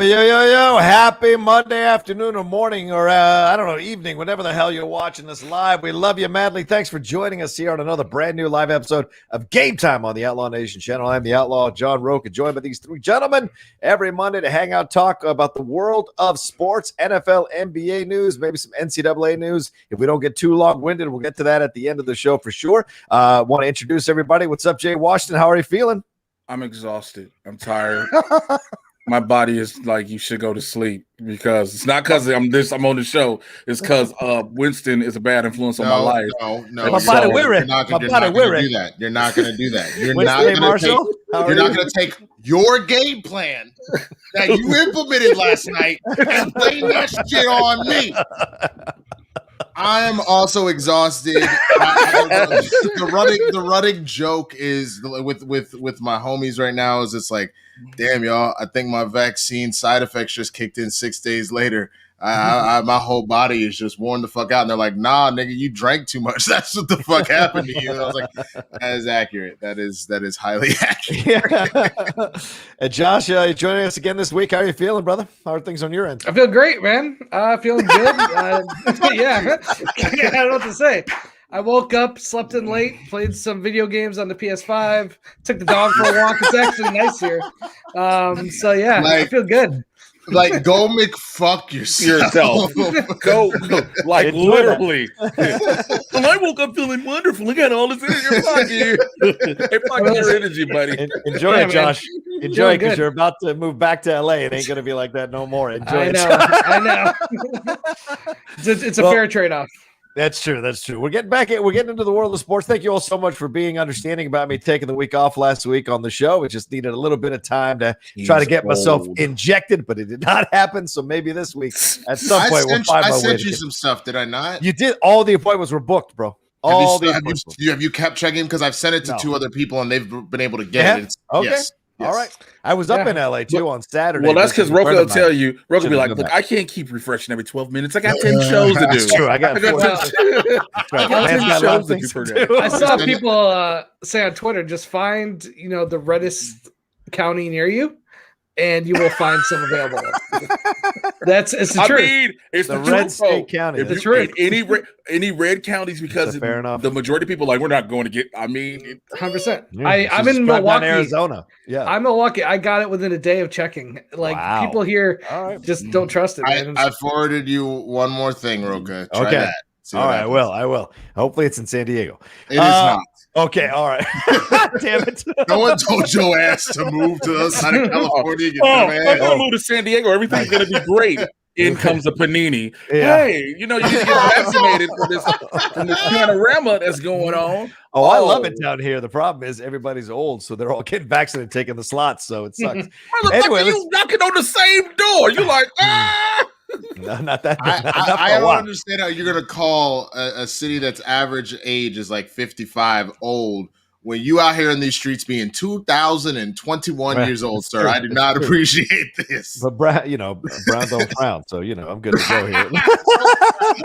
Yo. Happy Monday afternoon or morning or, I don't know, evening, whenever the hell you're watching this live. We love you madly. Thanks for joining us here on another brand new live episode of Game Time on the Outlaw Nation channel. I'm the Outlaw, John Rocha, joined by these three gentlemen every Monday to hang out, talk about the world of sports, NFL, NBA news, maybe some NCAA news. If we don't get too long-winded, we'll get to that at the end of the show for sure. Want to introduce everybody. What's up, Jay Washington? How are you feeling? I'm exhausted. I'm tired. My body is like, you should go to sleep, because it's not because I'm on the show. It's because Winston is a bad influence on my life. No. You're not going to do that. You're not going to do that. You're not going to take your game plan that you implemented last night and blame that shit on me. I am also exhausted. The running joke is with my homies right now is it's like, damn, y'all, I think my vaccine side effects just kicked in 6 days later. My whole body is just worn the fuck out. And they're like, nah, nigga, you drank too much. That's what the fuck happened to you. And I was like, that is accurate. That is highly accurate. And Josh, you're joining us again this week. How are you feeling, brother? How are things on your end? I feel great, man. Feeling good. Yeah. I don't know what to say. I woke up, slept in late, played some video games on the PS5, took the dog for a walk. It's actually nice here. So yeah, I feel good. Like, go McFuck yourself. Go, like, literally. Well, I woke up feeling wonderful. I got all this in your pocket. Hey, fuck your energy, buddy. Enjoy it, Josh. Enjoy it, because you're about to move back to LA. It ain't going to be like that no more. Enjoy it. I know. It's a fair trade-off. That's true. We're getting into the world of sports. Thank you all so much for being understanding about me taking the week off last week on the show. It just needed a little bit of time to try to get myself injected, but it did not happen. So maybe this week at some point we'll find my way. I sent you some stuff, did I not? You did. All the appointments were booked, bro. Have you kept checking? Because I've sent it to two other people and they've been able to get it. Okay. Yes. All right. I was up in LA too on Saturday. Well, that's because Rocha will tell you. Rocha will be like, look, I can't keep refreshing every 12 minutes. I got 10 shows to do. That's true. I got 10 shows to do. I saw people say on Twitter, just find, the reddest county near you, and you will find some available. It's the truth. I mean, it's the red state county. If you any red counties, because the majority of people like, we're not going to get. I mean, 100%. I'm in Milwaukee, Arizona. Yeah, I'm Milwaukee. I got it within a day of checking. Like, people here just don't trust it. I forwarded you one more thing, Rocha. Try that. All right, I will. Hopefully, it's in San Diego. It is not. Okay, all right. Damn it. No one told your ass to move to the other side of California. I'm going to move to San Diego. Everything's going to be great. In comes a panini. Yeah. Hey, you need to get vaccinated from this panorama that's going on. Oh, I love it down here. The problem is everybody's old, so they're all getting vaccinated, taking the slots, so it sucks. Anyway, you knocking on the same door. You're like, No, not that. I don't understand how you're going to call a city that's average age is like 55 old when you out here in these streets being 2021 years old, sir. True. I do not appreciate this. But Brown don't frown, so I'm good to go here.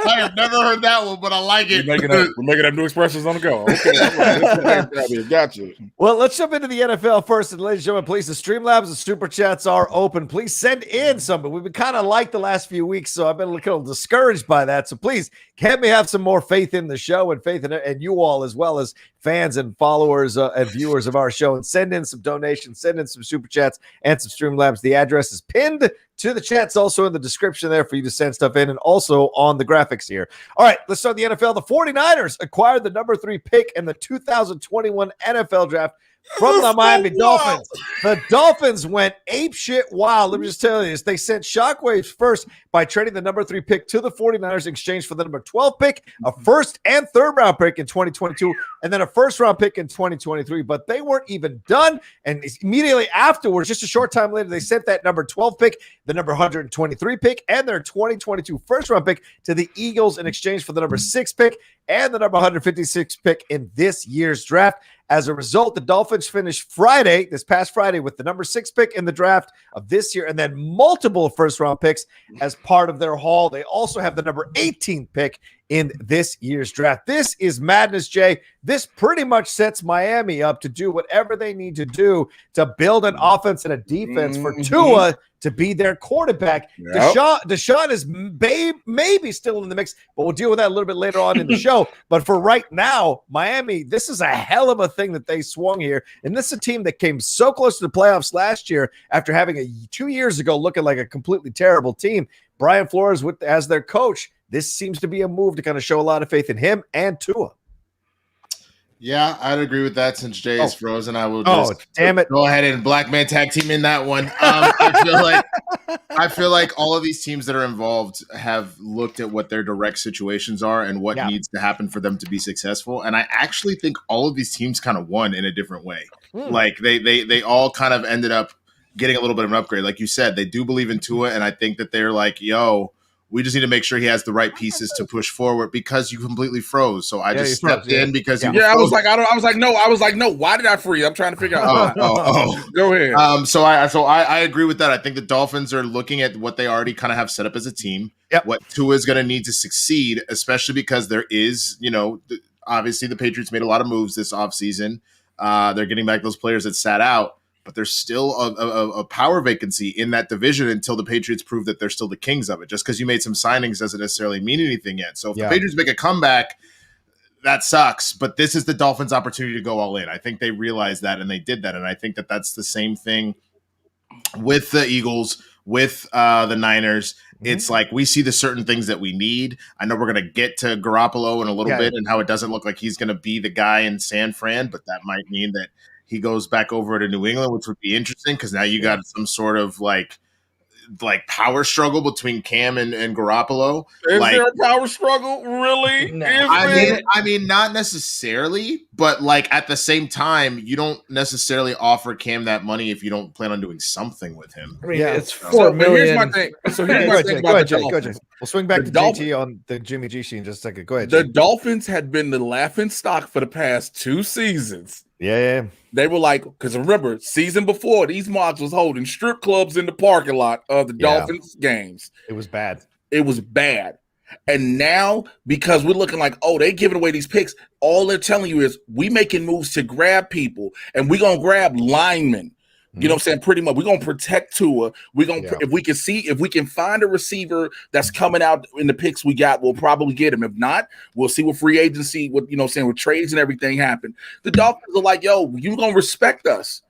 I have never heard that one, but I like it. We're making up new expressions on the go. Okay, gotcha. Well, let's jump into the NFL first, and ladies and gentlemen, please, the Streamlabs and Super Chats are open. Please send in some, but we've been kind of like the last few weeks, so I've been a little discouraged by that. So please, help me have some more faith in the show and faith in it, and you all, as well as fans and followers and viewers of our show, and send in some donations, send in some Super Chats and some Streamlabs. The address is pinned to the chats, also in the description there for you to send stuff in, and also on the graphics here. All right, let's start the NFL. The 49ers acquired the number 3 pick in the 2021 NFL draft from the Miami Dolphins. The Dolphins went apeshit wild. Let me just tell you this. They sent shockwaves first by trading the number 3 pick to the 49ers in exchange for the number 12 pick, a first and third round pick in 2022, and then a first round pick in 2023. But they weren't even done. And immediately afterwards, just a short time later, they sent that number 12 pick, the number 123 pick, and their 2022 first round pick to the Eagles in exchange for the number 6 pick and the number 156 pick in this year's draft. As a result, the Dolphins finished this past Friday, with the number 6 pick in the draft of this year, and then multiple first-round picks as part of their haul. They also have the number 18 pick in this year's draft. This is madness, Jay. This pretty much sets Miami up to do whatever they need to do to build an offense and a defense for Tua to be their quarterback. Yep. Deshaun is maybe still in the mix, but we'll deal with that a little bit later on in the show. But for right now, Miami, this is a hell of a thing that they swung here. And this is a team that came so close to the playoffs last year after having 2 years ago looking like a completely terrible team. Brian Flores as their coach. This seems to be a move to kind of show a lot of faith in him and Tua. Yeah, I'd agree with that since Jay is frozen. I will damn it. Go ahead and black man tag team in that one. I feel like all of these teams that are involved have looked at what their direct situations are and what needs to happen for them to be successful. And I actually think all of these teams kind of won in a different way. Like they all kind of ended up getting a little bit of an upgrade. Like you said, they do believe in Tua, and I think that they're like, yo, we just need to make sure he has the right pieces to push forward because you completely froze. So I just stepped in because I was like, no. Why did I freeze? I'm trying to figure out. Go ahead. So I agree with that. I think the Dolphins are looking at what they already kind of have set up as a team. What Tua is going to need to succeed, especially because there is, obviously the Patriots made a lot of moves this offseason. They're getting back those players that sat out. But there's still a power vacancy in that division until the Patriots prove that they're still the kings of it. Just because you made some signings doesn't necessarily mean anything yet. So if the Patriots make a comeback, that sucks. But this is the Dolphins' opportunity to go all in. I think they realized that, and they did that. And I think that that's the same thing with the Eagles, with the Niners. It's like we see the certain things that we need. I know we're going to get to Garoppolo in a little bit and how it doesn't look like he's going to be the guy in San Fran, but that might mean that he goes back over to New England, which would be interesting because now you got some sort of like power struggle between Cam and Garoppolo. Is there a power struggle? Really? No. I mean, not necessarily, but like at the same time, you don't necessarily offer Cam that money if you don't plan on doing something with him. I mean, it's $4 million. Here's my thing. So here's my thing about the Dolphins. We'll swing back to JT on the Jimmy G sheet in just a second. Go ahead. The Dolphins had been the laughing stock for the past 2 seasons. Yeah. They were like, because remember, season before, these mods was holding strip clubs in the parking lot of the Dolphins games. It was bad. And now, because we're looking like, oh, they giving away these picks, all they're telling you is we making moves to grab people, and we're going to grab linemen. You know what I'm saying? Pretty much. We're going to protect Tua. We're going to, if we can find a receiver that's coming out in the picks we got, we'll probably get him. If not, we'll see what free agency, with trades and everything happen. The Dolphins are like, yo, you going to respect us.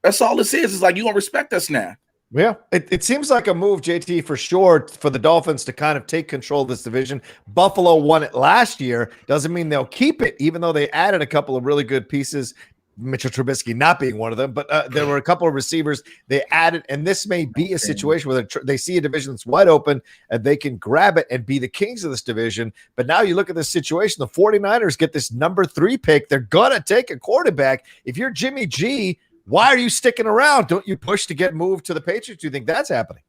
That's all this is. It's like, you going to respect us now. Yeah, it seems like a move, JT, for sure, for the Dolphins to kind of take control of this division. Buffalo won it last year. Doesn't mean they'll keep it, even though they added a couple of really good pieces. Mitchell Trubisky not being one of them, but there were a couple of receivers they added, and this may be a situation where they see a division that's wide open and they can grab it and be the kings of this division. But now you look at this situation, the 49ers get this number 3 pick. They're going to take a quarterback. If you're Jimmy G, why are you sticking around? Don't you push to get moved to the Patriots? Do you think that's happening?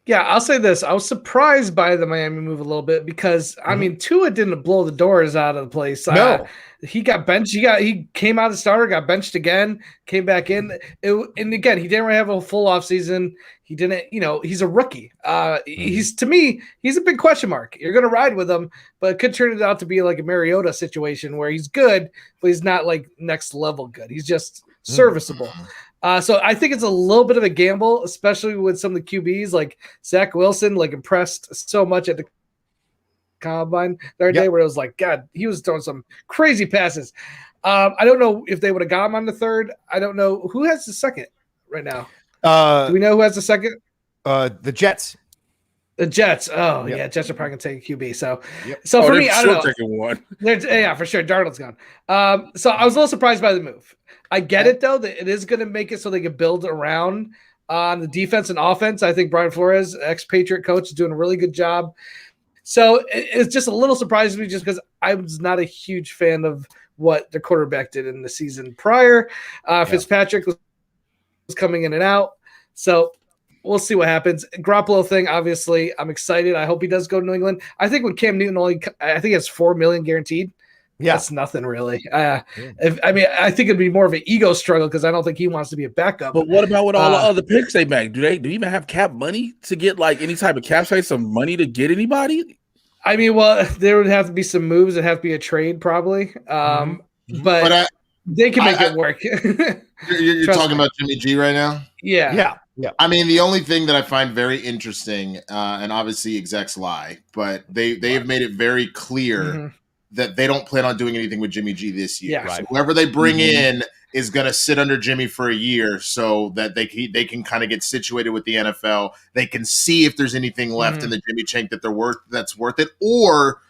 Yeah, I'll say this. I was surprised by the Miami move a little bit because, I mean, Tua didn't blow the doors out of the place. No. He got benched. He came out of the starter, got benched again, came back in. And again, he didn't really have a full offseason. He didn't, he's a rookie. To me, he's a big question mark. You're going to ride with him, but it could turn it out to be like a Mariota situation where he's good, but he's not like next level good. He's just serviceable. So I think it's a little bit of a gamble, especially with some of the QBs like Zach Wilson, like impressed so much at the combine the other day where it was like, God, he was throwing some crazy passes. I don't know if they would have got him on the third. I don't know who has the second right now. Do we know who has the second? The Jets. The Jets. Oh, yeah. Jets are probably going to take a QB. So for me, I don't know. Taking one. Yeah, for sure. Darnold's gone. So I was a little surprised by the move. I get it, though, that it is going to make it so they can build around on the defense and offense. I think Brian Flores, ex-Patriot coach, is doing a really good job. So it's just a little surprising to me just because I was not a huge fan of what the quarterback did in the season prior. Fitzpatrick was coming in and out. So we'll see what happens. Garoppolo thing, obviously, I'm excited. I hope he does go to New England. I think with Cam Newton I think he has $4 million guaranteed. Yeah, that's nothing really. I think it'd be more of an ego struggle because I don't think he wants to be a backup. But what about with all the other picks they make? Do you even have cap money to get like any type of cap space, some money to get anybody? I mean, well, there would have to be some moves. It'd have to be a trade, probably. But they can make it work. You're talking about Jimmy G right now? Yeah. I mean, the only thing that I find very interesting, and obviously execs lie, but they have made it very clear that they don't plan on doing anything with Jimmy G this year. Yeah. So whoever they bring in is going to sit under Jimmy for a year so that they can kind of get situated with the NFL. They can see if there's anything left in the Jimmy Chink that's worth it, or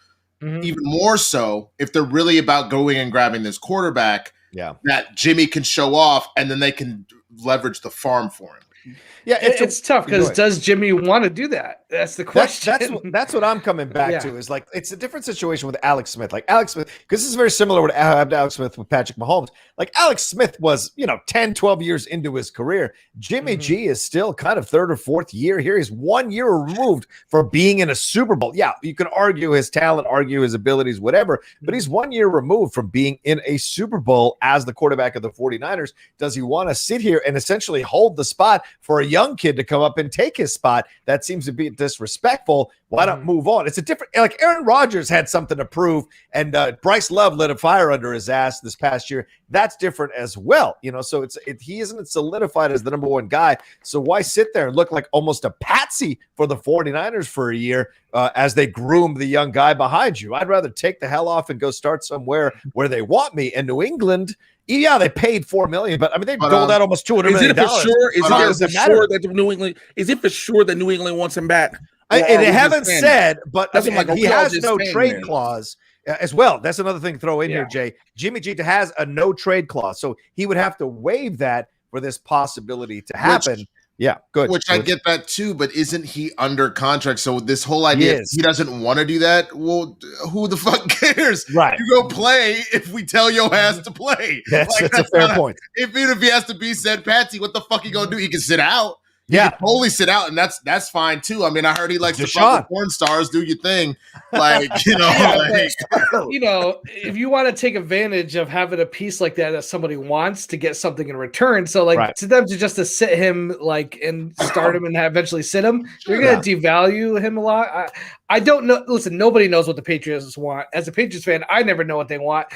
even more so, if they're really about going and grabbing this quarterback, that Jimmy can show off, and then they can leverage the farm for him. Yeah, it's tough because does Jimmy want to do that? That's the question. That's what I'm coming back to. Is like it's a different situation with Alex Smith. Like Alex Smith, because this is very similar to what happened to Alex Smith with Patrick Mahomes. Like Alex Smith was, 10, 12 years into his career. Jimmy G is still kind of third or fourth year here. He's 1 year removed from being in a Super Bowl. Yeah, you can argue his talent, argue his abilities, whatever, but he's 1 year removed from being in a Super Bowl as the quarterback of the 49ers. Does he want to sit here and essentially hold the spot for a young kid to come up and take his spot? That seems to be disrespectful. Why not move on? It's a different, like Aaron Rodgers had something to prove, and Bryce Love lit a fire under his ass this past year. That's different as well, so he isn't solidified as the number one guy. So why sit there and look like almost a patsy for the 49ers for a year as they groom the young guy behind you? I'd rather take the hell off and go start somewhere where they want me. In New England, yeah, they paid $4 million, but I mean they doled out almost $200 million. Is it for sure that New England wants him back? They haven't said, but he has no trade clause as well. That's another thing to throw in here, Jay. Jimmy G has a no trade clause, so he would have to waive that for this possibility to happen. I get that too, but isn't he under contract? So this whole idea, he doesn't want to do that. Well, who the fuck cares? Right. You go play if we tell your ass to play. That's a fair point. Even if he has to be said patsy, what the fuck he gonna do? He can sit out. He can totally sit out, and that's fine too. I mean, I heard he likes to fuck with porn stars. Do your thing, if you want to take advantage of having a piece like that somebody wants to get something in return. So, to them to sit him and start him and eventually sit him, you're going to devalue him a lot. I don't know. Listen, nobody knows what the Patriots want. As a Patriots fan, I never know what they want.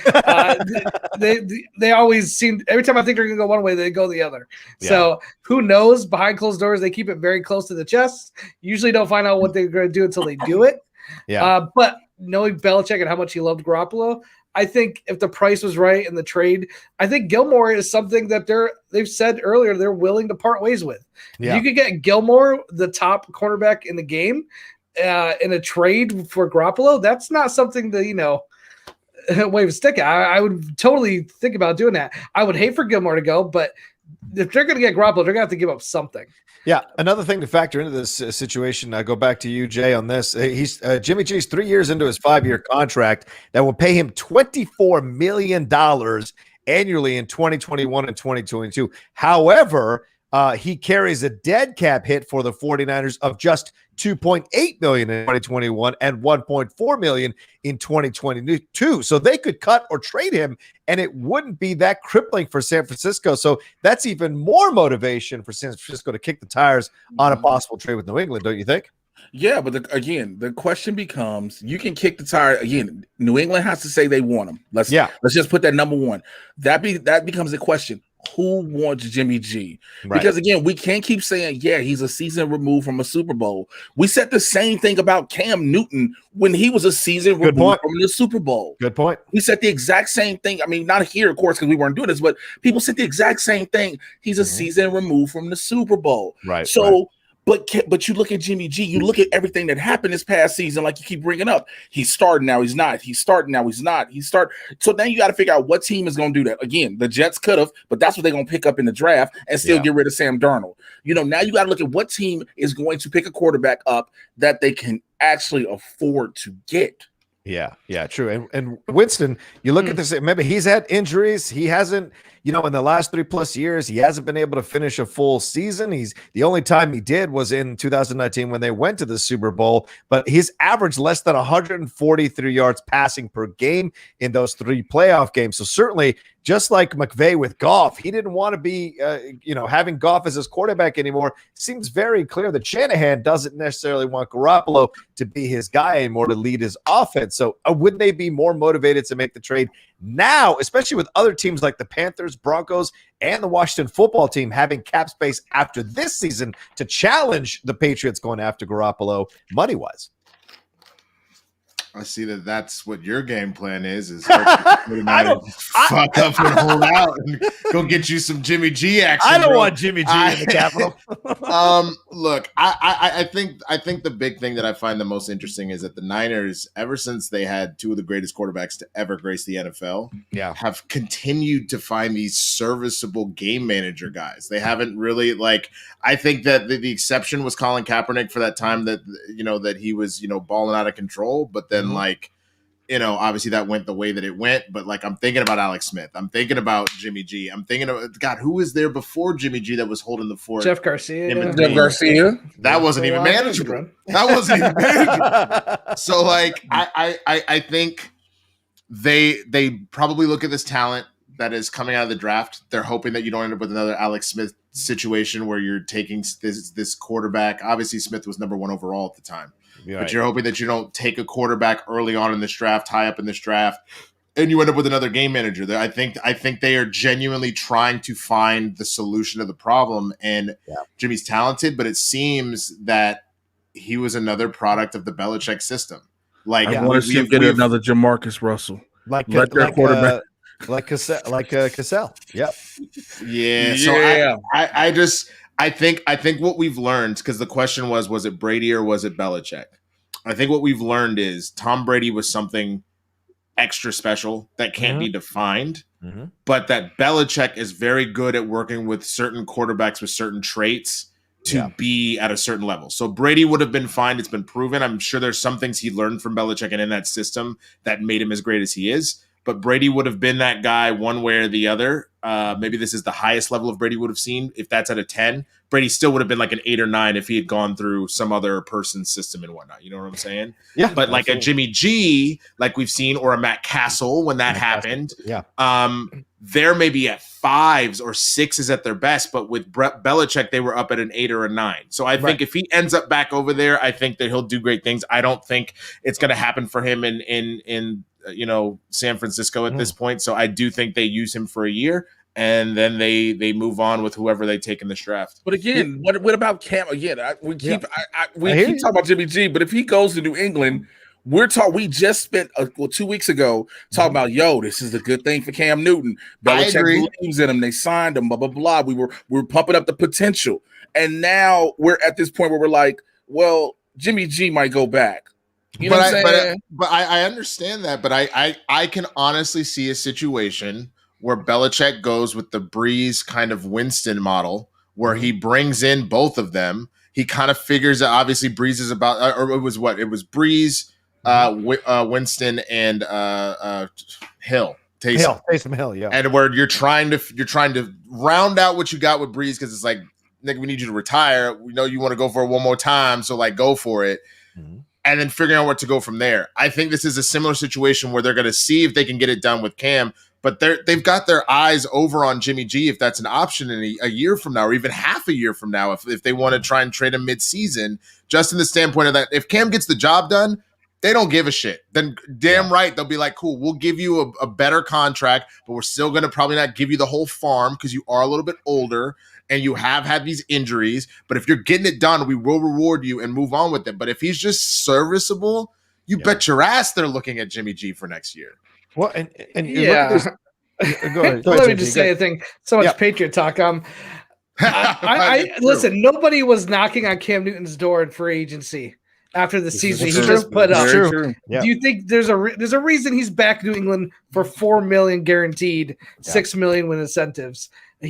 They always seem, every time I think they're going to go one way, they go the other. Yeah. So who knows? Behind closed doors, they keep it very close to the chest. Usually don't find out what they're going to do until they do it. Yeah. But knowing Belichick and how much he loved Garoppolo, I think if the price was right in the trade, I think Gilmore is something that they've said earlier they're willing to part ways with. Yeah. You could get Gilmore, the top cornerback in the game, in a trade for Garoppolo. That's not something to wave a stick at. I would totally think about doing that. I would hate for Gilmore to go, but if they're going to get Garoppolo, they're going to have to give up something. Yeah, another thing to factor into this situation, I go back to you, Jay, on this. He's Jimmy G's 3 years into his 5-year contract that will pay him $24 million annually in 2021 and 2022. However, he carries a dead cap hit for the 49ers of just $2.8 million in 2021 and $1.4 million in 2022. So they could cut or trade him, and it wouldn't be that crippling for San Francisco. So that's even more motivation for San Francisco to kick the tires on a possible trade with New England, don't you think? Yeah, but the question becomes: you can kick the tire again. New England has to say they want him. Let's just put that number one. That becomes the question. Who wants Jimmy G? Right. Because again, we can't keep saying, he's a season removed from a Super Bowl. We said the same thing about Cam Newton when he was a season removed from the Super Bowl. Good point. We said the exact same thing. I mean, not here, of course, because we weren't doing this, but people said the exact same thing. He's a season removed from the Super Bowl. Right. So But you look at Jimmy G, you look at everything that happened this past season, like you keep bringing up. He's starting now, he's not. He's starting now, he's not. So then you got to figure out what team is going to do that. Again, the Jets could have, but that's what they're going to pick up in the draft and still get rid of Sam Darnold. Now you got to look at what team is going to pick a quarterback up that they can actually afford to get. Yeah, true. And Winston, you look at this, remember, he's had injuries. He hasn't, in the last 3+ years, he hasn't been able to finish a full season. The only time he did was in 2019 when they went to the Super Bowl, but he's averaged less than 143 yards passing per game in those 3 playoff games. So certainly just like McVay with Goff, he didn't want to be, having Goff as his quarterback anymore. Seems very clear that Shanahan doesn't necessarily want Garoppolo to be his guy anymore to lead his offense. So would they be more motivated to make the trade now, especially with other teams like the Panthers, Broncos, and the Washington football team having cap space after this season to challenge the Patriots going after Garoppolo money-wise? I see that's what your game plan is fuck up and hold out and go get you some Jimmy G action. I don't want Jimmy G in the Capitol. Look, I think the big thing that I find the most interesting is that the Niners, ever since they had two of the greatest quarterbacks to ever grace the NFL, have continued to find these serviceable game manager guys. They haven't really I think that the exception was Colin Kaepernick for that time that that he was balling out of control, but then obviously that went the way that it went. But I'm thinking about Alex Smith. I'm thinking about Jimmy G. I'm thinking of God. Who was there before Jimmy G that was holding the fort? Jeff Garcia. That wasn't even manageable. That wasn't even manageable. So I think they probably look at this talent that is coming out of the draft. They're hoping that you don't end up with another Alex Smith situation where you're taking this quarterback. Obviously, Smith was number 1 overall at the time. Right. But you're hoping that you don't take a quarterback early on in this draft, high up in this draft, and you end up with another game manager. I think they are genuinely trying to find the solution to the problem. And Jimmy's talented, but it seems that he was another product of the Belichick system. I want to see him get another Jamarcus Russell. Quarterback. Like Cassell. Yep. Yeah. So I think what we've learned, because the question was it Brady or was it Belichick? I think what we've learned is Tom Brady was something extra special that can't be defined, but that Belichick is very good at working with certain quarterbacks with certain traits to be at a certain level. So Brady would have been fine. It's been proven. I'm sure there's some things he learned from Belichick and in that system that made him as great as he is. But Brady would have been that guy one way or the other. Maybe this is the highest level of Brady would have seen. If that's at a 10, Brady still would have been like an 8 or 9 if he had gone through some other person's system and whatnot. You know what I'm saying? Yeah. But like a Jimmy G, like we've seen, or a Matt Castle when that happened. They're maybe at 5s or 6s at their best. But with Belichick, they were up at an 8 or a 9. So I think if he ends up back over there, I think that he'll do great things. I don't think it's going to happen for him in San Francisco at this point. So I do think they use him for a year and then they move on with whoever they take in this draft. But again, what about Cam? Again, we keep talking about Jimmy G, but if he goes to New England, we just spent 2 weeks ago talking about, this is a good thing for Cam Newton. Belichick believes in him. They signed him, blah, blah, blah. We were pumping up the potential. And now we're at this point where we're like, well, Jimmy G might go back. You know what I'm saying? But I understand that, but I can honestly see a situation where Belichick goes with the Breeze kind of Winston model, where he brings in both of them. He kind of figures that obviously Breeze is about, or it was what? It was Breeze, Winston, and Hill. Taysom Hill, yeah. And where you're trying to round out what you got with Breeze, because it's like, nigga, we need you to retire. We know you want to go for it one more time, so go for it. And then figuring out where to go from there. I think this is a similar situation where they're going to see if they can get it done with Cam, but they've got their eyes over on Jimmy G if that's an option in a year from now or even half a year from now if they want to try and trade him mid-season, just in the standpoint of that if Cam gets the job done, they don't give a shit. Then damn right, they'll be like, cool, we'll give you a better contract, but we're still going to probably not give you the whole farm because you are a little bit older and you have had these injuries. But if you're getting it done, we will reward you and move on with it. But if he's just serviceable, you bet your ass they're looking at Jimmy G for next year. Well, and go ahead. Let me just say a thing. So much Patriot talk. I listen, nobody was knocking on Cam Newton's door in free agency after the season he just put up. True. Do you think there's a reason he's back New England for $4 million guaranteed, $6 million with incentives?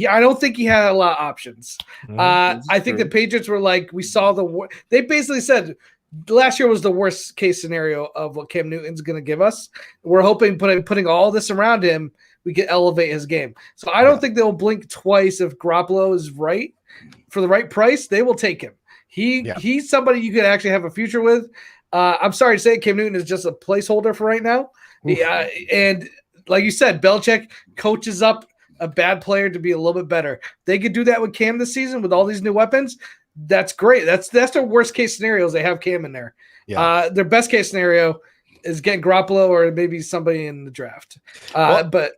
I don't think he had a lot of options. I think the Patriots were like, we saw they basically said last year was the worst case scenario of what Cam Newton's going to give us. We're hoping putting all this around him, we can elevate his game. So I don't think they'll blink twice if Garoppolo is right for the right price. They will take him. He's somebody you could actually have a future with. I'm sorry to say, Cam Newton is just a placeholder for right now. And like you said, Belichick coaches up a bad player to be a little bit better. They could do that with Cam this season with all these new weapons. That's great. That's their worst case scenarios. They have Cam in there. Yeah. Their best case scenario is getting Garoppolo or maybe somebody in the draft. But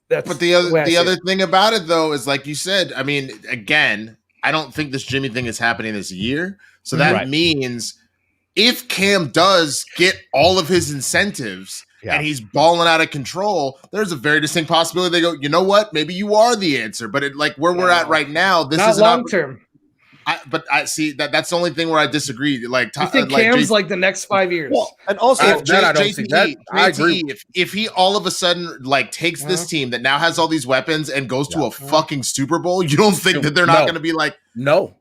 the other thing about it though is like you said. I mean, again, I don't think this Jimmy thing is happening this year. So that means if Cam does get all of his incentives and he's balling out of control, there's a very distinct possibility they go, you know what? Maybe you are the answer. But where we're at right now, this is long term. I see that's the only thing where I disagree. Like, I think Cam's like the next 5 years. Well, and also I don't see that. I agree. If he all of a sudden like takes this team that now has all these weapons and goes to a fucking Super Bowl, you don't think that they're not going to be like no?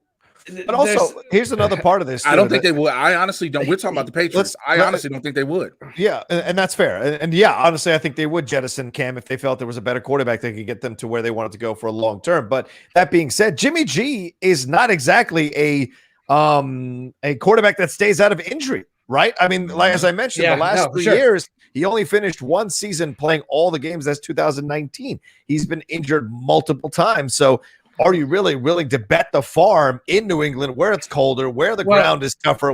But also, here's another part of this. I don't think they would. I honestly don't. We're talking about the Patriots. I honestly don't think they would. Yeah, and that's fair. And yeah, honestly, I think they would jettison Cam if they felt there was a better quarterback that could get them to where they wanted to go for a long term. But that being said, Jimmy G is not exactly a quarterback that stays out of injury, right? I mean, like as I mentioned, the last 3 years, he only finished one season playing all the games. That's 2019. He's been injured multiple times. So are you really willing to bet the farm in New England where it's colder, where the ground is tougher,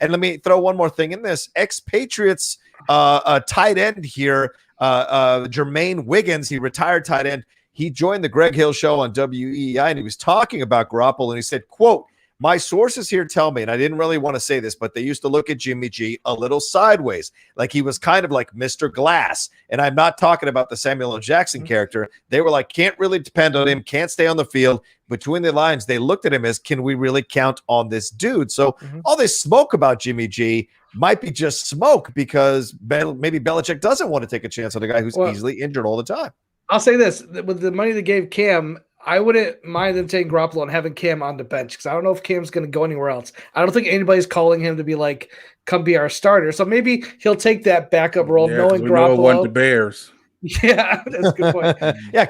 and let me throw one more thing in this. Ex-Patriots tight end here, Jermaine Wiggins, he retired tight end. He joined the Greg Hill show on WEEI, and he was talking about Garoppolo, and he said, quote, "My sources here tell me," and I didn't really want to say this, but they used to look at Jimmy G a little sideways, like he was kind of like Mr. Glass. And I'm not talking about the Samuel L. Jackson character. They were like, can't really depend on him, can't stay on the field. Between the lines, they looked at him as, can we really count on this dude? So all this smoke about Jimmy G might be just smoke because maybe Belichick doesn't want to take a chance on a guy who's easily injured all the time. I'll say this, with the money they gave Cam, I wouldn't mind them taking Garoppolo and having Cam on the bench because I don't know if Cam's going to go anywhere else. I don't think anybody's calling him to be like, come be our starter. So maybe he'll take that backup role, knowing Garoppolo. Want the Bears. Yeah, that's a good point.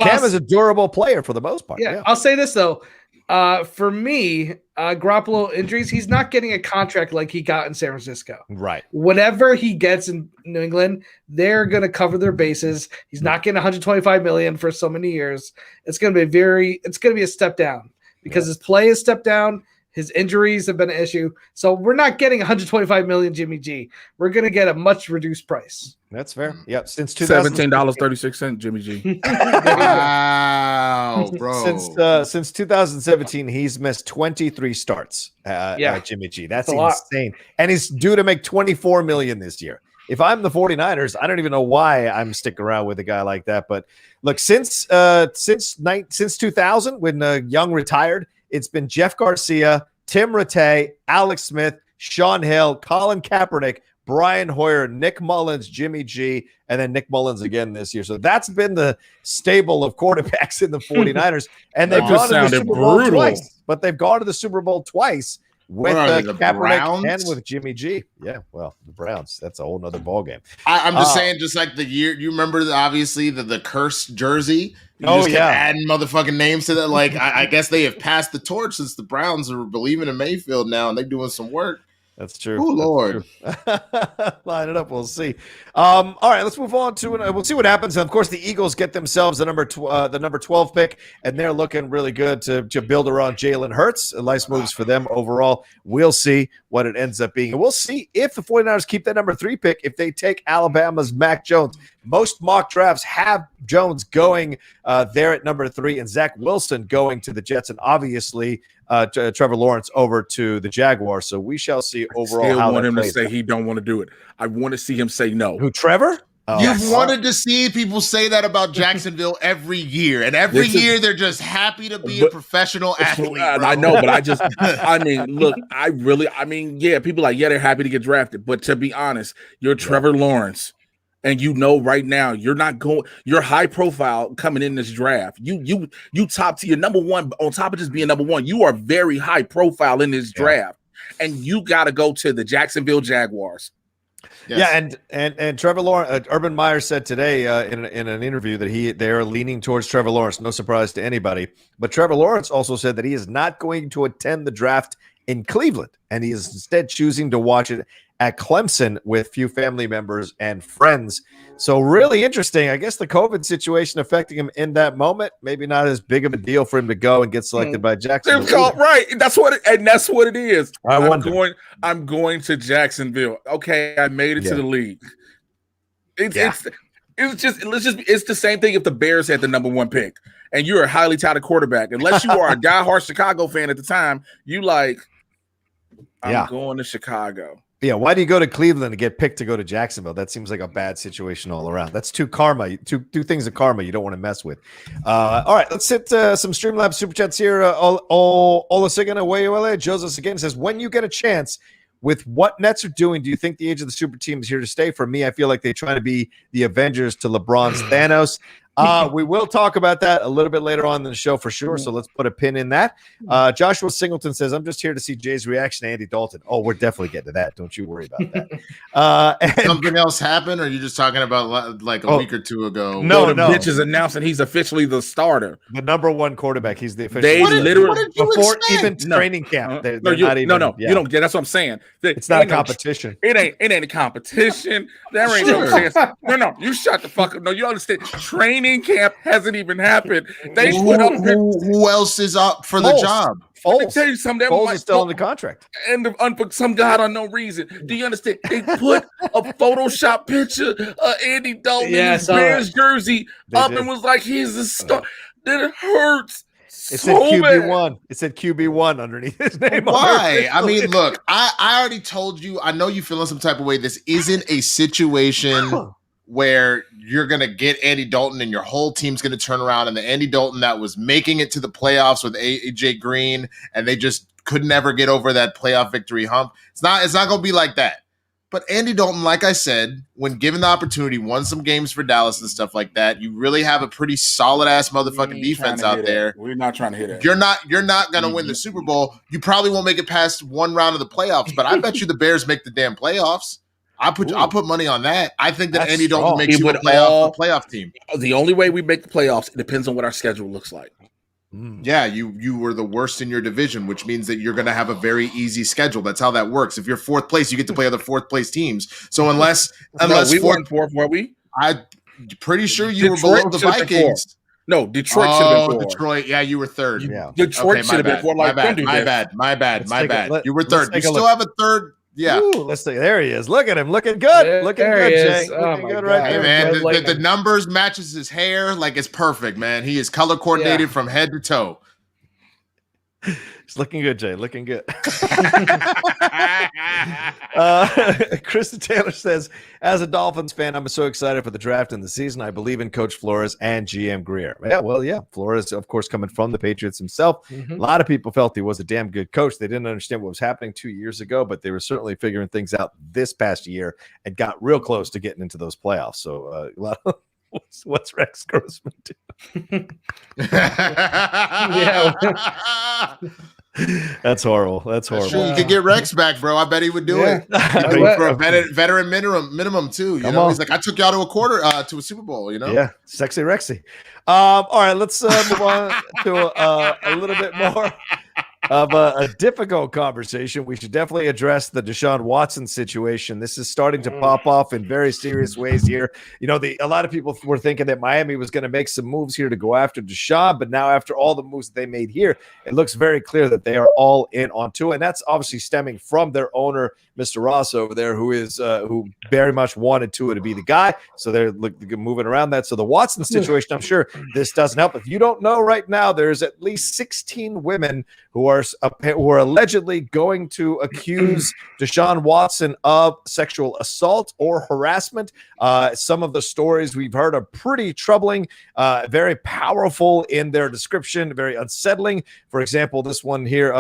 Cam is a durable player for the most part. Yeah, I'll say this though. For me, Garoppolo injuries, he's not getting a contract like he got in San Francisco. Right. Whatever he gets in New England, they're going to cover their bases. He's not getting $125 million for so many years. It's going to be a step down because his play is stepped down. His injuries have been an issue. So we're not getting $125 million Jimmy G. We're going to get a much reduced price. That's fair. Yep. Since $17.36, Jimmy G. Wow, bro. Since 2017, he's missed 23 starts. Jimmy G. That's insane. And he's due to make $24 million this year. If I'm the 49ers, I don't even know why I'm sticking around with a guy like that. But look, since 2000, when Young retired, it's been Jeff Garcia, Tim Rattay, Alex Smith, Sean Hill, Colin Kaepernick, Brian Hoyer, Nick Mullins, Jimmy G, and then Nick Mullins again this year. So that's been the stable of quarterbacks in the 49ers. And they've gone to the Super Bowl twice. But they've gone to the Super Bowl twice with Kaepernick Browns? And with Jimmy G. Yeah, well, the Browns. That's a whole nother ballgame. I'm just saying, just like the year, you remember, obviously, the cursed jersey? You just kept adding motherfucking names to that. Like, I guess they have passed the torch since the Browns are believing in Mayfield now, and they're doing some work. That's true. Oh, Lord. Line it up. We'll see. All right, let's move on to we'll see what happens. And of course, the Eagles get themselves the number 12 pick, and they're looking really good to build around Jalen Hurts. Nice moves for them overall. We'll see what it ends up being. And we'll see if the 49ers keep that number 3 pick, if they take Alabama's Mac Jones. Most mock drafts have Jones going there at number 3 and Zach Wilson going to the Jets, and obviously Trevor Lawrence over to the Jaguars. So we shall see overall. I how want him plays. to say he don't want to do it. I want to see him say no. Who, Trevor? Oh, You've wanted to see people say that about Jacksonville every year, and every year they're just happy to be a professional athlete. Bro. I know, but I mean, people like, they're happy to get drafted. But to be honest, you're Trevor Lawrence. And right now you're high profile coming in this draft. You top tier, number one, on top of just being number one, you are very high profile in this draft. And you got to go to the Jacksonville Jaguars. Yes. Yeah, and Trevor Lawrence, Urban Meyer said today in an interview that they're leaning towards Trevor Lawrence. No surprise to anybody. But Trevor Lawrence also said that he is not going to attend the draft in Cleveland, and he is instead choosing to watch it at Clemson with few family members and friends. So really interesting. I guess the COVID situation affecting him in that moment, maybe not as big of a deal for him to go and get selected by Jacksonville. Right. That's what it is. I'm going to Jacksonville. Okay, I made it to the league. It's the same thing if the Bears had the number 1 pick and you're a highly touted quarterback. Unless you are a diehard Chicago fan at the time, you like, I'm going to Chicago. Yeah, why do you go to Cleveland to get picked to go to Jacksonville? That seems like a bad situation all around. That's two things of karma you don't want to mess with. All right, let's hit some Streamlabs Super Chats here. Olusegun Awayewale, Joseph again says, when you get a chance, with what Nets are doing, do you think the age of the super team is here to stay? For me, I feel like they try to be the Avengers to LeBron's Thanos. We will talk about that a little bit later on in the show for sure. So let's put a pin in that. Joshua Singleton says, I'm just here to see Jay's reaction to Andy Dalton. Oh, we're definitely getting to that. Don't you worry about that. And something else happened, or are you just talking about like a week or two ago? No. Bitch is announcing he's officially the starter. The number 1 quarterback. He's the official. They literally before even training camp. You don't. That's what I'm saying. It's not a competition. It ain't a competition. There ain't no chance. No. You shut the fuck up. No, you understand. Training camp hasn't even happened. They put up who else is up for the job? Let me tell you something. Foles is still on the contract. And for some god unknown reason. Do you understand? They put a Photoshop picture of Andy Dalton in his Bears jersey and was like, he's a star. That hurts. It said QB1. It said QB1 underneath his name. Why? I mean, look, I already told you. I know you feeling some type of way. This isn't a situation where you're going to get Andy Dalton and your whole team's going to turn around, and the Andy Dalton that was making it to the playoffs with AJ Green, and they just could never get over that playoff victory hump. It's not going to be like that. But Andy Dalton, like I said, when given the opportunity, won some games for Dallas and stuff like that. You really have a pretty solid ass motherfucking defense out there. We're not trying to hit it. You're not going to win the Super Bowl. You probably won't make it past one round of the playoffs, but I bet you the Bears make the damn playoffs. I'll put money on that. I think that Andy Dalton makes you a playoff team. The only way we make the playoffs, it depends on what our schedule looks like. Yeah, you were the worst in your division, which means that you're going to have a very easy schedule. That's how that works. If you're 4th place, you get to play other 4th place teams. So unless we weren't 4th, were we? I'm pretty sure you were below the Vikings. No, Detroit should have been 4th. Detroit, yeah, you were 3rd. Yeah. Detroit should have been 4th. My bad. You were 3rd. You still have a 3rd. Yeah. Ooh, let's see. There he is. Look at him. Looking good. Looking good, Jay. Looking good right there. Hey, man, the numbers matches his hair like it's perfect, man. He is color coordinated from head to toe. It's looking good, Jay. Looking good. Krista Taylor says, as a Dolphins fan, I'm so excited for the draft and the season. I believe in Coach Flores and GM Greer. Yeah, Flores, of course, coming from the Patriots himself. A lot of people felt he was a damn good coach. They didn't understand what was happening 2 years ago, but they were certainly figuring things out this past year and got real close to getting into those playoffs. So a lot of what's Rex Grossman do? Yeah. That's horrible. Sure, you could get Rex back, bro. I bet he would do it for a veteran minimum too. You know, he's like, I took y'all to a quarter to a Super Bowl. You know, yeah, sexy Rexy. All right, let's move on to a little bit more of a difficult conversation. We should definitely address the Deshaun Watson situation. This is starting to pop off in very serious ways here. You know, a lot of people were thinking that Miami was going to make some moves here to go after Deshaun, but now after all the moves that they made here, it looks very clear that they are all in on Tua, and that's obviously stemming from their owner, Mr. Ross over there, who very much wanted Tua to be the guy. So they're moving around that. So the Watson situation, I'm sure this doesn't help. If you don't know right now, there's at least 16 women who are allegedly going to accuse Deshaun Watson of sexual assault or harassment. Some of the stories we've heard are pretty troubling, very powerful in their description, very unsettling. For example, this one here,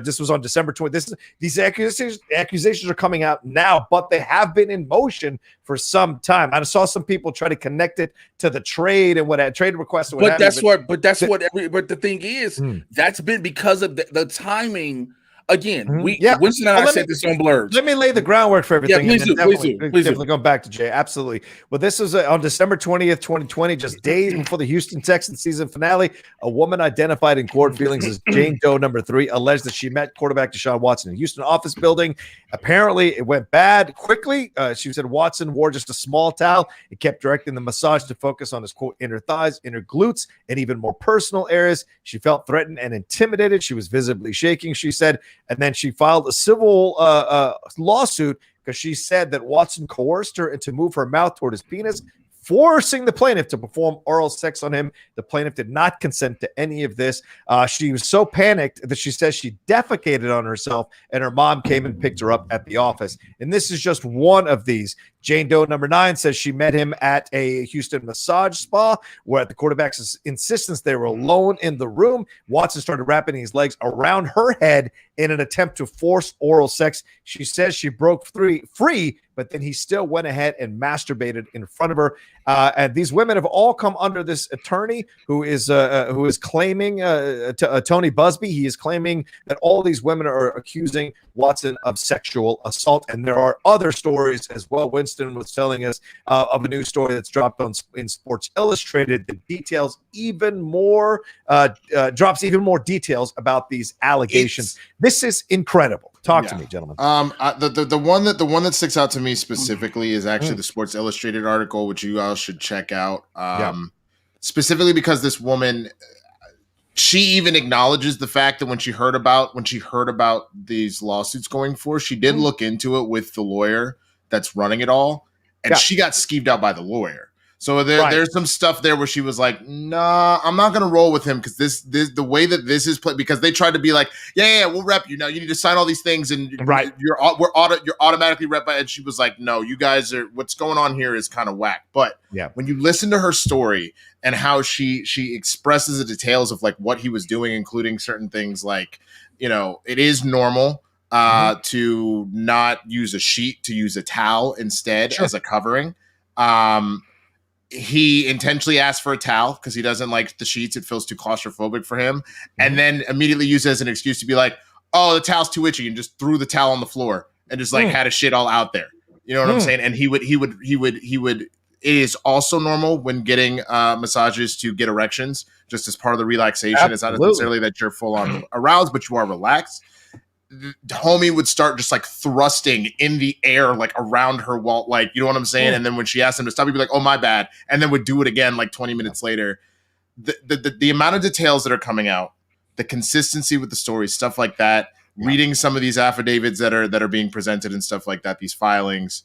this was on December 20th. These accusations are coming out now, but they have been in motion for some time. I saw some people try to connect it to the trade and what trade requests. But the thing is, that's been because of the timing again, Yeah. Winston and I said this on Blurbs. Let me lay the groundwork for everything. Yeah, please do. Definitely going back to Jay. Absolutely. Well, this was on December 20th, 2020, just days before the Houston Texans season finale. A woman identified in court feelings as Jane Doe number 3 alleged that she met quarterback Deshaun Watson in a Houston office building. Apparently, it went bad quickly. She said Watson wore just a small towel. It kept directing the massage to focus on his, quote, inner thighs, inner glutes, and even more personal areas. She felt threatened and intimidated. She was visibly shaking, she said. And then she filed a civil lawsuit because she said that Watson coerced her into move her mouth toward his penis, forcing the plaintiff to perform oral sex on him. The plaintiff did not consent to any of this. She was so panicked that she says she defecated on herself, and her mom came and picked her up at the office. And this is just one of these. Jane Doe number 9 says she met him at a Houston massage spa where at the quarterback's insistence they were alone in the room. Watson started wrapping his legs around her head in an attempt to force oral sex. She says she broke free, but then he still went ahead and masturbated in front of her. And these women have all come under this attorney who is claiming Tony Busby. He is claiming that all these women are accusing Watson of sexual assault, and there are other stories as well. Winston was telling us of a new story that's dropped in Sports Illustrated that details even more, drops even more details about these allegations. This is incredible. Talk to me, gentlemen. The one that sticks out to me specifically is actually the Sports Illustrated article, which you all should check out. Specifically because this woman, she even acknowledges the fact that when she heard about these lawsuits going forth, she did look into it with the lawyer that's running it all, and she got skeeved out by the lawyer. So there's some stuff there where she was like, "Nah, I'm not gonna roll with him because this the way that this is played." Because they tried to be like, "Yeah, we'll rep you now. You need to sign all these things, and you're automatically rep." And she was like, "No, you guys are. What's going on here is kind of whack." But when you listen to her story and how she expresses the details of like what he was doing, including certain things like, it is normal to not use a sheet, to use a towel instead as a covering. He intentionally asked for a towel because he doesn't like the sheets. It feels too claustrophobic for him. And then immediately used it as an excuse to be like, "Oh, the towel's too itchy," and just threw the towel on the floor and just like had his shit all out there. You know what I'm saying? And he would. It is also normal when getting massages to get erections, just as part of the relaxation. Absolutely. It's not necessarily that you're full on aroused, but you are relaxed. The homie would start just like thrusting in the air, like around her wall, like, you know what I'm saying? And then when she asked him to stop, he'd be like, "Oh, my bad." And then would do it again like 20 minutes later. The amount of details that are coming out, the consistency with the story, stuff like that, reading some of these affidavits that are being presented and stuff like that, these filings.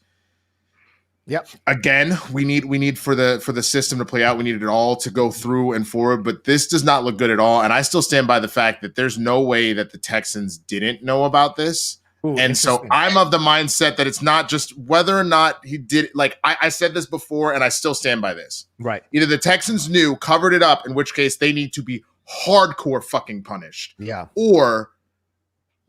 Again, we need for the system to play out. We need it all to go through and forward, but this does not look good at all. And I still stand by the fact that there's no way that the Texans didn't know about this. And so I'm of the mindset that it's not just whether or not he did. Like I said this before, and I still stand by this. Right. Either the Texans knew, covered it up, in which case they need to be hardcore fucking punished. Yeah. Or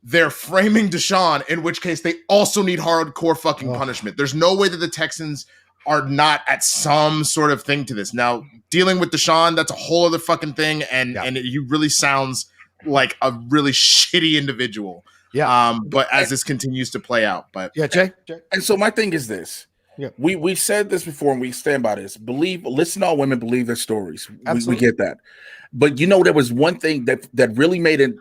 they're framing Deshaun, in which case they also need hardcore fucking punishment. There's no way that the Texans are not at some sort of thing to this. Now, dealing with Deshaun, that's a whole other fucking thing, and he really sounds like a really shitty individual. But as this continues to play out. But Jay? And so my thing is this. We said this before, and we stand by this. Listen to all women, believe their stories. We get that. But there was one thing that really made it,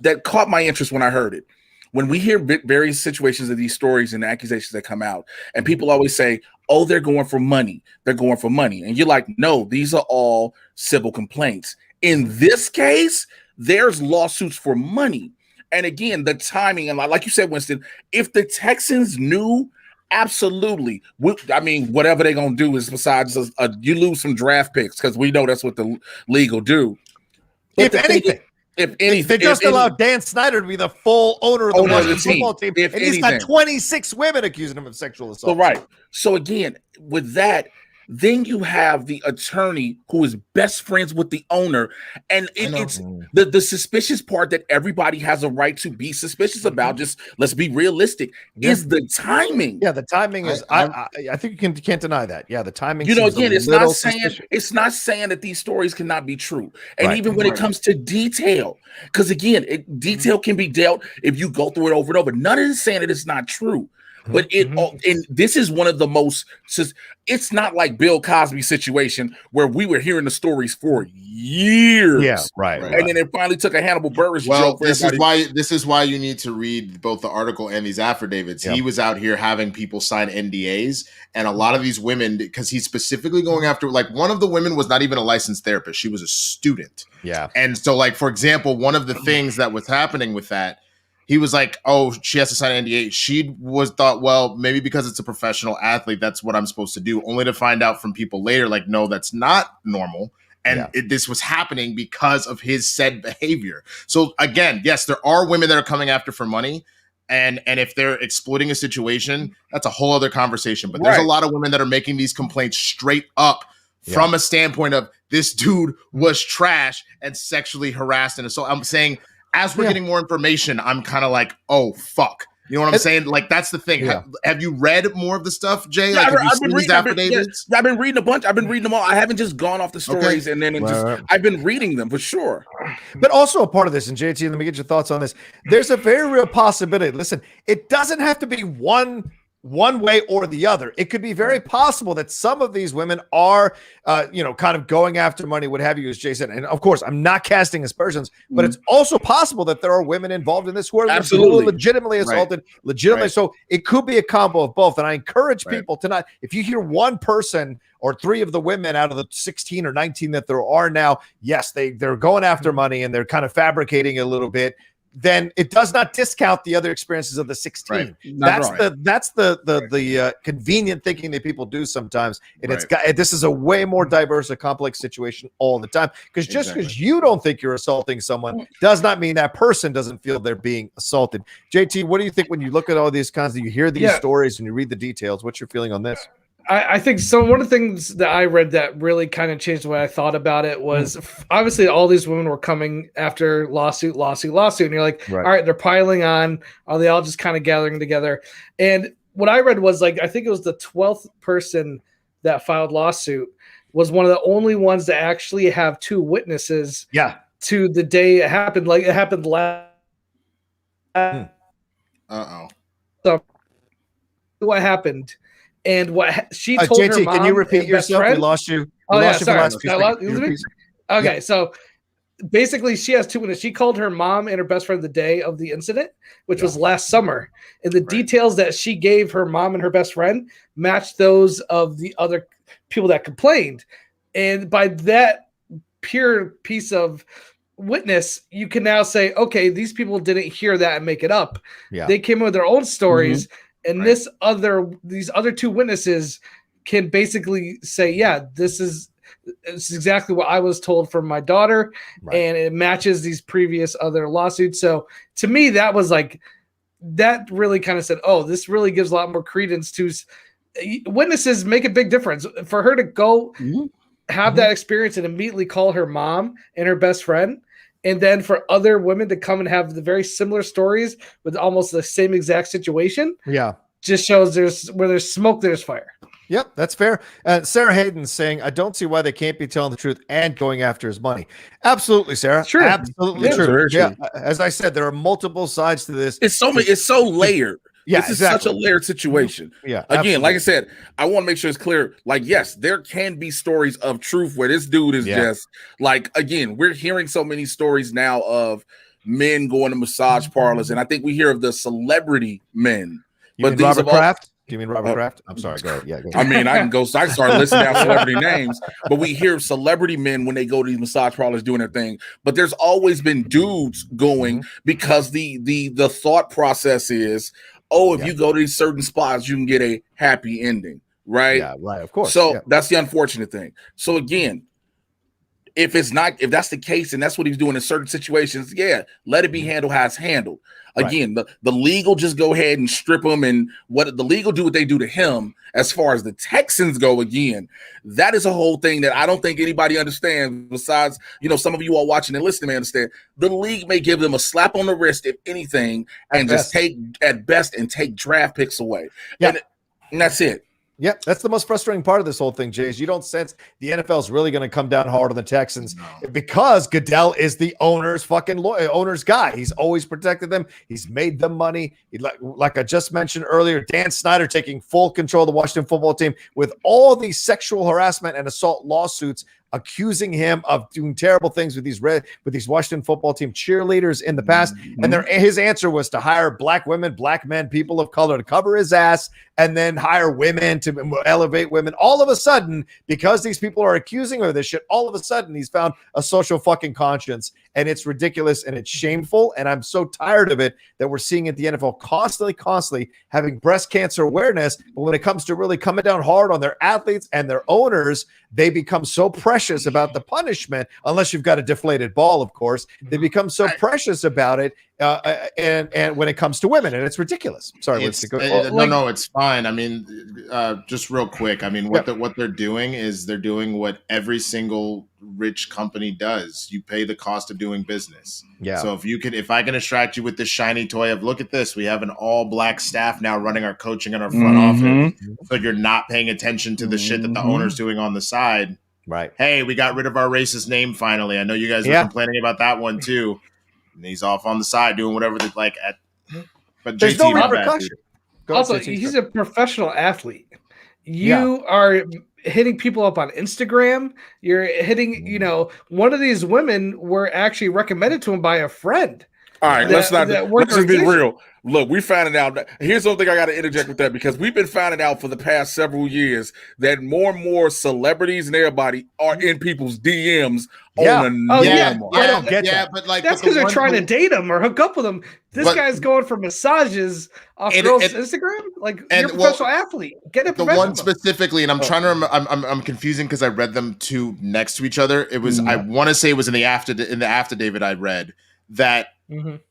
that caught my interest when I heard it. When we hear various situations of these stories and the accusations that come out, and people always say, "Oh, they're going for money. They're going for money." And you're like, no, these are all civil complaints. In this case, there's lawsuits for money. And again, the timing, and like you said, Winston, if the Texans knew, absolutely. Whatever they're going to do is, besides you lose some draft picks, because we know that's what the league will do. But if anything, they just allowed Dan Snyder to be the full owner of the Washington football team, and he's got 26 women accusing him of sexual assault. So again, with that, Then you have the attorney who is best friends with the owner. And it's the suspicious part that everybody has a right to be suspicious about. Just let's be realistic, is the timing. Yeah, the timing is I think you can't deny that. Yeah, the timing. Again, it's not saying that these stories cannot be true. And even when it comes to detail, because again, detail can be dealt if you go through it over and over. None of this saying that it's not true. But and this is one of the most. It's not like Bill Cosby's situation where we were hearing the stories for years. Yeah, right. And then it finally took a Hannibal Buress joke. This is why you need to read both the article and these affidavits. He was out here having people sign NDAs, and a lot of these women, because he's specifically going after, like, one of the women was not even a licensed therapist; she was a student. Yeah, and so, like, for example, one of the things that was happening with that. He was like, oh, she has to sign an NDA. She thought, well, maybe because it's a professional athlete, that's what I'm supposed to do, only to find out from people later, like, no, that's not normal. And this was happening because of his said behavior. So again, yes, there are women that are coming after for money. And if they're exploiting a situation, that's a whole other conversation. But there's a lot of women that are making these complaints straight up from a standpoint of this dude was trash and sexually harassed. And so I'm saying, as we're getting more information, I'm kind of like, oh, fuck. You know what I'm saying? Like, that's the thing. Yeah. Have you read more of the stuff, Jay? Like, have you seen these affidavits? I've been reading a bunch. I've been reading them all. I haven't just gone off the stories and then I've been reading them for sure. But also a part of this, and JT, let me get your thoughts on this. There's a very real possibility. Listen, it doesn't have to be one way or the other. It could be very possible that some of these women are, kind of going after money, what have you, as Jay said. And of course, I'm not casting aspersions, but it's also possible that there are women involved in this who are legitimately assaulted, legitimately. So it could be a combo of both. And I encourage people to not, if you hear one person or three of the women out of the 16 or 19 that there are now, yes, they're going after money and they're kind of fabricating a little bit, then it does not discount the other experiences of the 16. Right. That's the convenient thinking that people do sometimes. And this is a way more diverse and complex situation all the time. Because just because you don't think you're assaulting someone does not mean that person doesn't feel they're being assaulted. JT, what do you think when you look at all these kinds of, you hear these stories and you read the details? What's your feeling on this? I think so. One of the things that I read that really kind of changed the way I thought about it was obviously all these women were coming after lawsuit. And you're like, all right, they're piling on. Are they all just kind of gathering together? And what I read was, like, I think it was the 12th person that filed lawsuit was one of the only ones to actually have two witnesses to the day it happened. Like, it happened last. So what happened? And what she told JT, her mom. Can you repeat yourself? We lost you. Okay, so basically, she has two witnesses. She called her mom and her best friend the day of the incident, which was last summer. And the details that she gave her mom and her best friend matched those of the other people that complained. And by that pure piece of witness, you can now say, okay, these people didn't hear that and make it up. Yeah. They came up with their own stories. And these other two witnesses can basically say, yeah, this is exactly what I was told from my daughter, and it matches these previous other lawsuits. So to me, that was like, that really kind of said, oh, this really gives a lot more credence to witnesses. Make a big difference for her to go have that experience and immediately call her mom and her best friend. And then for other women to come and have the very similar stories with almost the same exact situation. Yeah. Just shows where there's smoke, there's fire. Yep, that's fair. Sarah Hayden's saying, I don't see why they can't be telling the truth and going after his money. Absolutely, Sarah. True. Absolutely true. Yeah. As I said, there are multiple sides to this. It's so layered. Yeah, this is such a layered situation. Yeah. Again, absolutely. Like I said, I want to make sure it's clear. Like, yes, there can be stories of truth where this dude is just like, again, we're hearing so many stories now of men going to massage parlors, and I think we hear of the celebrity men. You mean Robert Kraft? Do you mean Robert Kraft? I'm sorry. Go ahead. Yeah. Go ahead. I mean, I start listing down celebrity names, but we hear celebrity men when they go to these massage parlors doing their thing. But there's always been dudes going because the thought process is, oh, if you go to these certain spots, you can get a happy ending, right? Yeah, right. Of course. So that's the unfortunate thing. So again, if that's the case and that's what he's doing in certain situations, yeah, let it be handled how it's handled. Again, the league will just go ahead and strip him, and what the league will do what they do to him. As far as the Texans go, again, that is a whole thing that I don't think anybody understands. Besides, some of you all watching and listening may understand. The league may give them a slap on the wrist, if anything, and just take draft picks away. Yeah. And that's it. Yep, that's the most frustrating part of this whole thing, Jay, is you don't sense the NFL is really going to come down hard on the Texans because Goodell is the owner's guy. He's always protected them. He's made them money. Like I just mentioned earlier, Dan Snyder taking full control of the Washington football team with all these sexual harassment and assault lawsuits accusing him of doing terrible things with these Washington football team cheerleaders in the past. And his answer was to hire black women, black men, people of color to cover his ass, and then hire women to elevate women. All of a sudden, because these people are accusing him of this shit, all of a sudden he's found a social fucking conscience, and it's ridiculous and it's shameful. And I'm so tired of it that we're seeing at the NFL constantly having breast cancer awareness. But when it comes to really coming down hard on their athletes and their owners, they become so precious about the punishment, unless you've got a deflated ball, of course. They become so precious about it, and when it comes to women, and it's ridiculous. Sorry, no, it's fine. I mean, just real quick. I mean, what they're doing is they're doing what every single rich company does. You pay the cost of doing business. Yeah. So if I can distract you with this shiny toy of, look at this, we have an all black staff now running our coaching and our front office, so you're not paying attention to the shit that the owner's doing on the side. Right. Hey, we got rid of our racist name finally. I know you guys were complaining about that one too. And he's off on the side doing whatever they like at. But there's no repercussion. Also, he's a professional athlete. You are hitting people up on Instagram. You're hitting, one of these women were actually recommended to him by a friend. All right, let's just be real. Look, we found out. Here's something I got to interject with that, because we've been finding out for the past several years that more and more celebrities and everybody are in people's DMs. I don't get that. But that's because they're trying to date him or hook up with him. This guy's going for massages off girls' Instagram. Like, you're a professional athlete. Get it. The one specifically, and I'm trying to remember. I'm confusing because I read them two next to each other. It was I want to say it was in the affidavit I read that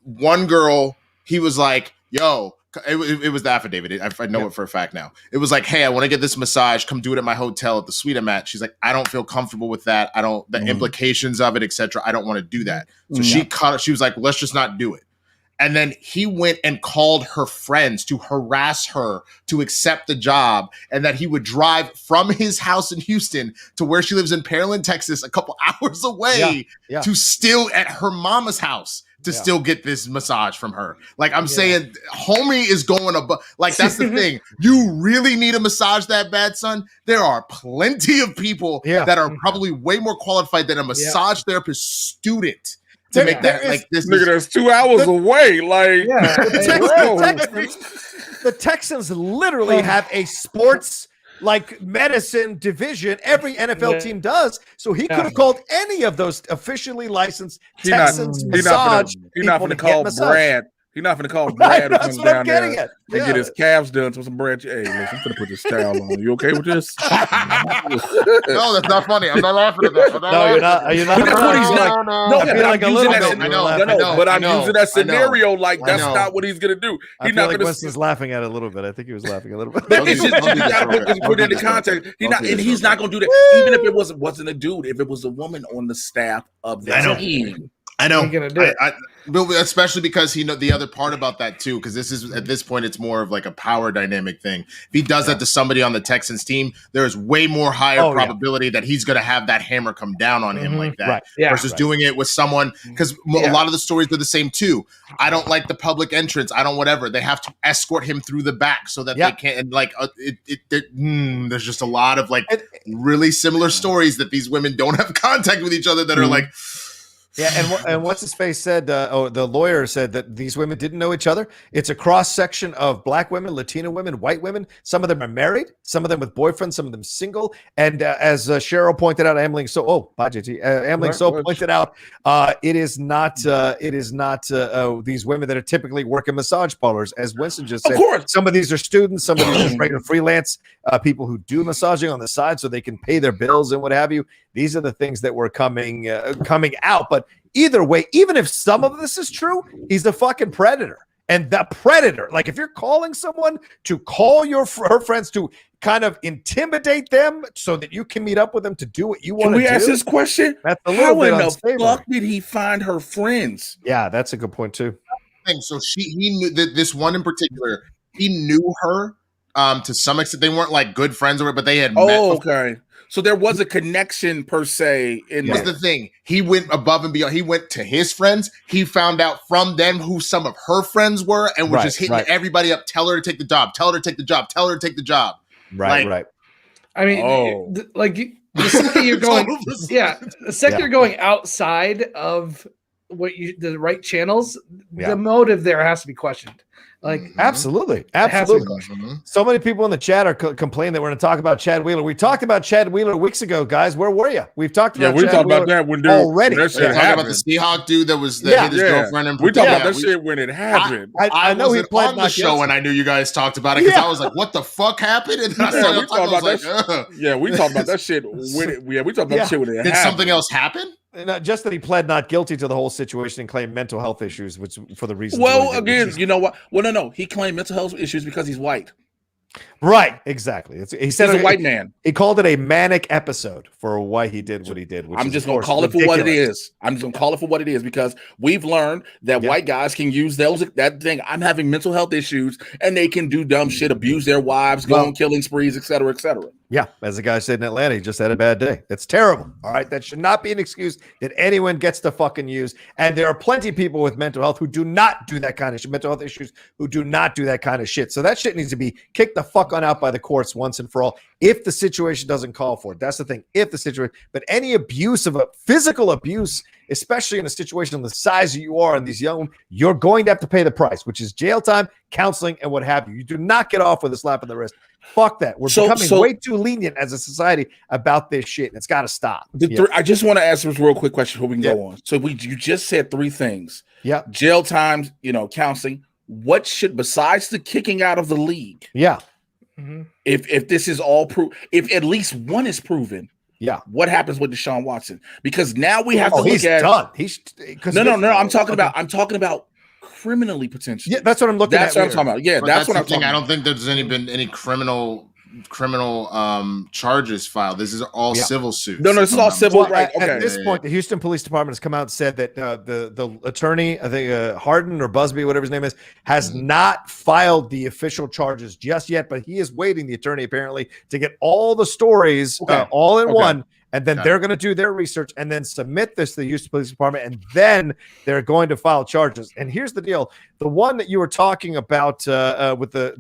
one girl. He was like, yo, it was the affidavit. I know it for a fact now. It was like, hey, I want to get this massage. Come do it at my hotel at the suite I'm at. She's like, I don't feel comfortable with that. The implications of it, etc. I don't want to do that. So she was like, let's just not do it. And then he went and called her friends to harass her to accept the job, and that he would drive from his house in Houston to where she lives in Pearland, Texas, a couple hours away to still at her mama's house to still get this massage from her. Like, I'm saying, homie is going above. Like, that's the thing. You really need a massage that bad, son? There are plenty of people that are probably way more qualified than a massage therapist student to make that. Like, this nigga, that's 2 hours away. Like, the Texans literally have a sports medicine division. Every NFL team does. So he could have called any of those officially licensed Texans massage. He's not going to call Brad. He's not going to call Brad to come down there and get his calves done with some bread. Hey, listen, I'm going to put this style on. You okay with this? No, that's not funny. I'm not laughing at that. No, you're not. Are you not? But I'm using that scenario like that's not what he's going to do. He's not going to. Winston's laughing at it a little bit. I think he was laughing a little bit. But it's just, you got to put it into context. He's not going to do that. Even if it wasn't a dude, if it was a woman on the staff of the team. I know, especially because the other part about that too, because this is at this point it's more of like a power dynamic thing. If he does that to somebody on the Texans team, there is way more higher probability that he's going to have that hammer come down on him like that versus doing it with someone. Because a lot of the stories are the same too. I don't like the public entrance. I don't whatever. They have to escort him through the back so that they can't. And there's just a lot of really similar stories that these women don't have contact with each other that are like. Yeah, and what's his face said? The lawyer said that these women didn't know each other. It's a cross section of black women, Latino women, white women. Some of them are married, some of them with boyfriends, some of them single. And as Cheryl pointed out, Ambling pointed out, it is not these women that are typically working massage parlors, as Winston just said. Of course, some of these are students, some of these are regular freelance people who do massaging on the side so they can pay their bills and what have you. These are the things that were coming out. But either way, even if some of this is true, he's the fucking predator. And the predator, like if you're calling someone to call her friends to kind of intimidate them so that you can meet up with them to do what you want to do. Can we ask this question? That's a How little in bit the fuck did he find her friends? Yeah, that's a good point too. So he knew that this one in particular, he knew her to some extent. They weren't like good friends or but they had met before. Okay. So there was a connection per se. Was the thing. He went above and beyond. He went to his friends. He found out from them who some of her friends were and was just hitting everybody up. Tell her to take the job. Tell her to take the job. Tell her to take the job. Right. I mean, the second you're going, the second you're going outside of the right channels, the motive there has to be questioned. Like absolutely. So many people in the chat are complaining that we're going to talk about Chad Wheeler. We talked about Chad Wheeler weeks ago, guys. Where were you? We've talked about we talked about that when already. When talking about the Seahawk dude that hit his girlfriend. And we talked about that shit when it happened. I know he played on the show, and I knew you guys talked about it because I was like, "What the fuck happened?" And then we talked about that. Yeah, we talked about that shit when we talked about that shit when it happened. Did something else happen? Just that he pled not guilty to the whole situation and claimed mental health issues, which for the reason. Well, again, you know what? Well, no. He claimed mental health issues because he's white. Right, exactly. He said he's a white man. He called it a manic episode for why he did what he did. I'm just going to call it for what it is. I'm just going to call it for what it is because we've learned that white guys can use that thing. I'm having mental health issues, and they can do dumb shit, abuse their wives, go on killing sprees, et cetera, et cetera. Yeah, as the guy said in Atlanta, he just had a bad day. That's terrible. All right, that should not be an excuse that anyone gets to fucking use. And there are plenty of people with mental health who do not do that kind of shit, mental health issues who do not do that kind of shit. So that shit needs to be kicked the fuck on out by the courts once and for all. If the situation doesn't call for it, that's the thing. If the situation, but any abuse of a physical abuse, especially in a situation the size you are and these young, you're going to have to pay the price, which is jail time, counseling, and what have you. You do not get off with a slap in the wrist. Fuck that. We're becoming way too lenient as a society about this shit, and it's got to stop. I just want to ask this real quick question before we can go on. So you just said three things. Yeah. Jail time, counseling. What should, besides the kicking out of the league? Yeah. Mm-hmm. If this is all if at least one is proven, what happens with Deshaun Watson? Because now we have to look at done. No. I'm talking about criminally potentially. Yeah, that's what I'm looking at. That's what I'm talking about. Yeah, that's what I'm talking about. I don't think there's been any criminal charges filed. This is all civil suits. No, this is all civil. Well, right. At this point, the Houston Police Department has come out and said that the attorney, I think Harden or Busby, whatever his name is, has not filed the official charges just yet, but he is waiting, the attorney apparently, to get all the stories all in one. And then they're going to do their research and then submit this to the Houston Police Department, and then they're going to file charges. And here's the deal: the one that you were talking about with the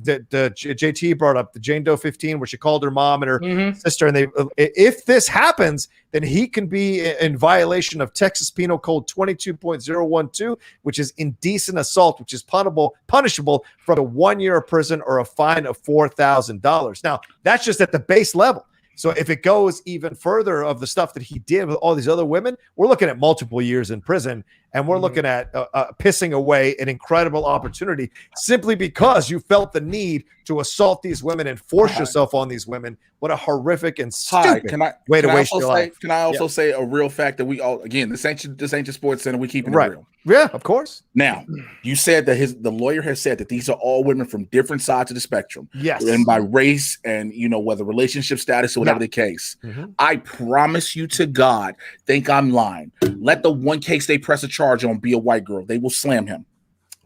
JT brought up, the Jane Doe 15, where she called her mom and her sister, and if this happens, then he can be in violation of Texas Penal Code 22.012, which is indecent assault, which is punishable from a 1 year of prison or a fine of $4,000. Now, that's just at the base level. So if it goes even further of the stuff that he did with all these other women, we're looking at multiple years in prison, and we're looking at pissing away an incredible opportunity simply because you felt the need to assault these women and force yourself on these women. What a horrific and stupid way to waste your life. Can I also say a real fact that we all, again, this ain't Sports Center, we keeping it real. Yeah, of course. Now, you said that the lawyer has said that these are all women from different sides of the spectrum. Yes. And by race and, whether relationship status or whatever the case. I promise you to God, think I'm lying. Let the one case they press a charge on be a white girl. They will slam him.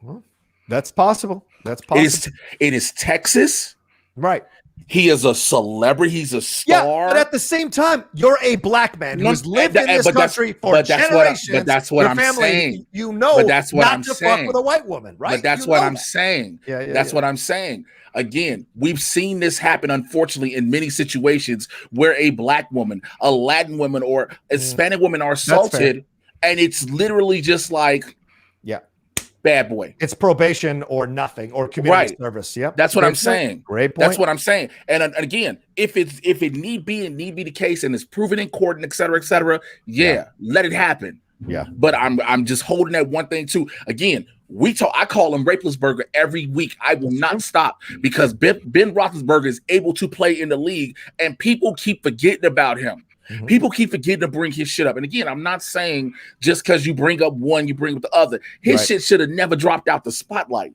Well, that's possible. It is Texas. Right. He is a celebrity. He's a star. Yeah, but at the same time, you're a black man who's lived in this country for generations. But that's what I'm saying. But that's what I'm saying. Fuck with a white woman, right? But that's what I'm saying. That's what I'm saying. Again, we've seen this happen, unfortunately, in many situations where a black woman, a Latin woman, or a Hispanic woman are assaulted. and it's literally just like, bad boy. It's probation or nothing, or community service. Yep. That's what I'm saying. Great point. That's what I'm saying. And again, if it need be the case and it's proven in court and et cetera, let it happen. Yeah. But I'm just holding that one thing too. Again, I call him Rapelessberger every week. I will not stop because Ben Roethlisberger is able to play in the league, and people keep forgetting about him. Mm-hmm. People keep forgetting to bring his shit up. And again, I'm not saying just because you bring up one, you bring up the other. His shit should have never dropped out the spotlight.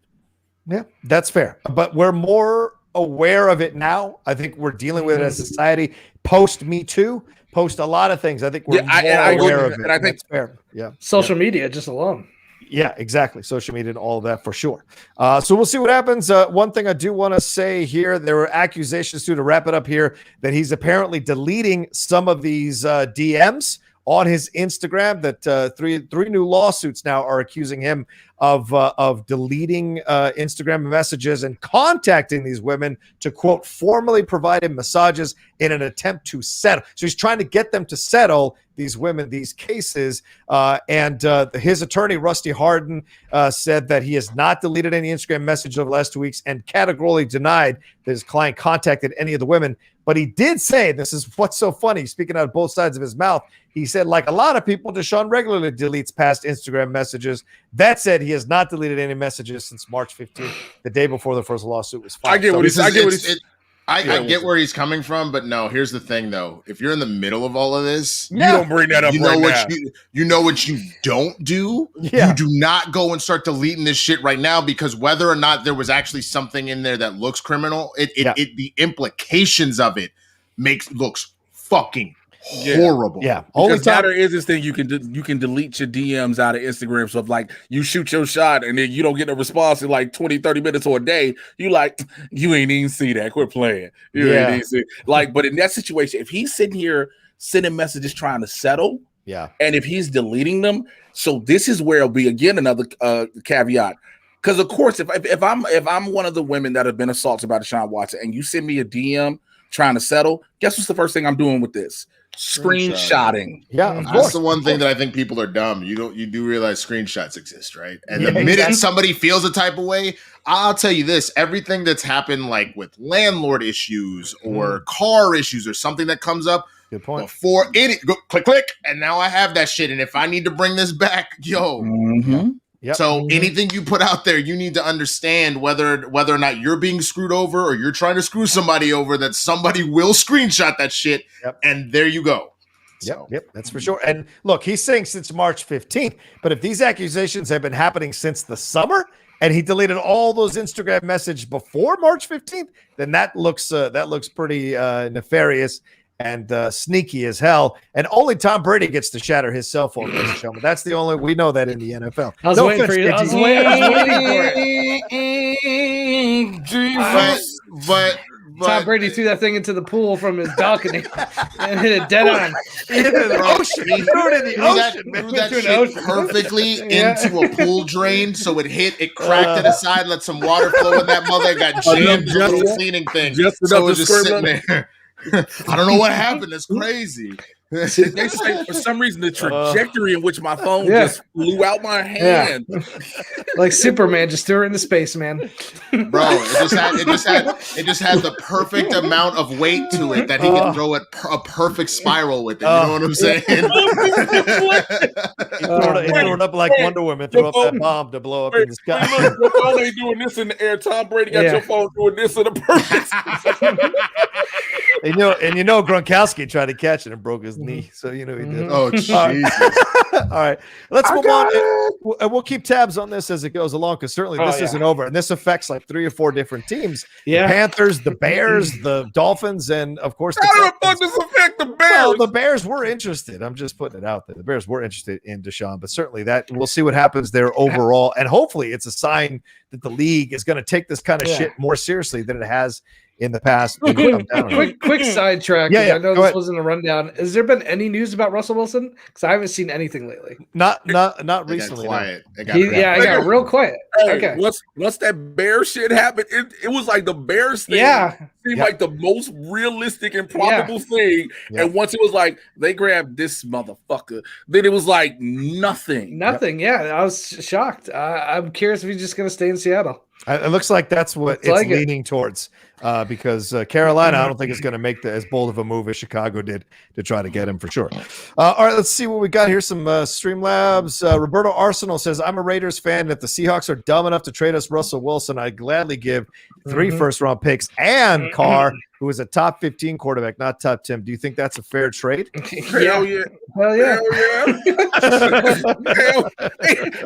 Yeah, that's fair. But we're more aware of it now. I think we're dealing with it as a society. Post Me Too, post a lot of things. I think we're more aware of it. And I think that's fair. Yeah. Social media just alone. Yeah, exactly. Social media and all of that for sure. So we'll see what happens. One thing I do want to say here, there were accusations to wrap it up here that he's apparently deleting some of these DMs on his Instagram. That three new lawsuits now are accusing him of deleting Instagram messages and contacting these women to, quote, formally provide him massages in an attempt to settle. So he's trying to get them to settle these women, these cases. And his attorney, Rusty Hardin, said that he has not deleted any Instagram message over the last 2 weeks and categorically denied that his client contacted any of the women. But he did say, this is what's so funny, speaking out of both sides of his mouth, he said, like a lot of people, Deshaun regularly deletes past Instagram messages. That said, he has not deleted any messages since March 15th, the day before the first lawsuit was filed. I get where he's coming from, but no, here's the thing though. If you're in the middle of all of this, you don't bring that up. You know what you don't do? Yeah. You do not go and start deleting this shit right now, because whether or not there was actually something in there that looks criminal, the implications of it looks fucking horrible. Yeah. Only matter is this thing you can delete your DMs out of Instagram. So if like you shoot your shot and then you don't get a response in like 20-30 minutes or a day, you ain't even see that. Quit playing. You ain't even see. But in that situation, if he's sitting here sending messages trying to settle, and if he's deleting them, so this is where it'll be again another caveat. Because of course, if I'm one of the women that have been assaulted by Deshaun Watson and you send me a DM trying to settle, guess what's the first thing I'm doing with this? Screenshotting. Yeah, that's the one thing that I think people are dumb. You do realize screenshots exist, right? And the minute somebody feels a type of way, I'll tell you this: everything that's happened, like with landlord issues or car issues or something that comes up, good point. Before click, and now I have that shit. And if I need to bring this back, So anything you put out there, you need to understand whether or not you're being screwed over or you're trying to screw somebody over, that somebody will screenshot that shit. And there you go. Yep, that's for sure. And look, he's saying since March 15th, but if these accusations have been happening since the summer and he deleted all those Instagram messages before March 15th, then that looks pretty nefarious and sneaky as hell. And only Tom Brady gets to shatter his cell phone, ladies and gentlemen. That's the only, we know that in the NFL. I was waiting for you. I was waiting for it. But Tom Brady threw that thing into the pool from his balcony and hit it dead on. Into the ocean. He threw it in the ocean. Threw that shit perfectly into a pool drain, so it cracked to the side, let some water flow in that mother, got jammed in the little cleaning thing. So it was just sitting there. I don't know what happened. It's crazy. They say for some reason the trajectory in which my phone just flew out my hand, like Superman just threw it into space, man. Bro, it just had the perfect amount of weight to it that he can throw it a perfect spiral with it. You know what I'm saying? He threw it up like Wonder Woman, threw up that bomb to blow up in the sky. Your phone ain't doing this in the air. Tom Brady got your phone doing this in the perfect. And Gronkowski tried to catch it and broke his knee. So he did. Oh, Jesus. All right. Let's move on. And we'll keep tabs on this as it goes along, because certainly this isn't over. And this affects like 3 or 4 different teams. Yeah. The Panthers, the Bears, the Dolphins, and of course how the fuck does this affect the Bears? Well, the Bears were interested. I'm just putting it out there. The Bears were interested in Deshaun, but certainly that we'll see what happens there overall. And hopefully it's a sign that the league is going to take this kind of shit more seriously than it has in the past. Quick sidetrack. Yeah, I know this wasn't a rundown. Has there been any news about Russell Wilson? Because I haven't seen anything lately. Not recently. Quiet. It got real quiet. Hey, once that Bears shit happened, it was like the Bears thing. Yeah. seemed like the most realistic and probable thing. Yeah. And once it was like they grabbed this motherfucker, then it was like nothing. Nothing. Yeah, I was shocked. I'm curious if he's just going to stay in Seattle. It looks like that's what it's like leaning towards, because Carolina, I don't think is going to make as bold of a move as Chicago did to try to get him for sure. All right, let's see what we got here. Some Streamlabs. Roberto Arsenal says, I'm a Raiders fan. If the Seahawks are dumb enough to trade us Russell Wilson, I'd gladly give 3 first-round picks and Carr, who is a top 15 quarterback, not top 10. Do you think that's a fair trade? Hell yeah. Hell yeah.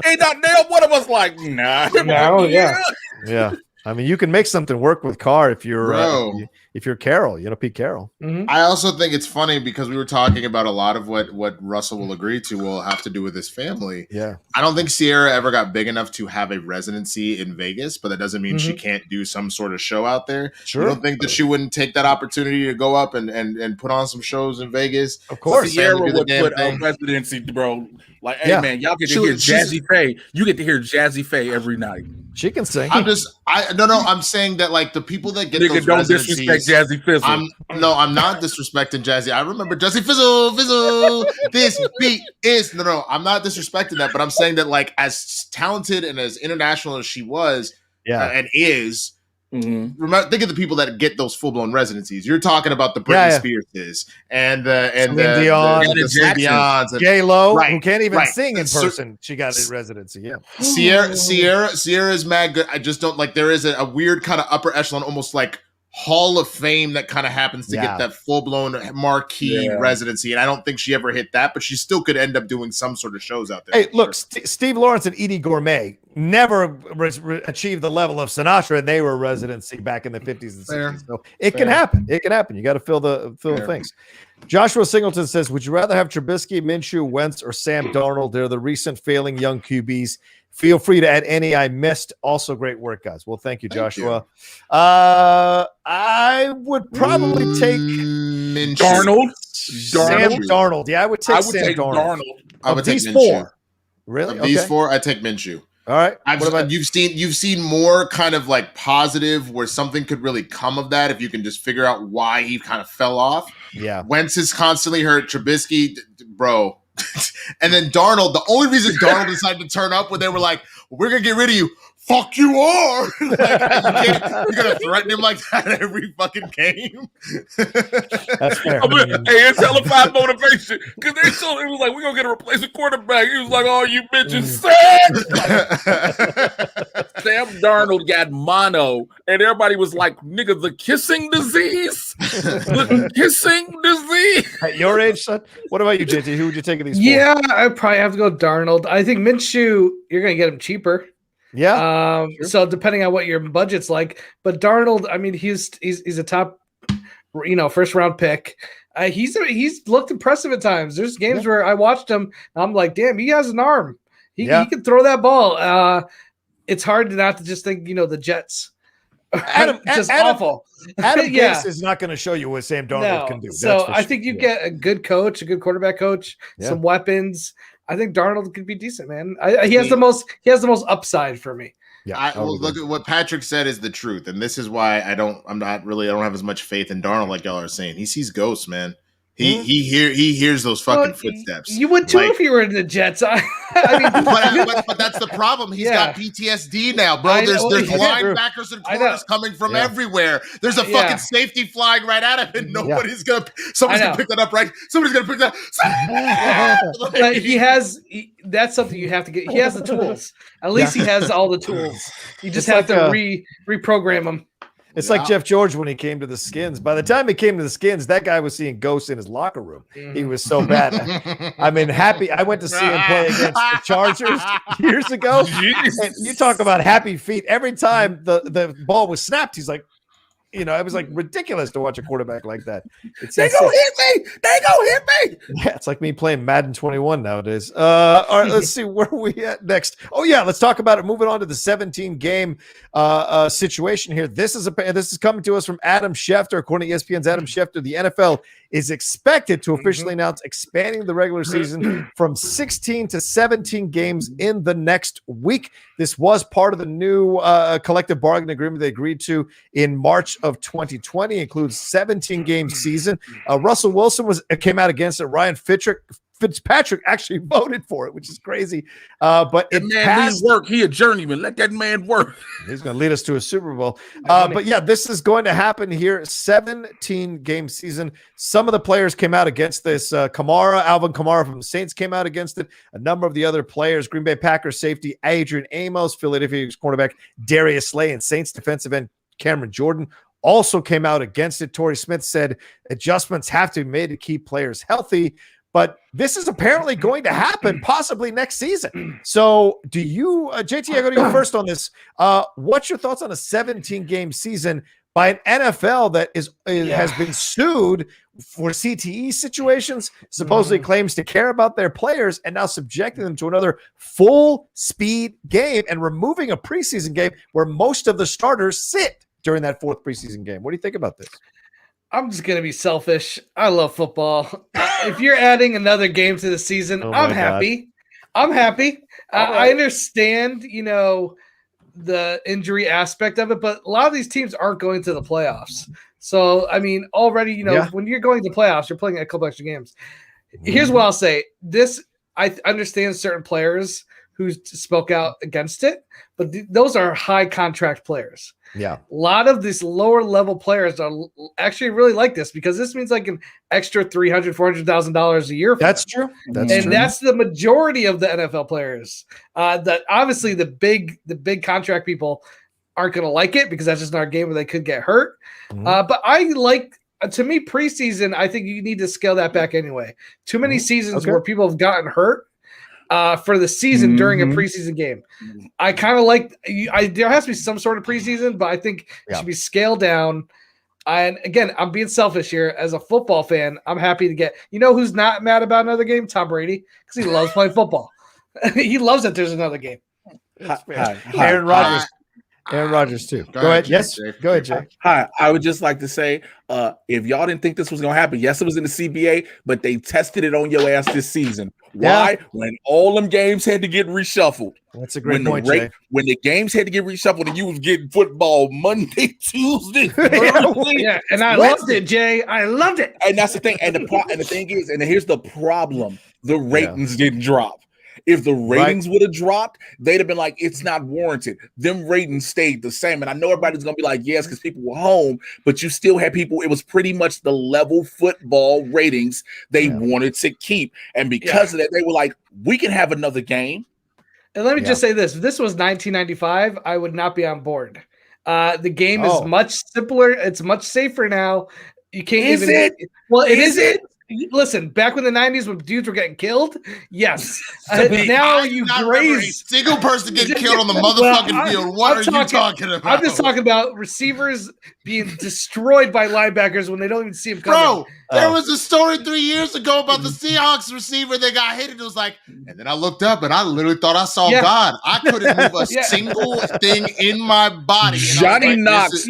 Ain't not nailed one of us like, nah. No, yeah. Yeah. I mean, you can make something work with Carr if you're Carroll, Pete Carroll. I also think it's funny because we were talking about a lot of what Russell will agree to will have to do with his family. Yeah. I don't think Sierra ever got big enough to have a residency in Vegas, but that doesn't mean she can't do some sort of show out there. Sure. You don't think that she wouldn't take that opportunity to go up and put on some shows in Vegas? Of course. Sierra would put a residency, bro. Like, hey, man, y'all get to hear Jazzy Faye. You get to hear Jazzy Faye every night. She can sing. I'm saying that like the people that get those don't residencies, disrespect Jazzy Fizzle. I'm not disrespecting Jazzy. I remember Jazzy Fizzle. This beat is I'm not disrespecting that, but I'm saying that like as talented and as international as she was, and is. Remember, think of the people that get those full blown residencies. You're talking about the Britney Spearses and the Dion's, J Lo, who can't even sing in person. She got a residency. Yeah, Sierra is mad good. I just don't like. There is a weird kind of upper echelon, almost like Hall of Fame that kind of happens to get that full blown marquee residency, and I don't think she ever hit that, but she still could end up doing some sort of shows out there. Hey, look, Steve Lawrence and Edie Gourmet never achieved the level of Sinatra, and they were residency back in the 50s and 60s. So it can happen. It can happen. You got to fill the things. Joshua Singleton says, would you rather have Trubisky, Minshew, Wentz, or Sam Darnold? They're the recent failing young QBs. Feel free to add any I missed. Also, great work, guys. Well, thank you, Joshua. I would probably take Darnold. Sam Darnold. Yeah, I would take Sam Darnold. I would take these Minshew. 4. Really? Of these 4, I take Minshew. All right. What about you've seen more kind of like positive where something could really come of that if you can just figure out why he kind of fell off. Yeah. Wentz is constantly hurt. Trubisky, bro. And then Darnold, the only reason Darnold decided to turn up when they were like, we're going to get rid of you. Fuck you are. Like, you're going to threaten him like that every fucking game. That's fair. Hey, it's hella motivation. Because they told him, it was like, we're going to get a replacement quarterback. He was like, oh, you bitches suck. Sam Darnold got mono. And everybody was like, nigga, the kissing disease? The kissing disease? At your age, son? What about you, JT? Who would you take of these 4? Yeah, I'd probably have to go Darnold. I think Minshew, you're going to get him cheaper. Yeah. So depending on what your budget's like, but Darnold, I mean, he's a top, first round pick. He's looked impressive at times. There's games where I watched him, and I'm like, damn, he has an arm. He can throw that ball. It's hard not to just think, the Jets. Awful. Adam Gase is not going to show you what Sam Darnold can do. So I think you get a good coach, a good quarterback coach, some weapons. I think Darnold could be decent, man. He has the most upside for me. Yeah. Look at what Patrick said is the truth, and this is why I don't have as much faith in Darnold like y'all are saying. He sees ghosts, man. He hears those fucking footsteps. You would too if you were in the Jets. I mean, but that's the problem. He's got PTSD now, bro. There's linebackers and corners coming from everywhere. There's a fucking safety flying right at him, and somebody's gonna pick that up, right? Somebody's gonna pick that up. That's something you have to get. He has the tools. At least he has all the tools. You just have to reprogram them. It's like Jeff George when he came to the Skins. By the time he came to the Skins, that guy was seeing ghosts in his locker room. He was so bad. I mean, I went to see him play against the Chargers years ago. And you talk about happy feet. Every time the ball was snapped, he's like, it was like ridiculous to watch a quarterback like that. They go hit me. They go hit me. Yeah, it's like me playing Madden 21 nowadays. All right, let's see where we at next. Oh yeah, let's talk about it. Moving on to the 17 game situation here. This is coming to us from Adam Schefter. According to ESPN's Adam Schefter, the NFL is expected to officially announce expanding the regular season from 16 to 17 games in the next week. This was part of the new collective bargaining agreement they agreed to in March of 2020. It includes 17-game season. Russell Wilson came out against it. Ryan Fitzpatrick actually voted for it, which is crazy. But that it man passed. needs work. He a journeyman. Let that man work. He's going to lead us to a Super Bowl. But yeah, this is going to happen here. 17-game season. Some of the players came out against this. Alvin Kamara from the Saints came out against it. A number of the other players, Green Bay Packers safety Adrian Amos, Philadelphia's cornerback Darius Slay, and Saints defensive end Cameron Jordan also came out against it. Torrey Smith said adjustments have to be made to keep players healthy. But this is apparently going to happen possibly next season. So do you, JT, I go to you first on this. What's your thoughts on a 17-game season by an NFL that has been sued for CTE situations, supposedly claims to care about their players, and now subjecting them to another full-speed game and removing a preseason game where most of the starters sit during that fourth preseason game? What do you think about this? I'm just going to be selfish. I love football. If you're adding another game to the season, I'm happy. I'm happy. I understand, the injury aspect of it, but a lot of these teams aren't going to the playoffs. So, I mean, already, when you're going to the playoffs, you're playing a couple extra games. Here's what I'll say. I understand certain players who spoke out against it, but those are high contract players. Yeah. A lot of these lower level players are actually really like this because this means like an extra $300,000, $400,000 a year. That's true. That's the majority of the NFL players. That obviously the big contract people aren't going to like it because that's just not a game where they could get hurt. But to me, preseason, I think you need to scale that back anyway. Too many seasons where people have gotten hurt for the season during a preseason game. I kind of there has to be some sort of preseason, but I think it should be scaled down. And again, I'm being selfish here. As a football fan, I'm happy to get, who's not mad about another game? Tom Brady, because he loves playing football. He loves that there's another game. Aaron Rodgers. Aaron Rodgers too. Go ahead. Yes. Go ahead, Jay. Hi. I would just like to say, if y'all didn't think this was going to happen, yes, it was in the CBA, but they tested it on your ass this season. Why? Yeah. When all them games had to get reshuffled. That's a great point, Jay. When the games had to get reshuffled and you was getting football Monday, Tuesday, Thursday. Yeah, and I loved it, Jay. I loved it. And that's the thing. And the thing is, and here's the problem: the ratings didn't drop. If the ratings would have dropped, they'd have been like, it's not warranted. Them ratings stayed the same. And I know everybody's going to be like, yes, because people were home, but you still had people. It was pretty much the level football ratings they wanted to keep. And because of that, they were like, we can have another game. And let me just say this. If this was 1995, I would not be on board. The game is much simpler. It's much safer now. You can't Is it? Well, is it? Listen, back when the 90s when dudes were getting killed, yes. Now you graze. Single person getting killed on the motherfucking field. What are you talking about? I'm just talking about receivers being destroyed by linebackers when they don't even see him coming. Bro, there was a story 3 years ago about the Seahawks receiver that got hit, and it was like, and then I looked up and I literally thought I saw God. I couldn't move a single thing in my body. Johnny Knox,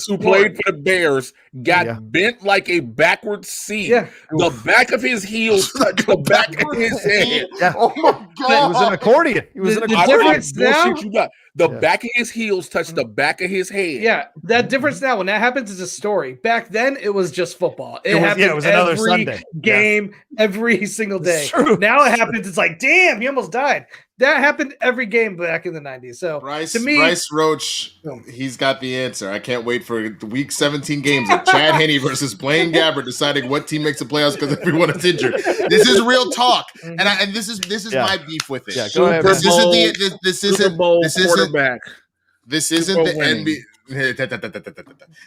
who played for the Bears, got bent like a backward seat. Yeah. The back of his heels touched the back of his head. Yeah. Oh my God. It was an accordion. The difference now. The back of his heels touched the back of his head. Yeah, that difference now, when that happens, is a story. Back then, it was just football. It was another Sunday game, every single day. Now it happens, it's like, damn, he almost died. That happened every game back in the 90s. So to me, Bryce Roach, he's got the answer. I can't wait for the week 17 games of Chad Henne versus Blaine Gabbert deciding what team makes the playoffs because everyone is injured. This is real talk, and this is my beef with it. Yeah, go ahead. This isn't This isn't the NBA.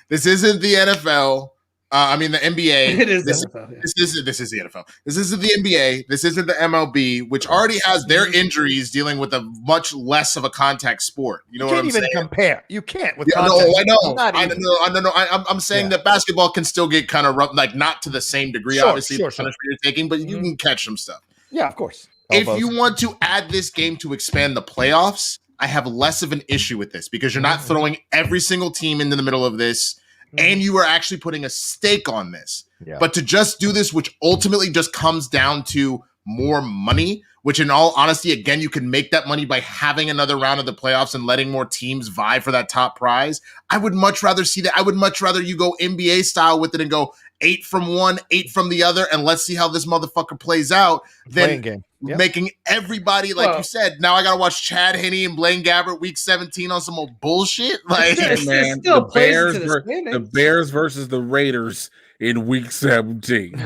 This isn't the NFL. The NBA. It is this is the NFL. This isn't the NBA. This isn't the MLB, which already has their injuries dealing with a much less of a contact sport. You know what I'm saying? You can't even compare. You can't with contact. I know. I'm saying that basketball can still get kind of rough, like not to the same degree, obviously, the punishment you're taking, but you can catch some stuff. Yeah, of course. If you want to add this game to expand the playoffs, I have less of an issue with this because you're not throwing every single team into the middle of this. and you are actually putting a stake on this. Yeah. But to just do this, which ultimately just comes down to more money, which in all honesty, again, you can make that money by having another round of the playoffs and letting more teams vie for that top prize. I would much rather see that. I would much rather you go NBA style with it and go 8 from one, 8 from the other, and let's see how this motherfucker plays out than game. Making everybody, like you said, now I got to watch Chad Henne and Blaine Gabbert week 17 on some old bullshit. Like, man, the Bears versus the Raiders in week 17.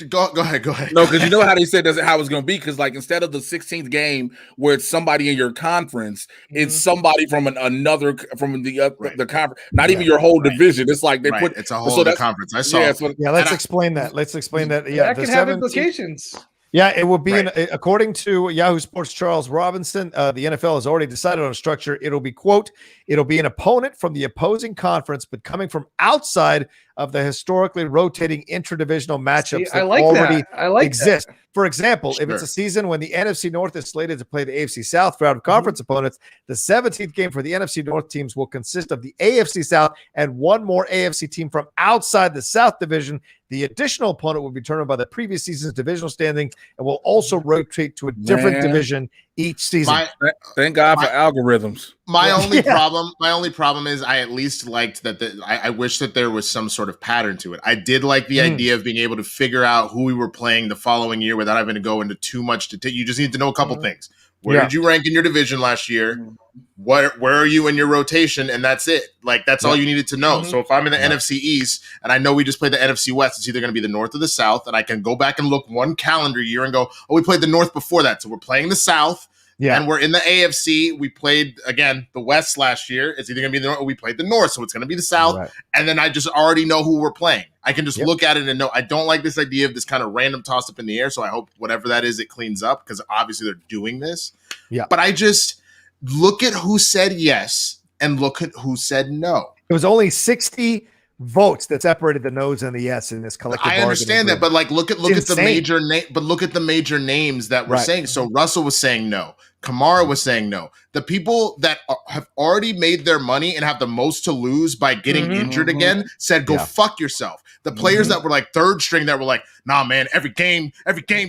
Go ahead. No, because you know how they said that's how it's going to be. Because like instead of the 16th game where it's somebody in your conference, it's somebody from another from the conference, not even your whole division. It's like they put it's a whole other conference. I saw. Let's explain that. Yeah, that can have implications. Yeah, it will be according to Yahoo Sports' Charles Robinson. The NFL has already decided on a structure. It'll be, quote, it'll be an opponent from the opposing conference, but coming from outside of the historically rotating interdivisional matchups that already exist. That. For example, if it's a season when the NFC North is slated to play the AFC South for out-of-conference opponents, the 17th game for the NFC North teams will consist of the AFC South and one more AFC team from outside the South division. The additional opponent will be determined by the previous season's divisional standing and will also rotate to a different division each season. Thank God for algorithms. My only problem is I at least liked that. I wish that there was some sort of pattern to it. I did like the idea of being able to figure out who we were playing the following year without having to go into too much detail. You just need to know a couple things. Where did you rank in your division last year? Where are you in your rotation? And that's it. Like, that's all you needed to know. So if I'm in the NFC East and I know we just played the NFC West, it's either going to be the North or the South. And I can go back and look one calendar year and go, oh, we played the North before that. So we're playing the South. Yeah. And we're in the AFC. We played, again, the West last year. It's either going to be the North or we played the North. So it's going to be the South. Right. And then I just already know who we're playing. I can just look at it and know. I don't like this idea of this kind of random toss up in the air. So I hope whatever that is, it cleans up because obviously they're doing this. Yeah. But I just look at who said yes and look at who said no. It was only 60 votes that separated the no's and the yes in this collective. I understand that, but like look at the major name, but look at the major names that were saying. So Russell was saying no. Kamara was saying no. The people that have already made their money and have the most to lose by getting injured again said, go fuck yourself. The players that were like third string that were like, nah, man, every game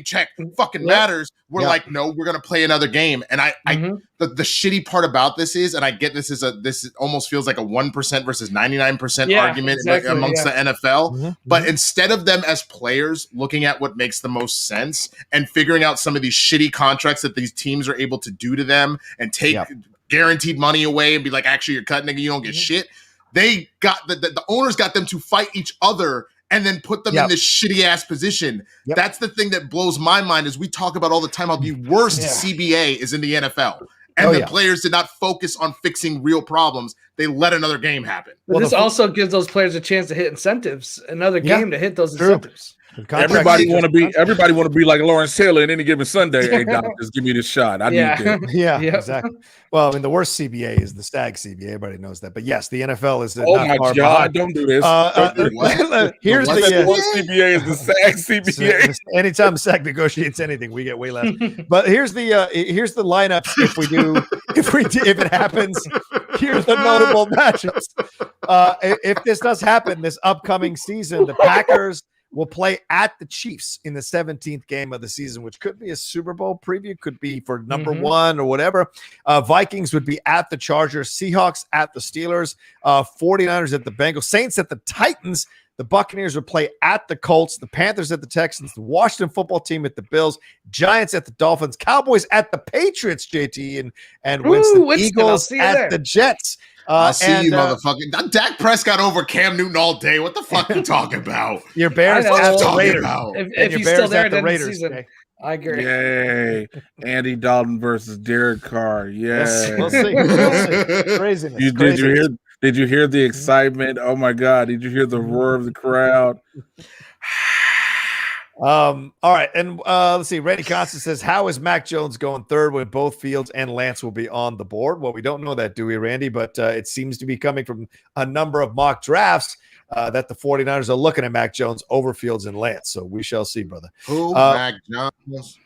check fucking matters. We're like, no, we're going to play another game. And the shitty part about this is, and I get this almost feels like a 1% versus 99% argument amongst the NFL. But instead of them as players looking at what makes the most sense and figuring out some of these shitty contracts that these teams are able to do to them and take guaranteed money away and be like, actually, you're cutting, nigga, you don't get shit. They got the owners got them to fight each other and then put them in this shitty ass position. That's the thing that blows my mind is we talk about all the time how the worst CBA is in the NFL. And the players did not focus on fixing real problems. They let another game happen. Well, this also gives those players a chance to hit incentives, another game to hit those incentives. Everybody want to be like Lawrence Taylor in any given Sunday. Hey, Doc, just give me this shot. I need that. Exactly. Well, I mean, the worst CBA is the Stag CBA. Everybody knows that. But yes, the NFL is. Oh my God! Behind. Don't do this. Here's the worst CBA is the Stag CBA. Anytime Stag negotiates anything, we get way less. But here's the lineups. If it happens, here's the notable matchups. If this does happen this upcoming season, the Packers will play at the Chiefs in the 17th game of the season, which could be a Super Bowl preview, could be for number one or whatever. Vikings would be at the Chargers, Seahawks at the Steelers, 49ers at the Bengals, Saints at the Titans. The Buccaneers would play at the Colts, the Panthers at the Texans, the Washington football team at the Bills, Giants at the Dolphins, Cowboys at the Patriots, JT and Winston, Eagles at the Jets. I'll see you, motherfucker. Dak Prescott over Cam Newton all day. What the fuck you talking about? Your Bears at the Raiders. If he's still there at the Raiders season, I agree. Yay. Andy Dalton versus Derek Carr. Yay. We'll see. Craziness. Did you hear the excitement? Oh my God. Did you hear the roar of the crowd? All right, and let's see. Randy Constance says, "How is Mac Jones going third when both Fields and Lance will be on the board?" Well, we don't know that, do we, Randy? But it seems to be coming from a number of mock drafts that the 49ers are looking at Mac Jones over Fields and Lance. So we shall see, brother. Who, Mac Jones?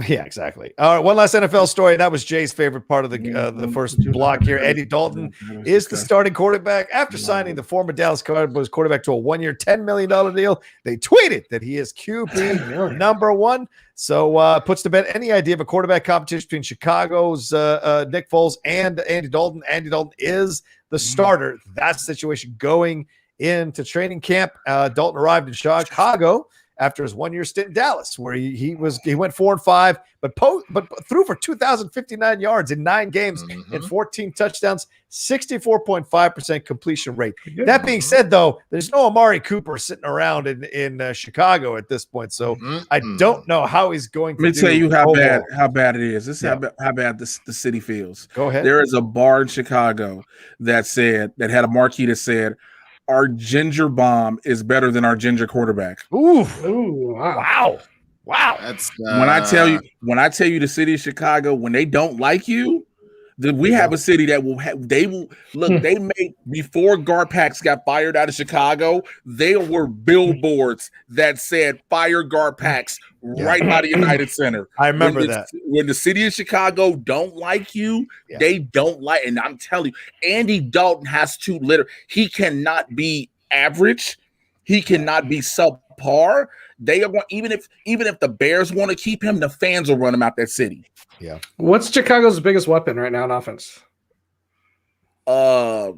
Yeah, exactly. All right, one last NFL story. That was Jay's favorite part of the first block here. Andy Dalton is the starting quarterback after signing the former Dallas Cowboys quarterback to a one-year, $10 million deal. They tweeted that he is QB number one. So puts to bed any idea of a quarterback competition between Chicago's Nick Foles and Andy Dalton. Andy Dalton is the starter. That's the situation going into training camp. Dalton arrived in Chicago after his one-year stint in Dallas, where he went 4-5, but threw for 2,059 yards in 9 games and 14 touchdowns, 64.5% completion rate. That being said, though, there's no Amari Cooper sitting around in Chicago at this point, so I don't know how he's going to. Let me tell you how bad it is. This is how bad the city feels. Go ahead. There is a bar in Chicago that had a marquee that said, "Our ginger bomb is better than our ginger quarterback." Ooh, Wow. That's when I tell you the city of Chicago, when they don't like you, we have a city that they made before Garpax got fired out of Chicago, there were billboards that said "Fire Garpax" right by the United Center. I remember that. When the city of Chicago don't like you, they don't like, and I'm telling you, Andy Dalton has to he cannot be average, he cannot be subpar. They are going, even if the Bears want to keep him, the fans will run him out that city. Yeah. What's Chicago's biggest weapon right now in offense? The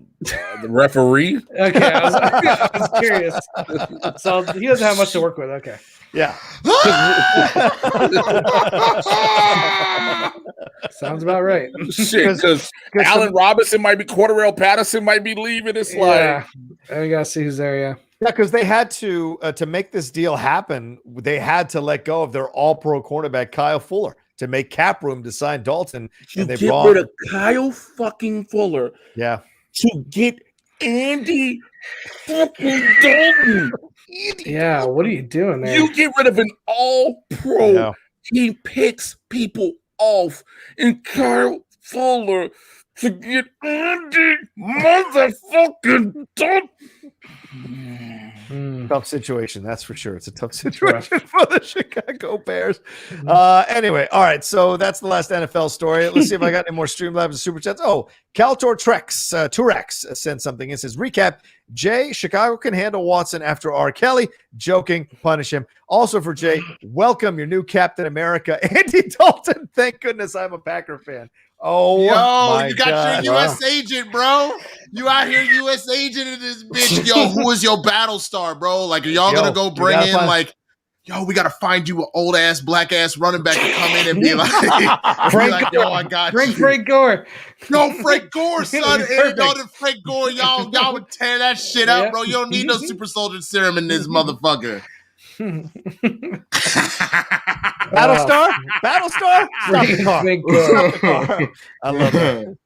referee. Okay, I was curious. So he doesn't have much to work with. Okay. Yeah. Sounds about right. Shit, because Allen Robinson might be, Cordarrelle Patterson might be leaving. It's like, we gotta see who's there. Yeah, because they had to make this deal happen. They had to let go of their All-Pro cornerback Kyle Fuller to make cap room to sign Dalton. You get rid of Kyle fucking Fuller, to get Andy fucking Dalton. Yeah, what are you doing there? You get rid of an all-pro. Yeah. He picks people off, and Kyle Fuller to get Andy motherfucking Dalton. Tough situation, that's for sure. It's a tough situation for the Chicago Bears. Anyway, all right, so that's the last NFL story. Let's see if I got any more Streamlabs and Super Chats. Oh, Caltor Turex sent something. It says, recap, Jay, Chicago can handle Watson after R. Kelly. Joking, punish him. Also for Jay, welcome your new Captain America, Andy Dalton. Thank goodness I'm a Packer fan. Oh, yo, you got your U.S. agent, bro. You out here, U.S. agent in this bitch. Yo, who is your battle star, bro? Like, are y'all gonna go bring in like, yo, we gotta find you an old ass black ass running back to come in and be like, yo, I got bring Frank Gore. No, Frank Gore, son. Andy Dalton, Frank Gore, y'all would tear that shit up, bro. You don't need no super soldier serum in this motherfucker. Battlestar? Stop the car. I love that.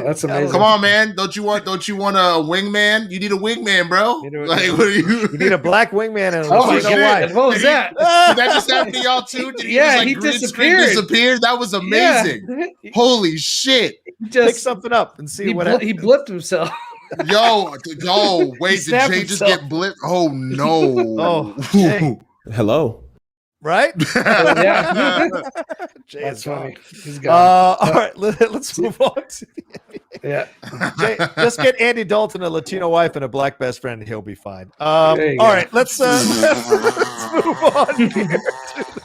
That's amazing. Come on, man. Don't you want a wingman? You need a wingman, bro. Like, what are you? You need a black wingman and white. What was that? Did that just happen to y'all too? Did he disappeared. That was amazing. Holy shit. Pick something up and see what happened. He blipped himself. Yo, wait, did Jay just get blipped? Oh no. Jay. Hello. Right? Yeah. Jay That's is funny. He's gone. All right, let's move on to Yeah. Jay, just get Andy Dalton a Latino wife and a black best friend, and he'll be fine. All right, let's move on here to the next.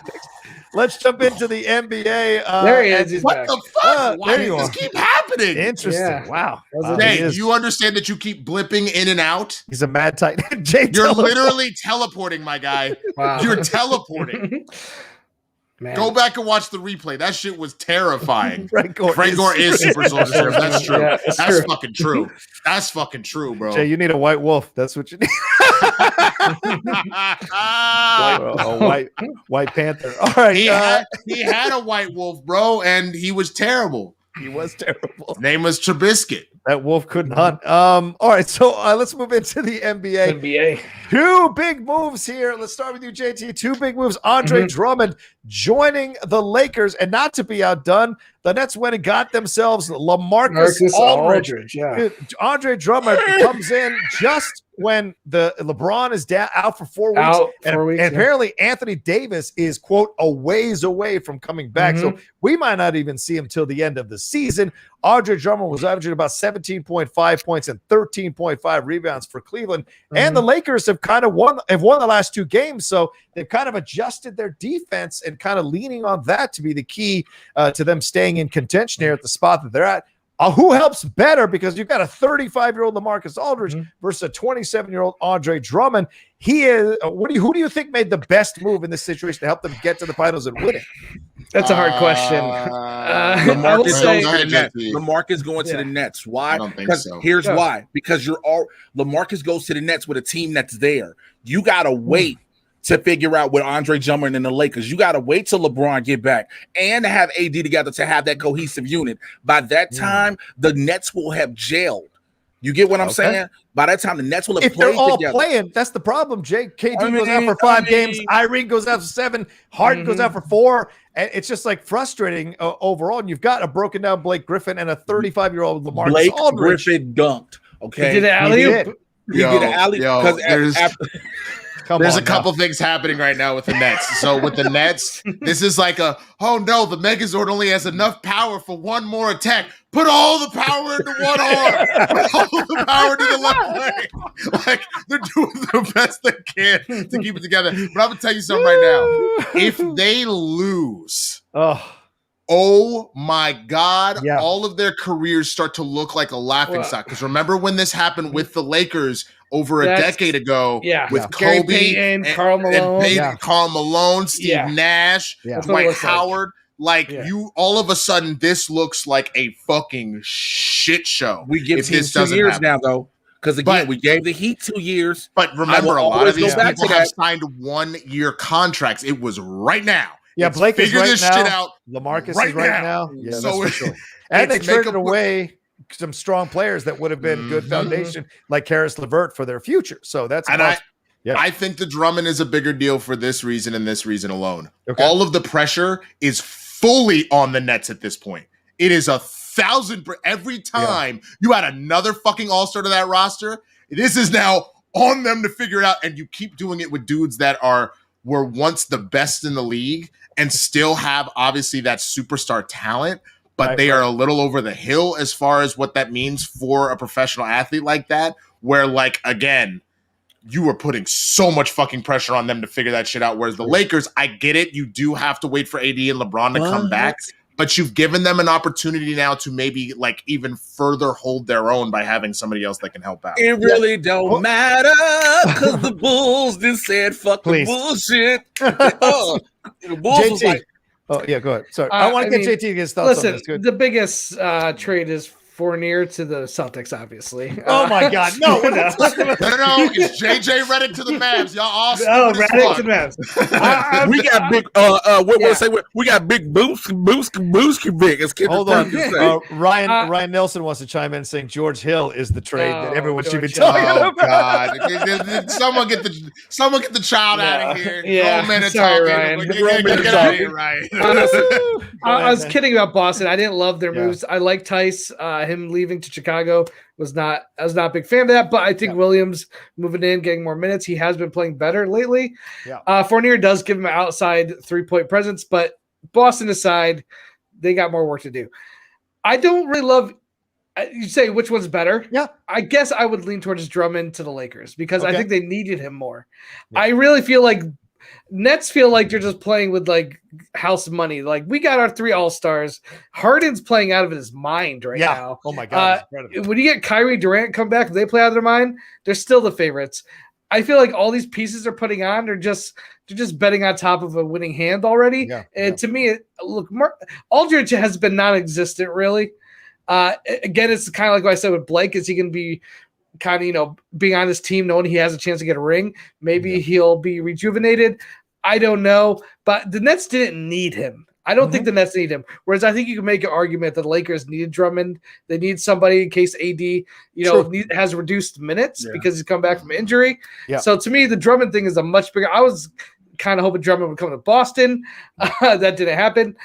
Let's jump into the NBA. There he is. What the fuck? Why does this keep happening? Interesting. Yeah. Wow. Jay, you understand that you keep blipping in and out? He's a mad titan. Jay, you're literally teleporting, my guy. Wow. You're teleporting. Man. Go back and watch the replay. That shit was terrifying. Frank Gore is super soldier serum. That's true. Yeah, that's true. fucking true. That's fucking true, bro. Jay, you need a white wolf. That's what you need. White panther. All right. He had a white wolf, bro, and he was terrible. He was terrible. His name was Trubisky. That wolf couldn't hunt. All right, so let's move into the NBA. NBA. Two big moves here. Let's start with you, JT. Two big moves. Andre Drummond joining the Lakers. And not to be outdone, the Nets went and got themselves LaMarcus Aldridge. Yeah. Andre Drummond comes in just when the LeBron is out for 4 weeks. And apparently Anthony Davis is, quote, a ways away from coming back. So we might not even see him till the end of the season. Andre Drummond was averaging about 17.5 points and 13.5 rebounds for Cleveland. And the Lakers have kind of won the last 2 games. So they've kind of adjusted their defense and kind of leaning on that to be the key to them staying in contention here at the spot that they're at. Who helps better, because you've got a 35-year-old LaMarcus Aldridge versus a 27-year-old Andre Drummond. He is. Who do you think made the best move in this situation to help them get to the finals and win it? That's a hard question. LaMarcus going to the Nets. Why? I don't think so. Here's why. Because LaMarcus goes to the Nets with a team that's there. You gotta wait to figure out with Andre Drummond and the Lakers. You got to wait till LeBron get back and have AD together to have that cohesive unit. By that time, the Nets will have gelled. You get what I'm saying? By that time, the Nets will have played they're all together. Playing, that's the problem, Jake. KD goes out for 5 games. Irene goes out for 7. Harden goes out for 4. And it's just like frustrating overall. And you've got a broken down Blake Griffin and a 35-year-old LaMarcus Aldridge. Griffin dunked. Okay. He did an alley-oop. He did an alley-oop. There's a couple things happening right now with the Nets. So with the Nets, this is like the Megazord only has enough power for one more attack. Put all the power into one arm. Put all the power to the left leg. Like, they're doing the best they can to keep it together. But I'm going to tell you something right now. If they lose, oh my God, all of their careers start to look like a laughing stock. Because remember when this happened with the Lakers over a decade ago with Kobe Payton, Karl Malone, Karl Malone, Steve Nash, Dwight Howard. You all of a sudden, this looks like a fucking shit show. We give teams 2 years now, though. Because again, we gave the Heat 2 years. But remember, a lot of these people have signed 1-year contracts. It was right now. Yeah, Blake is right now. Shit out. LaMarcus is right now. Yeah, so that's for sure. And they traded away some strong players that would have been good foundation, like Karis LeVert, for their future. So that's I think the Drummond is a bigger deal for this reason and this reason alone. All of the pressure is fully on the Nets at this point. It is 1,000 every time you add another fucking all-star to that roster. This is now on them to figure it out, and you keep doing it with dudes that were once the best in the league and still have obviously that superstar talent. But they are a little over the hill as far as what that means for a professional athlete like that, where, like, again, you were putting so much fucking pressure on them to figure that shit out. Whereas the Lakers, I get it. You do have to wait for AD and LeBron to come back. But you've given them an opportunity now to maybe, like, even further hold their own by having somebody else that can help out. It really don't matter because the Bulls just said fuck the bullshit. The Bulls was like, go ahead. Sorry. I want to get JT to get his thoughts on this. Good. The biggest trade is Fournier to the Celtics, obviously. Oh my God, no! No, it's JJ Redick to the Mavs. Y'all awesome. Oh, Redick to the Mavs. We got big. We got big boost big. Hold on, Ryan Nelson wants to chime in saying George Hill is the trade that everyone should be talking about. God, someone get the child out of here. Sorry, Ryan. Get out of here, Ryan. I was kidding about Boston. I didn't love their moves. I like Tice. Him leaving to Chicago I was not a big fan of that, but I think Williams moving in, getting more minutes, he has been playing better lately. Fournier does give him an outside 3-point presence, but Boston aside, they got more work to do. I don't really love. You say which one's better? Yeah, I guess I would lean towards Drummond to the Lakers because I think they needed him more. I really feel like Nets feel like they're just playing with like house money. Like we got our 3 all-stars. Harden's playing out of his mind right now. Oh my God. When you get Kyrie Durant come back, if they play out of their mind, they're still the favorites. I feel like all these pieces they're putting on, they're just betting on top of a winning hand already. To me, Aldridge has been non-existent really. Again, it's kind of like what I said with Blake. Is he going to be kind of, being on his team, knowing he has a chance to get a ring? Maybe he'll be rejuvenated. I don't know. But the Nets didn't need him. I don't think the Nets need him. Whereas I think you can make an argument that the Lakers needed Drummond. They need somebody in case AD, has reduced minutes because he's come back from injury. So to me, the Drummond thing is a much bigger. kind of hoping Drummond would come to Boston. That didn't happen.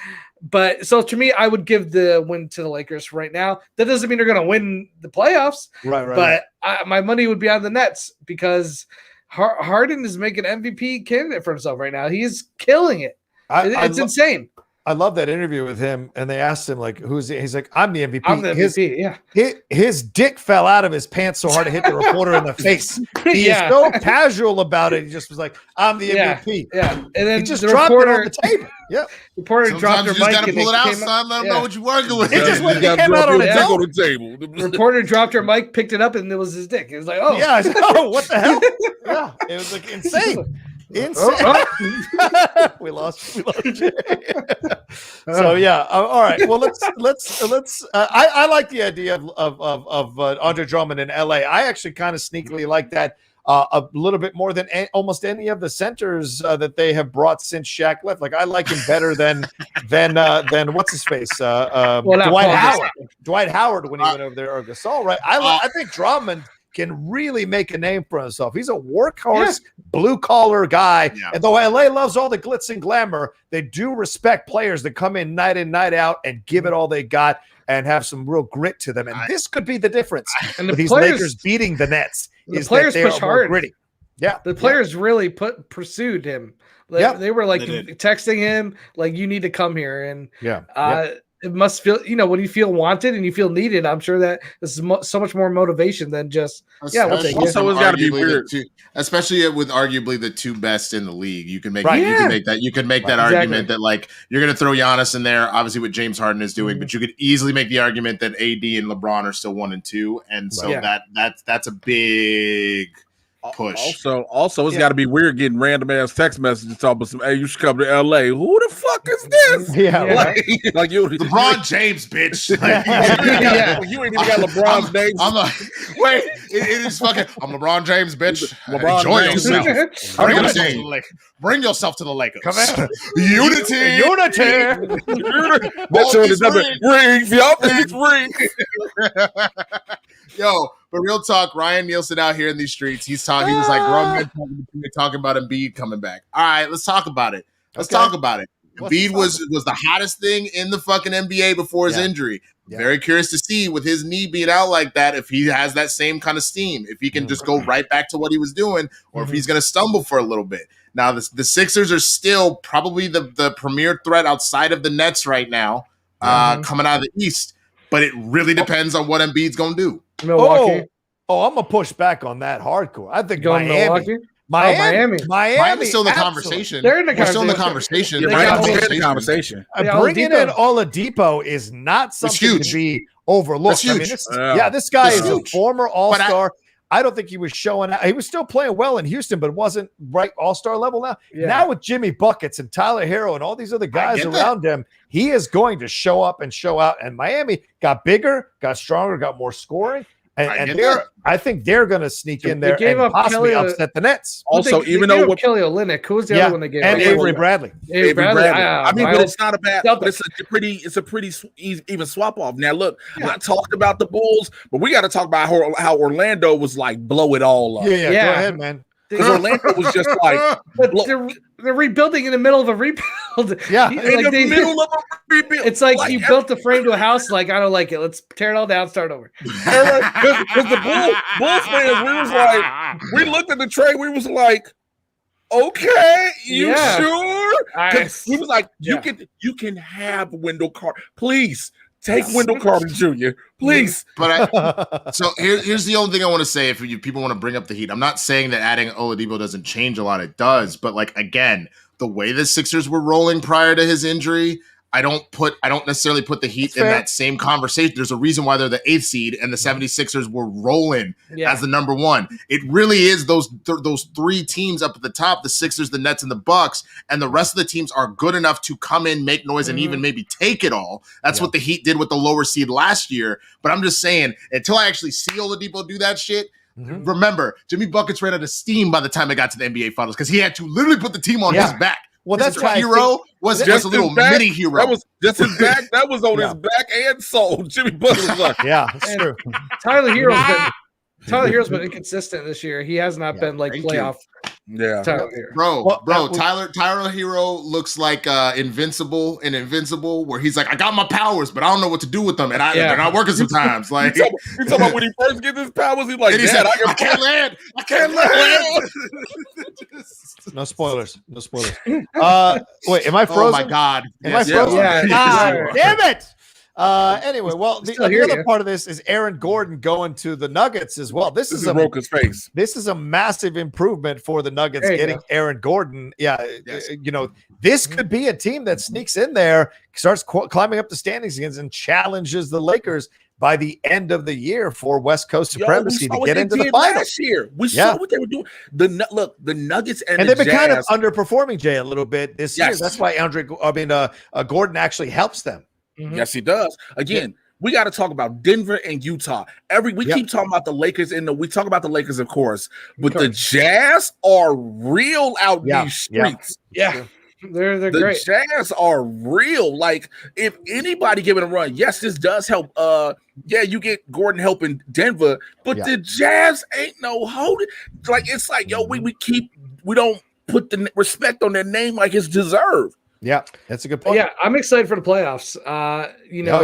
But so to me, I would give the win to the Lakers right now. That doesn't mean they're going to win the playoffs. Right. But my money would be on the Nets because Harden is making MVP candidate for himself right now. He's killing it. It's insane. I love that interview with him, and they asked him like, "Who's he?" He's like, "I'm the MVP." I'm the MVP. Yeah. His dick fell out of his pants so hard it hit the reporter in the face. He is so casual about it. He just was like, "I'm the MVP." Yeah. And then he just dropped it on the table. Yeah. Reporter dropped her mic. You just got to pull it out, son. Let them know what you're working with. It just came out on the table. Reporter dropped her mic, picked it up, and it was his dick. It was like, oh. Yeah. Oh, what the hell? Yeah. It was like insane. We lost Jay. So yeah, all right. Well, let's. I like the idea of Andre Drummond in LA. I actually kind of sneakily like that a little bit more than almost any of the centers that they have brought since Shaq left. Like I like him better than what's his face, Dwight Howard when he went over there, or Gasol. Right? I think Drummond can really make a name for himself. He's a workhorse, blue-collar guy. Yeah. And though LA loves all the glitz and glamour, they do respect players that come in, night out, and give it all they got and have some real grit to them. And this could be the difference and with these Lakers beating the Nets. The players push hard. Gritty. Yeah. The players really pursued him. They were like texting him, like, you need to come here. And it must feel, when you feel wanted and you feel needed, I'm sure that this is so much more motivation than just, we'll take it. Also, it's got to be weird, especially with arguably the two best in the league. You can make that argument that like you're going to throw Giannis in there, obviously what James Harden is doing, but you could easily make the argument that AD and LeBron are still 1 and 2, and so that's a big push. Also, it's got to be weird getting random ass text messages talking about some. Hey, you should come to LA. Who the fuck is this? Like you, LeBron James, bitch. You ain't even got LeBron's name. I'm like, wait, it is fucking. I'm LeBron James, bitch. Enjoy yourself. Bring yourself to the Lakers. Come on. Unity. That's what it's rings. Y'all think it's rings. Yo, but real talk, Ryan Nielsen out here in these streets. He was like, grown men talking about Embiid coming back. All right, let's talk about it. Embiid was the hottest thing in the fucking NBA before his injury. Very curious to see with his knee being out like that if he has that same kind of steam, if he can just go right back to what he was doing, or if he's going to stumble for a little bit. Now, the Sixers are still probably the premier threat outside of the Nets right now, coming out of the East. But it really depends on what Embiid's going to do. Milwaukee. Oh, I'm going to push back on that hardcore. I think Miami. Miami's still in the conversation. They're in the conversation. Conversation. Bringing in Oladipo is not something to be overlooked. That's huge. This guy is a former All-Star. I don't think he was showing out. He was still playing well in Houston, but wasn't right all-star level now. Yeah. Now with Jimmy Buckets and Tyler Hero and all these other guys around him, he is going to show up and show out. And Miami got bigger, got stronger, got more scoring. And I think they're going to sneak in there and possibly upset the Nets. Also, even though Kelly Olynyk, who was the other one they gave? And Avery Bradley. I mean, but it's not a bad. But it's a pretty even swap off. Now, look, I talked about the Bulls, but we got to talk about how Orlando was like blow it all up. Yeah. Go ahead, man. Because Orlando was just like, but they're rebuilding in the middle of a rebuild. Yeah, in the middle of a rebuild. It's like you built the frame to a house. Like, I don't like it. Let's tear it all down. Start over. Because the Bulls fans, we looked at the trade. We was like, okay, you sure? Because he was like, you can have Wendell Carter, please. Take Wendell Carter Jr., please. But so here's the only thing I want to say. If people want to bring up the Heat, I'm not saying that adding Oladipo doesn't change a lot. It does. But like again, the way the Sixers were rolling prior to his injury, I don't necessarily put the Heat in that same conversation. There's a reason why they're the 8th seed and the 76ers were rolling as the number 1. It really is those 3 teams up at the top, the Sixers, the Nets, and the Bucks, and the rest of the teams are good enough to come in, make noise, and even maybe take it all. That's what the Heat did with the lower seed last year. But I'm just saying, until I actually see Oladipo do that shit, remember, Jimmy Buckets ran out of steam by the time it got to the NBA Finals because he had to literally put the team on his back. Well, that's why Hero was just a little mini hero. That was just his back. That was on his back and soul. Jimmy Butler was like, that's true. Tyler Hero's been inconsistent this year. He has not been like playoff Yeah. Tyler Hero. Bro, Tyler Hero looks like Invincible in Invincible, where he's like, I got my powers, but I don't know what to do with them, and they're not working sometimes. Like you talking about when he first gets his powers, he's like, he said, I can't land. I can't land. No spoilers. Wait, am I frozen? Oh my God. Am I frozen? Yeah. Damn it. Anyway, well, the other part of this is Aaron Gordon going to the Nuggets as well. This is Rocha's face. This is a massive improvement for the Nuggets getting Aaron Gordon. Yeah, this could be a team that sneaks in there, starts climbing up the standings against, and challenges the Lakers by the end of the year for West Coast supremacy to get into the finals. Last year. We saw what they were doing. The Nuggets and they've been Jazz, kind of underperforming, Jay, a little bit this year. That's why Gordon actually helps them. Mm-hmm. Yes, he does. Again, we got to talk about Denver and Utah. We keep talking about the Lakers, we talk about the Lakers, of course, but the Jazz are real out these streets. Yeah. They're the great. Jazz are real. Like, if anybody give it a run, yes, this does help. You get Gordon helping Denver, but the Jazz ain't no holding. Like, it's like, we don't put the respect on their name like it's deserved. Yeah, that's a good point. Yeah, I'm excited for the playoffs.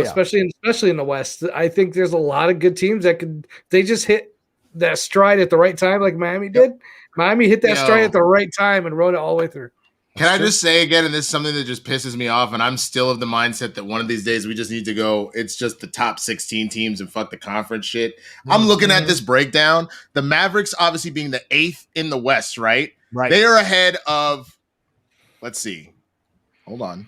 Especially in the West. I think there's a lot of good teams that they just hit that stride at the right time, like Miami did. Miami hit that stride at the right time and rode it all the way through. Can I just say again, and this is something that just pisses me off, and I'm still of the mindset that one of these days we just need to go, it's just the top 16 teams and fuck the conference shit. I'm looking at this breakdown. The Mavericks obviously being the 8th in the West, right? Right. They are ahead of, let's see. Hold on.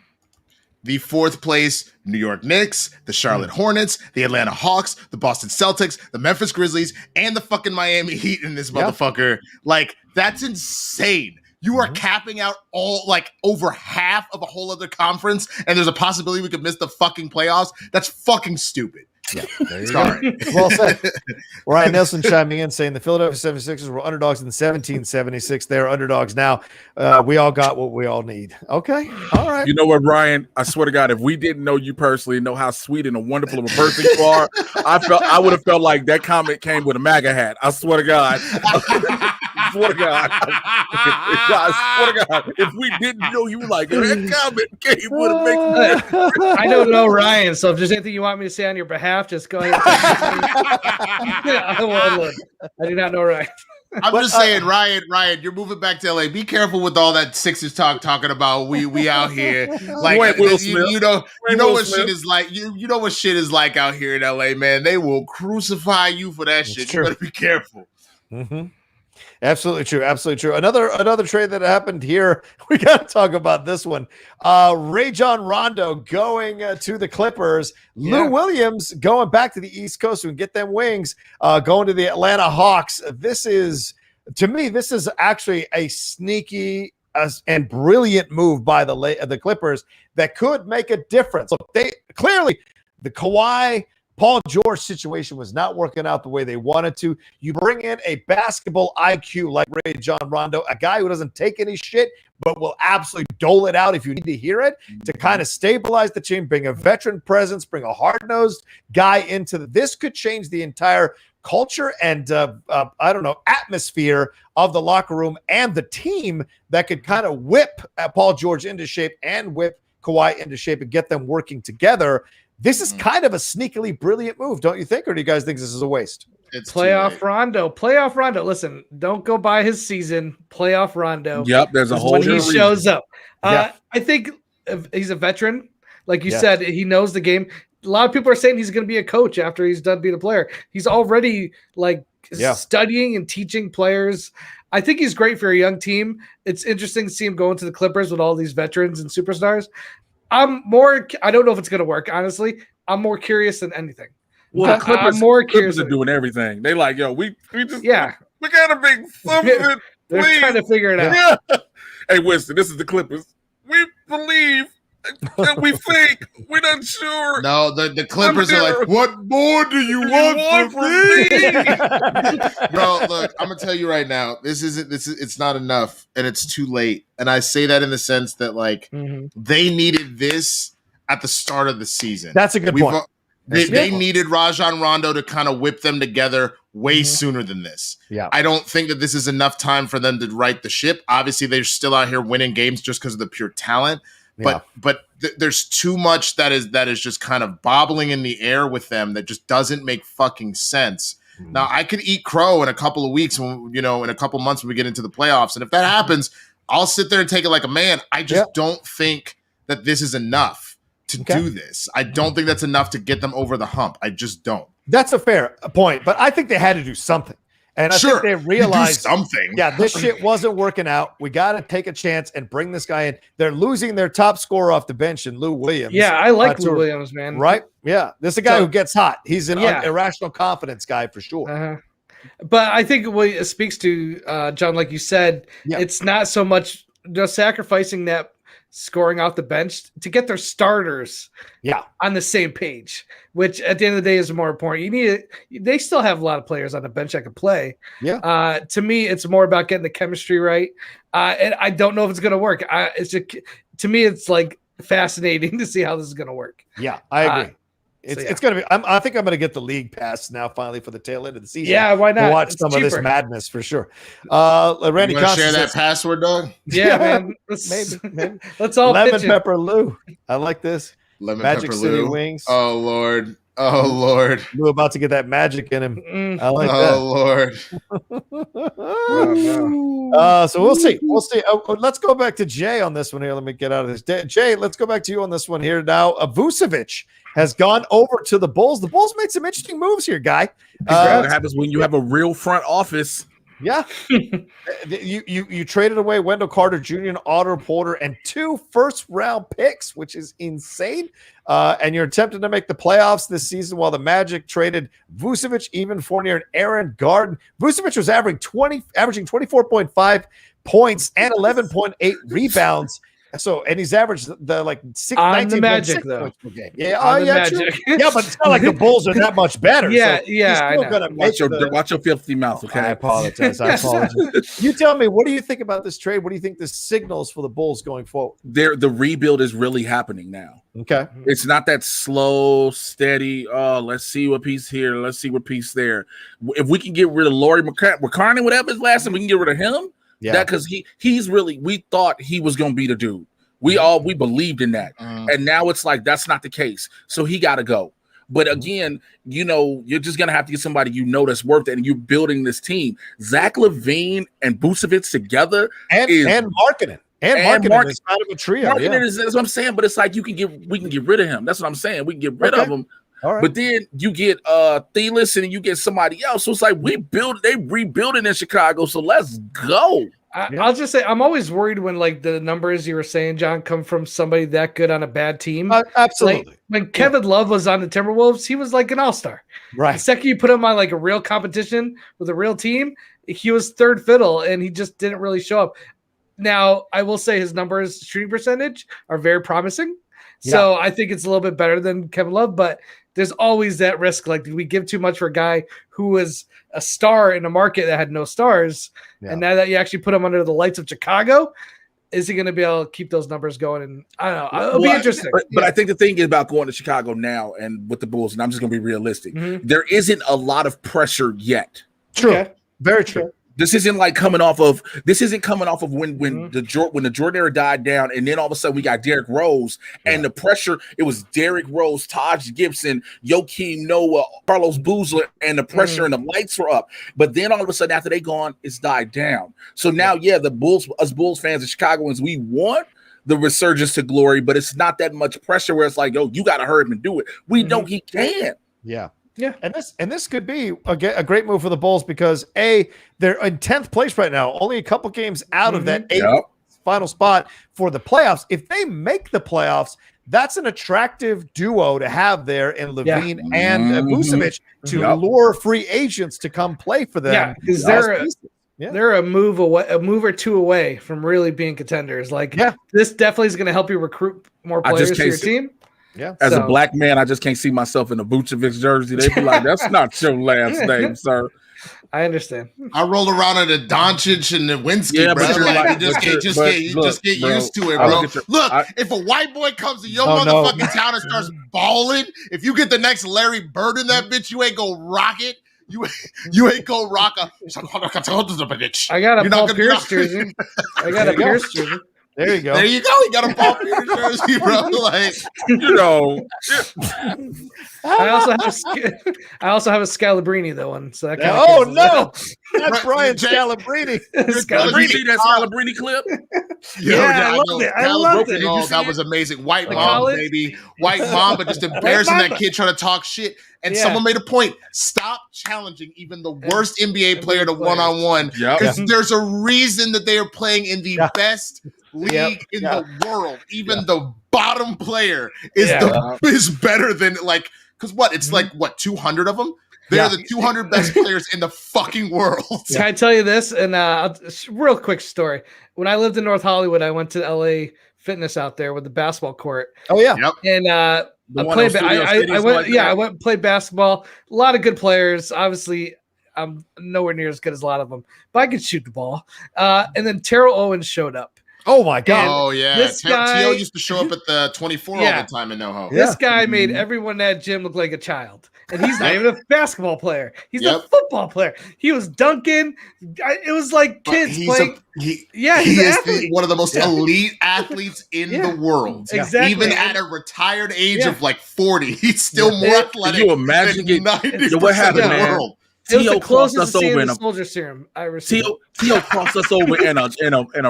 The 4th place New York Knicks, the Charlotte Hornets, the Atlanta Hawks, the Boston Celtics, the Memphis Grizzlies, and the fucking Miami Heat in this motherfucker. Like, that's insane. You are capping out over half of a whole other conference, and there's a possibility we could miss the fucking playoffs. That's fucking stupid. Yeah, there you go. Well said. Ryan Nelson chiming in saying the Philadelphia 76ers were underdogs in 1776. They're underdogs now. We all got what we all need. Okay. All right. You know what, Ryan? I swear to God, if we didn't know you personally, know how sweet and wonderful of a person you are, I would have felt like that comment came with a MAGA hat. I swear to God. I swear to God. I swear to God. If we didn't know you like that comment came with a MAGA. I don't know Ryan, so if there's anything you want me to say on your behalf, just go ahead. I do not know Ryan. I'm just saying, Ryan, you're moving back to LA. Be careful with all that Sixers talking about we out here. Like, you know what shit is like. You know what shit is like out here in LA, man. They will crucify you for that shit. You better be careful. Mm-hmm. Absolutely true. Absolutely true. Another trade that happened here. We got to talk about this one. Rajon Rondo going to the Clippers. Lou Williams going back to the East Coast and get them wings. Going to the Atlanta Hawks. This is actually a sneaky and brilliant move by the Clippers that could make a difference. Look, they clearly the Kawhi Paul George situation was not working out the way they wanted to. You bring in a basketball IQ like Rajon Rondo, a guy who doesn't take any shit, but will absolutely dole it out if you need to hear it, to kind of stabilize the team, bring a veteran presence, bring a hard-nosed guy into this could change the entire culture and atmosphere of the locker room and the team that could kind of whip Paul George into shape and whip Kawhi into shape and get them working together. This is kind of a sneakily brilliant move, don't you think? Or do you guys think this is a waste? It's playoff Rondo. Listen, don't go by his season. Playoff Rondo. Yep, there's a whole when he reason. shows up. I think he's a veterin. Like you said, he knows the game. A lot of people are saying he's going to be a coach after he's done being a player. He's already studying and teaching players. I think he's great for a young team. It's interesting to see him going to the Clippers with all these veterans and superstars. I don't know if it's going to work, honestly. I'm more curious than anything. Well, the Clippers are doing everything. They like, we just, we got to make something. They're trying to figure it out. Yeah. Hey, Winston, this is the Clippers. We believe and we think. We're not sure. No, the Clippers are like, what more do you want from me? Bro, look, I'm gonna tell you right now, it's not enough, and it's too late. And I say that in the sense that they needed this at the start of the season. That's a good point. They needed Rajon Rondo to kind of whip them together way sooner than this. Yeah. I don't think that this is enough time for them to right the ship. Obviously, they're still out here winning games just because of the pure talent. But there's too much that is just kind of bobbling in the air with them that just doesn't make fucking sense. Now, I could eat crow in a couple of weeks when, in a couple of months when we get into the playoffs. And if that happens, I'll sit there and take it like a man. I just don't think that this is enough to do this. I don't think that's enough to get them over the hump. I just don't. That's a fair point, but I think they had to do something. And I think they realized something. Yeah, this shit wasn't working out. We got to take a chance and bring this guy in. They're losing their top scorer off the bench in Lou Williams. Yeah, I like Lou Williams, man. Right? Yeah. This is a guy who gets hot. He's an irrational confidence guy for sure. But I think what it speaks to, John, like you said, it's not so much just sacrificing that scoring off the bench to get their starters on the same page, which at the end of the day is more important. They still have a lot of players on the bench that can play. To me, it's more about getting the chemistry right. And I don't know if it's going to work. It's just, to me, it's like fascinating to see how this is going to work. Yeah, I agree. It's going to be. I think I'm going to get the league pass now finally for the tail end of the season. Yeah, why not? Watch some of this madness for sure. Randy, you share that password, dog? Yeah, man. Maybe. Let's all lemon pepper Lou. I like this. Lemon Magic pepper City Lou. Wings. Oh Lord. Oh Lord. Lou about to get that magic in him. I like that. Lord. So we'll see. Let's go back to Jay on this one here. Let me get out of this. Jay, let's go back to you on this one here now. Vucevic has gone over to the Bulls. The Bulls made some interesting moves here, guy. What happens when you have a real front office? Yeah. you traded away Wendell Carter Jr. and Otto Porter and 2 first-round picks, which is insane. And you're attempting to make the playoffs this season while the Magic traded Vucevic, Evan Fournier, and Aaron Gordon. Vucevic was averaging 24.5 points and 11.8 rebounds. So, and he's averaged the like 19 Magic though. Points per game. Yeah, Magic. Yeah, but it's not like the Bulls are that much better. Yeah, so he's still gonna watch your filthy mouth. Okay, I apologize. You tell me, what do you think about this trade? What do you think this signals for the Bulls going forward? The rebuild is really happening now. Okay, it's not that slow, steady. Oh, let's see what piece here. Let's see what piece there. If we can get rid of Laurie McCartney, whatever his last name, we can get rid of him. Yeah, that because he's really, we thought he was gonna be the dude. We believed in that, and now it's like that's not the case. So he got to go. But again, you're just gonna have to get somebody that's worth it, and you're building this team. Zach LaVine and Vucevic together, and marketing. And marketing is kind of a trio. Marketing is that's what I'm saying. But it's like we can get rid of him. That's what I'm saying. We can get rid of him. All right. But then you get Thielen and you get somebody else. So it's like they rebuilding in Chicago. So let's go. I'll just say I'm always worried when like the numbers you were saying, John, come from somebody that good on a bad team. Absolutely. Like, when Kevin Love was on the Timberwolves, he was like an all-star. Right. The second you put him on like a real competition with a real team, he was third fiddle and he just didn't really show up. Now, I will say his numbers, shooting percentage, are very promising. So I think it's a little bit better than Kevin Love, but there's always that risk. Like, did we give too much for a guy who was a star in a market that had no stars? And now that you actually put him under the lights of Chicago, is he going to be able to keep those numbers going? And I don't know. It'll be interesting. But I think the thing is about going to Chicago now and with the Bulls, and I'm just going to be realistic, there isn't a lot of pressure yet. True. Okay. Very true. This isn't coming off of when the Jordan era died down, and then all of a sudden we got Derrick Rose, and the pressure, it was Derrick Rose, Taj Gibson, Joakim Noah, Carlos Boozer, and the pressure and the lights were up. But then all of a sudden after they gone, it's died down. So now, the Bulls fans, the Chicagoans, we want the resurgence to glory, but it's not that much pressure where it's like, you got to hurry up and do it. We know he can. Yeah. Yeah, and this could be a great move for the Bulls because they're in 10th place right now, only a couple games out of that 8th final spot for the playoffs. If they make the playoffs, that's an attractive duo to have there in Levine and Vucevic to lure free agents to come play for them. Yeah, because they're a move or two away from really being contenders. This definitely is going to help you recruit more players to your team. Yeah. As a black man, I just can't see myself in a Vucevic jersey. They'd be like, "That's not your last name, sir." I understand. I roll around in the Doncic and the Winsky, bro. You just get used to it, bro. Look, if a white boy comes to your motherfucking town and starts balling, if you get the next Larry Bird in that bitch, you ain't gonna rock it. You ain't go Rocha. I got a You're not Paul gonna- Pierce jersey. I got a Pierce jersey. There you go. There you go. You got a Paul Pierce jersey, bro. Like, You know, I also have a Scalabrini though one. So that Oh no, that's Brian Jay- Scalabrine. did you see that Scalabrine clip? Yeah, I loved it. I loved it. Oh, that was amazing. White Like Mamba, college? baby. White Mamba just embarrassing that kid trying to talk shit. And Yeah. someone made a point. Stop challenging even the worst NBA player to one-on-one. Yep. Because there's a reason that they are playing in the best league in the world. Even the bottom player is is better than like, because it's like 200 of them? They're the 200 best players in the fucking world. Can I tell you this? And real quick story. When I lived in North Hollywood, I went to LA Fitness out there with the basketball court. Oh yeah. Yep. And I went and played basketball. A lot of good players. Obviously, I'm nowhere near as good as a lot of them, but I could shoot the ball. And then Terrell Owens showed up. Oh my god. Oh yeah. This guy- T.O. used to show up at the 24 all the time in NoHo. This guy made everyone in that gym look like a child. And he's not even a basketball player. He's a football player. He was dunking. It was like kids playing. He he's is one of the most elite athletes in the world. Exactly. Even at a retired age of like 40, he's still more athletic. Can you imagine than 90% what happened, of the man? world. It was the T.O. closest crossed to us seeing over the soldier serum I ever seen. T.O. crossed us over in a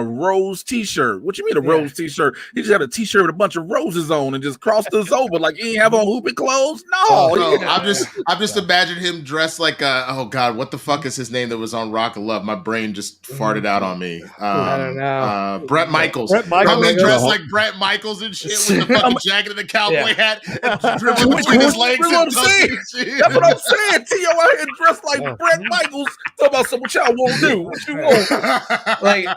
rose t-shirt. What you mean a rose t-shirt? He just had a t-shirt with a bunch of roses on and just crossed us over like he ain't have on hooping clothes. No, I'm just imagining him dressed like oh god, what the fuck is his name that was on Rock of Love? My brain just farted out on me. I don't know. Brett Michaels. Michaels. Dressed like Brett Michaels and shit with the fucking jacket and the cowboy hat and dribbling between his legs. That's what I'm saying. T.O. out here dressed like Brett Michaels. Talk about something what y'all won't do. What you want? Like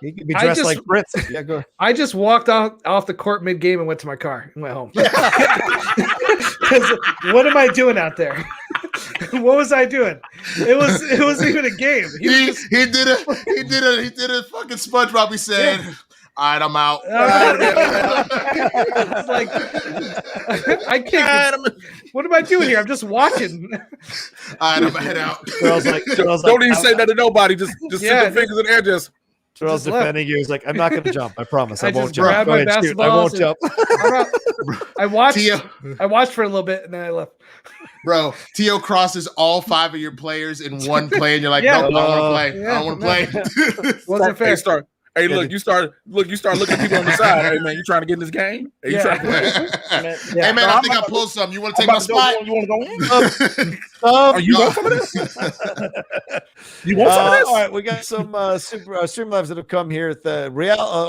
He could be dressed like Fritz. Yeah, go. I just walked off the court mid game and went to my car and went home. 'Cause what am I doing out there? What was I doing? It wasn't even a game. He did a fucking SpongeBob. He said, "All right, I'm out." It's like I can't. What am I doing here? I'm just watching. All right, I'm gonna head out. Don't even say that to nobody. Just stick your fingers in the air. Just Terrell's defending you. He's like, I'm not going to jump. I promise. I won't just jump. grabbed Go my ahead, shoot. I won't jump. I watched for a little bit and then I left. Bro, T.O. crosses all 5 of your players in one play, and you're like, nope, I don't want to play. I don't want to play. Wasn't fair. Hey, look, you start looking at people on the side. Hey, man, you trying to get in this game? Hey, you trying to Hey, man, I think I pulled something. You want to take my spot? You want to go in? Are you want some of this? You want some of this? All right, we got some super Streamlabs that have come here. The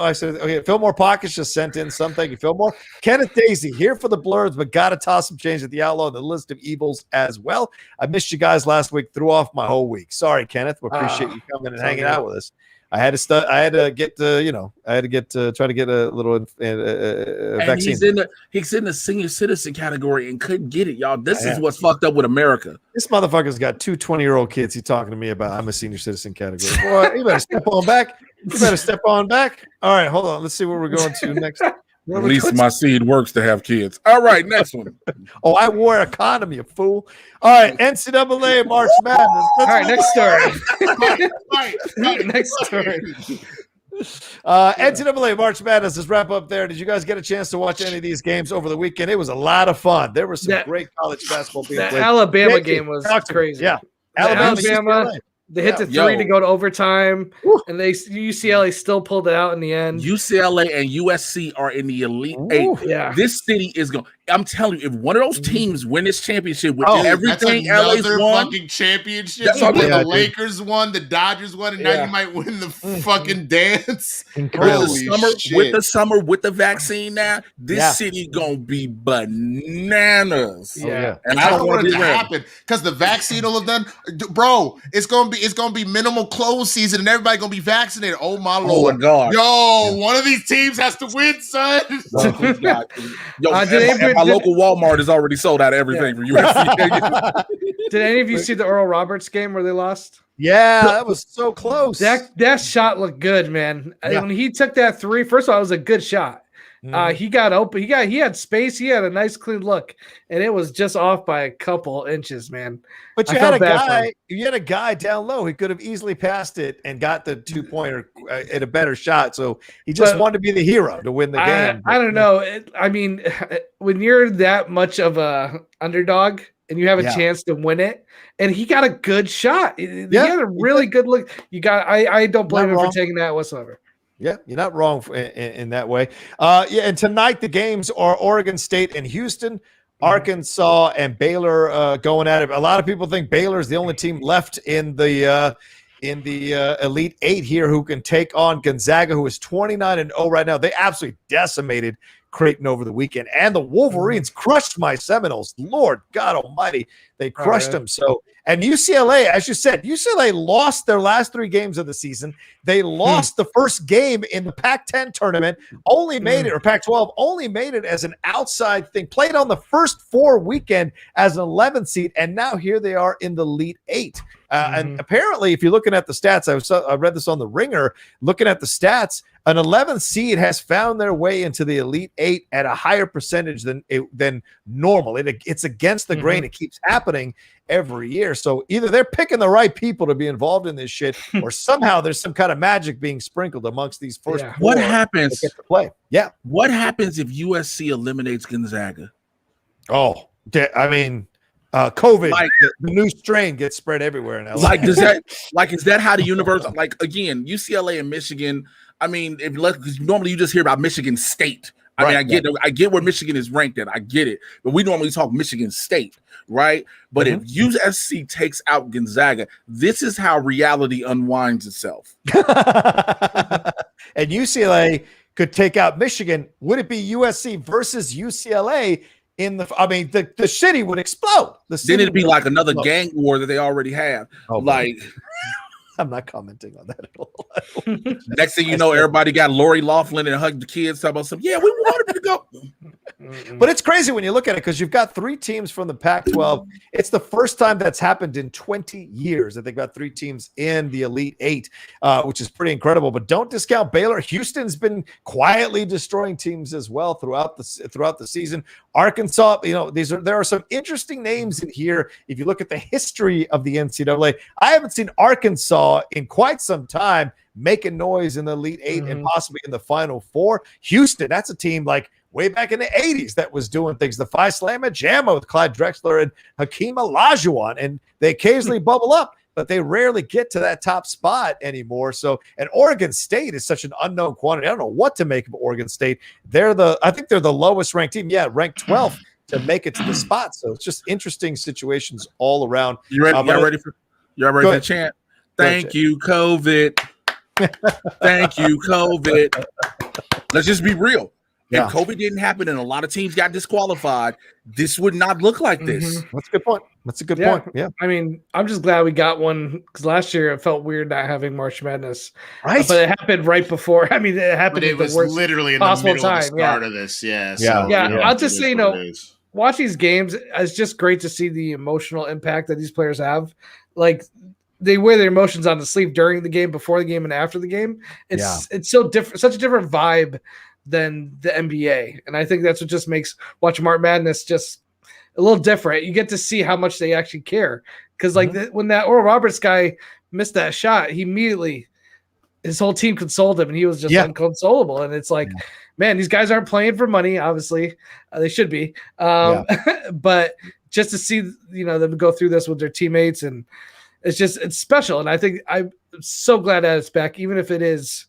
I said, okay, Fillmore Pockets just sent in some. Thank you, Fillmore. Kenneth Daisy here for the blurs, but got to toss some change at the Outlaw, the list of evils as well. I missed you guys last week, threw off my whole week. Sorry, Kenneth. We appreciate you coming and hanging out with us. I had to get try to get a little vaccine. He's in the senior citizen category and couldn't get it, y'all. This is what's fucked up with America. This motherfucker's got 2 20-year-old kids. He's talking to me about I'm a senior citizen category. Boy, you better step on back. All right, hold on. Let's see where we're going to next. At least my seed works to have kids. All right, next one. Oh, I wore economy, a fool. All right, NCAA March Madness. All right, next story. Next story. NCAA March Madness. Let's wrap up there. Did you guys get a chance to watch any of these games over the weekend? It was a lot of fun. There was some great college basketball being played. The Alabama game was crazy. Yeah, Alabama. They hit the 3 to go to overtime, and UCLA still pulled it out in the end. UCLA and USC are in the Elite 8. Yeah, this city is going. I'm telling you, if one of those teams win this championship with everything LA's won, fucking championship. That's what the Lakers won, the Dodgers won, and now you might win the fucking dance. With the summer, with the vaccine now, this city gonna be bananas. Yeah, and I don't want it to happen because the vaccine will have done, bro. It's gonna be minimal close season, and everybody gonna be vaccinated. Oh my lord, God, one of these teams has to win, son. My local Walmart is already sold out of everything for UFC. Did any of you see the Earl Roberts game where they lost? Yeah, that was so close. That shot looked good, man. When he took that 3, first of all, it was a good shot. He got open. He had space. He had a nice clean look, and it was just off by a couple inches, man. But you had a guy down low. He could have easily passed it and got the 2-pointer at a better shot. So he just wanted to be the hero to win the game. I don't know. I mean, when you're that much of a underdog and you have a chance to win it, and he got a good shot. He had a really good look. I don't blame him for taking that whatsoever. Yeah, you're not wrong in that way. And tonight the games are Oregon State and Houston, Arkansas and Baylor going at it. A lot of people think Baylor is the only team left in the Elite Eight here who can take on Gonzaga, who is 29-0 right now. They absolutely decimated Creighton over the weekend, and the Wolverines crushed my Seminoles. Lord God Almighty, they crushed them. So, and UCLA, as you said, UCLA lost their last 3 games of the season. They lost the first game in the Pac-10 tournament, only made it, or Pac-12, only made it as an outside thing, played on the first 4 weekend as an 11th seed, and now here they are in the Elite Eight. And apparently, if you're looking at the stats, I read this on the Ringer, looking at the stats, an 11th seed has found their way into the Elite Eight at a higher percentage than normal. It's against the grain. It keeps happening every year. So either they're picking the right people to be involved in this shit, or somehow there's some kind of magic being sprinkled amongst these first. Yeah. What happens? To play. Yeah. What happens if USC eliminates Gonzaga? Oh, I mean, COVID, the new strain gets spread everywhere in LA. Is that how the universe? Like again, UCLA and Michigan. I mean, because normally you just hear about Michigan State. I get where Michigan is ranked at. I get it, but we normally talk Michigan State, right? But if USC takes out Gonzaga, this is how reality unwinds itself. And UCLA could take out Michigan. Would it be USC versus UCLA? The city would explode. Then it'd be like another gang war that they already have. I'm not commenting on that at all. Next thing you know, everybody got Lori Loughlin and hugged the kids. Talking about we wanted him to go. But it's crazy when you look at it because you've got 3 teams from the Pac-12. It's the first time that's happened in 20 years that they've got 3 teams in the Elite Eight, which is pretty incredible. But don't discount Baylor. Houston's been quietly destroying teams as well throughout the season. Arkansas, there are some interesting names in here. If you look at the history of the NCAA, I haven't seen Arkansas in quite some time making noise in the Elite Eight and possibly in the Final Four. Houston, that's a team like way back in the 80s that was doing things. The Phi Slamma Jamma with Clyde Drexler and Hakeem Olajuwon, and they occasionally bubble up, but they rarely get to that top spot anymore. So, and Oregon State is such an unknown quantity. I don't know what to make of Oregon State. I think they're the lowest ranked team. Yeah, ranked 12th to make it to the spot. So it's just interesting situations all around. You ready for the chant? Thank you, COVID. Thank you, COVID. Let's just be real. If COVID didn't happen and a lot of teams got disqualified, this would not look like this. That's a good point. Point. Yeah. I mean, I'm just glad we got one because last year it felt weird not having March Madness. Right. But it happened right before. I mean, it happened. But it was literally in the middle of the start of this. Yeah. I'll just say, watch these games. It's just great to see the emotional impact that these players have. Like, they wear their emotions on the sleeve during the game, before the game, and after the game. It's so different, such a different vibe than the NBA. And I think that's what just makes watching March Madness just a little different. You get to see how much they actually care. Because when that Oral Roberts guy missed that shot, he immediately, his whole team consoled him and he was just inconsolable. And it's like, man, these guys aren't playing for money. Obviously they should be. But just to see, them go through this with their teammates, and it's special. And I think I'm so glad that it's back, even if it is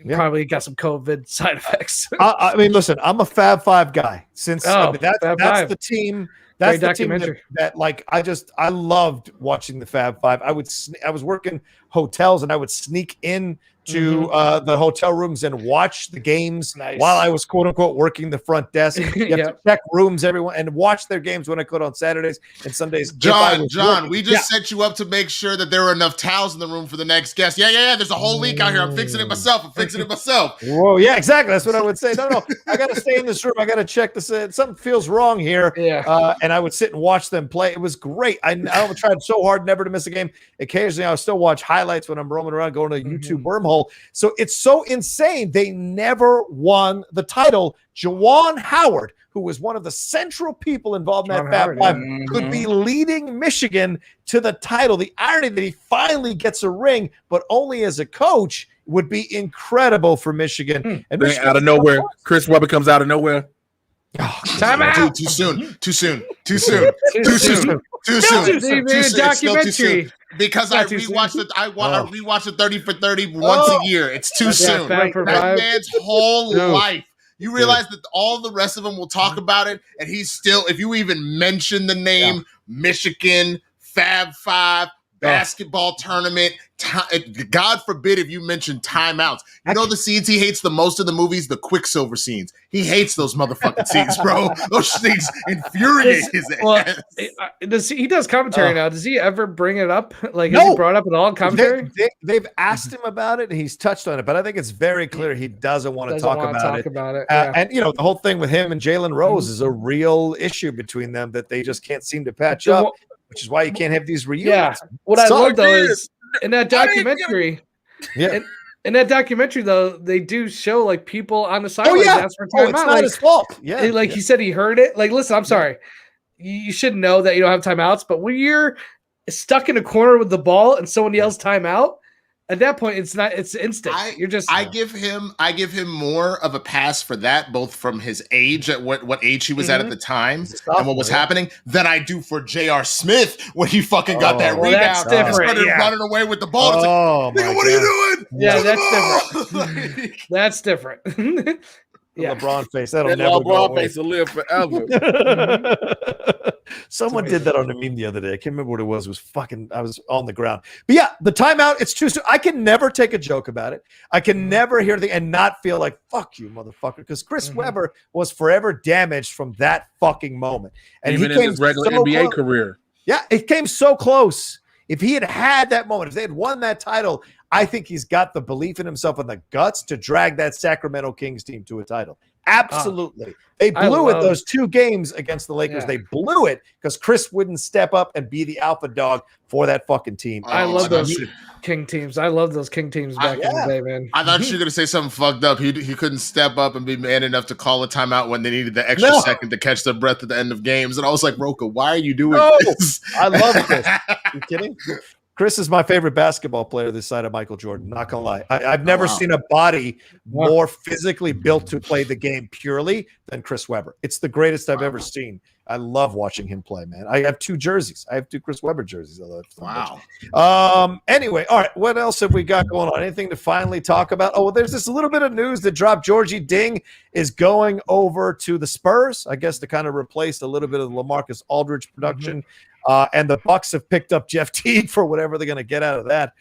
probably got some COVID side effects. I mean, listen, I'm a Fab Five guy. That's the team. That's the team that I loved watching the Fab Five. I was working hotels and I would sneak in to the hotel rooms and watch the games while I was quote unquote working the front desk. You have to check rooms, everyone, and watch their games when I could on Saturdays and Sundays. John, we just set you up to make sure that there were enough towels in the room for the next guest. Yeah. There's a whole leak out here. I'm fixing it myself. Whoa, yeah, exactly. That's what I would say. No, I got to stay in this room. I got to check this. Something feels wrong here. Yeah. And I would sit and watch them play. It was great. I tried so hard never to miss a game. Occasionally, I would still watch highlights highlights when I'm roaming around going to a YouTube wormhole. So it's so insane. They never won the title. Juwan Howard, who was one of the central people involved in that Fab Five, could be leading Michigan to the title. The irony that he finally gets a ring, but only as a coach, would be incredible for Michigan. And Michigan out of nowhere, Chris Webber comes out of nowhere. Oh, time out. Too soon. Documentary. Because I rewatch the 30 for 30 once a year. It's too soon. That man's whole life. You realize that all the rest of them will talk about it, and he's still, if you even mention the name Michigan, Fab Five, basketball tournament, God forbid if you mention timeouts. You know the scenes he hates the most in the movies? The Quicksilver scenes. He hates those motherfucking scenes, bro. Those things infuriate his ass. He does commentary now. Does he ever bring it up? Like, has he brought up at all in commentary? They've asked him about it, and he's touched on it, but I think it's very clear he doesn't want to talk about it. And, the whole thing with him and Jalen Rose is a real issue between them that they just can't seem to patch up, which is why you can't have these reunions. Yeah. What I love, though, is in that documentary, in that documentary, though, they do show like people on the sidelines ask for timeout. It's not his fault. Yeah, he said he heard it. Like, listen, I'm sorry, you should know that you don't have timeouts, but when you're stuck in a corner with the ball and someone yells timeout, at that point, it's instant. I give him more of a pass for that, both from his age at what age he was at the time and what was happening, than I do for J.R. Smith when he fucking got that rebound and started running away with the ball. It's like, nigga, what are you doing? Yeah, that's different. That's different. LeBron face. That'll never go away. Face will live forever. Someone did that on a meme the other day. I can't remember what it was. It was fucking, I was on the ground. But yeah, the timeout, it's too soon. I can never take a joke about it. I can never hear the and not feel like, fuck you, motherfucker. Because Chris Webber was forever damaged from that fucking moment. And even in his regular NBA career. Yeah, it came so close. If he had that moment, if they had won that title, I think he's got the belief in himself and the guts to drag that Sacramento Kings team to a title. Absolutely. They blew it those 2 games against the Lakers. They blew it because Chris wouldn't step up and be the alpha dog for that fucking team. I love those King teams. I love those King teams back in the day, man. I thought you were going to say something fucked up. He couldn't step up and be man enough to call a timeout when they needed the extra second to catch their breath at the end of games. And I was like, Rocha, why are you doing this? I love Chris. Are you kidding? Chris is my favorite basketball player this side of Michael Jordan. Not gonna lie, I've never seen a body more physically built to play the game purely than Chris Webber. It's the greatest I've ever seen. I love watching him play, man. I have 2 jerseys. I have 2 Chris Webber jerseys. Wow. Anyway, all right. What else have we got going on? Anything to finally talk about? Oh, well, there's this little bit of news that dropped. Georgie Ding is going over to the Spurs, I guess, to kind of replace a little bit of the LaMarcus Aldridge production. And the Bucks have picked up Jeff Teague for whatever they're going to get out of that.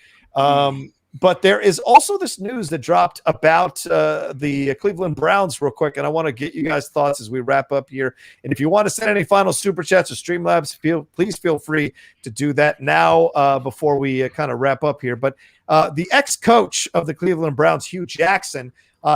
But there is also this news that dropped about the Cleveland Browns real quick, and I want to get you guys' thoughts as we wrap up here. And if you want to send any final super chats or Streamlabs, please feel free to do that now before we kind of wrap up here. But the ex-coach of the Cleveland Browns, Hugh Jackson,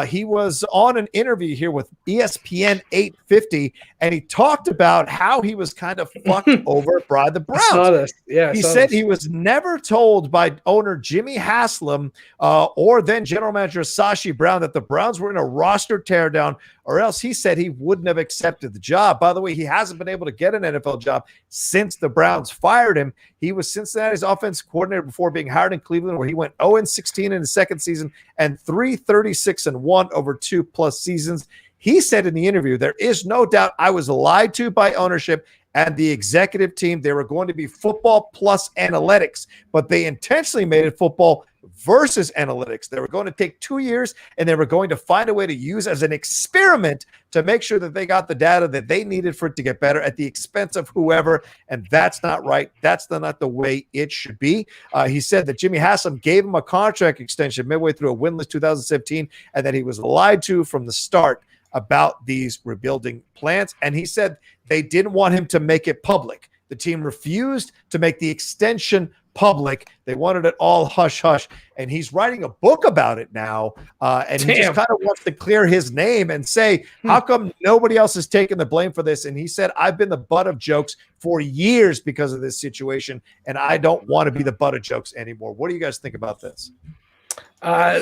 he was on an interview here with ESPN 850, and he talked about how he was kind of fucked over by the Browns. I saw this. Yeah, he said he was never told by owner Jimmy Haslam or then general manager Sashi Brown that the Browns were in a roster teardown, or else he said he wouldn't have accepted the job. By the way, he hasn't been able to get an NFL job since the Browns fired him. He was Cincinnati's offensive coordinator before being hired in Cleveland, where he went 0-16 in his second season and 3-36-1 over 2+ seasons. He said in the interview, there is no doubt I was lied to by ownership and the executive team. They were going to be football plus analytics, but they intentionally made it football versus analytics. They were going to take 2 years, and they were going to find a way to use as an experiment to make sure that they got the data that they needed for it to get better at the expense of whoever, and that's not right. That's not the way it should be. He said that Jimmy Haslam gave him a contract extension midway through a winless 2017, and that he was lied to from the start about these rebuilding plans. And he said they didn't want him to make it public. The team refused to make the extension public. They wanted it all hush hush. And he's writing a book about it now. And he just kind of wants to clear his name and say, how come nobody else is taking the blame for this? And he said, I've been the butt of jokes for years because of this situation, and I don't want to be the butt of jokes anymore. What do you guys think about this?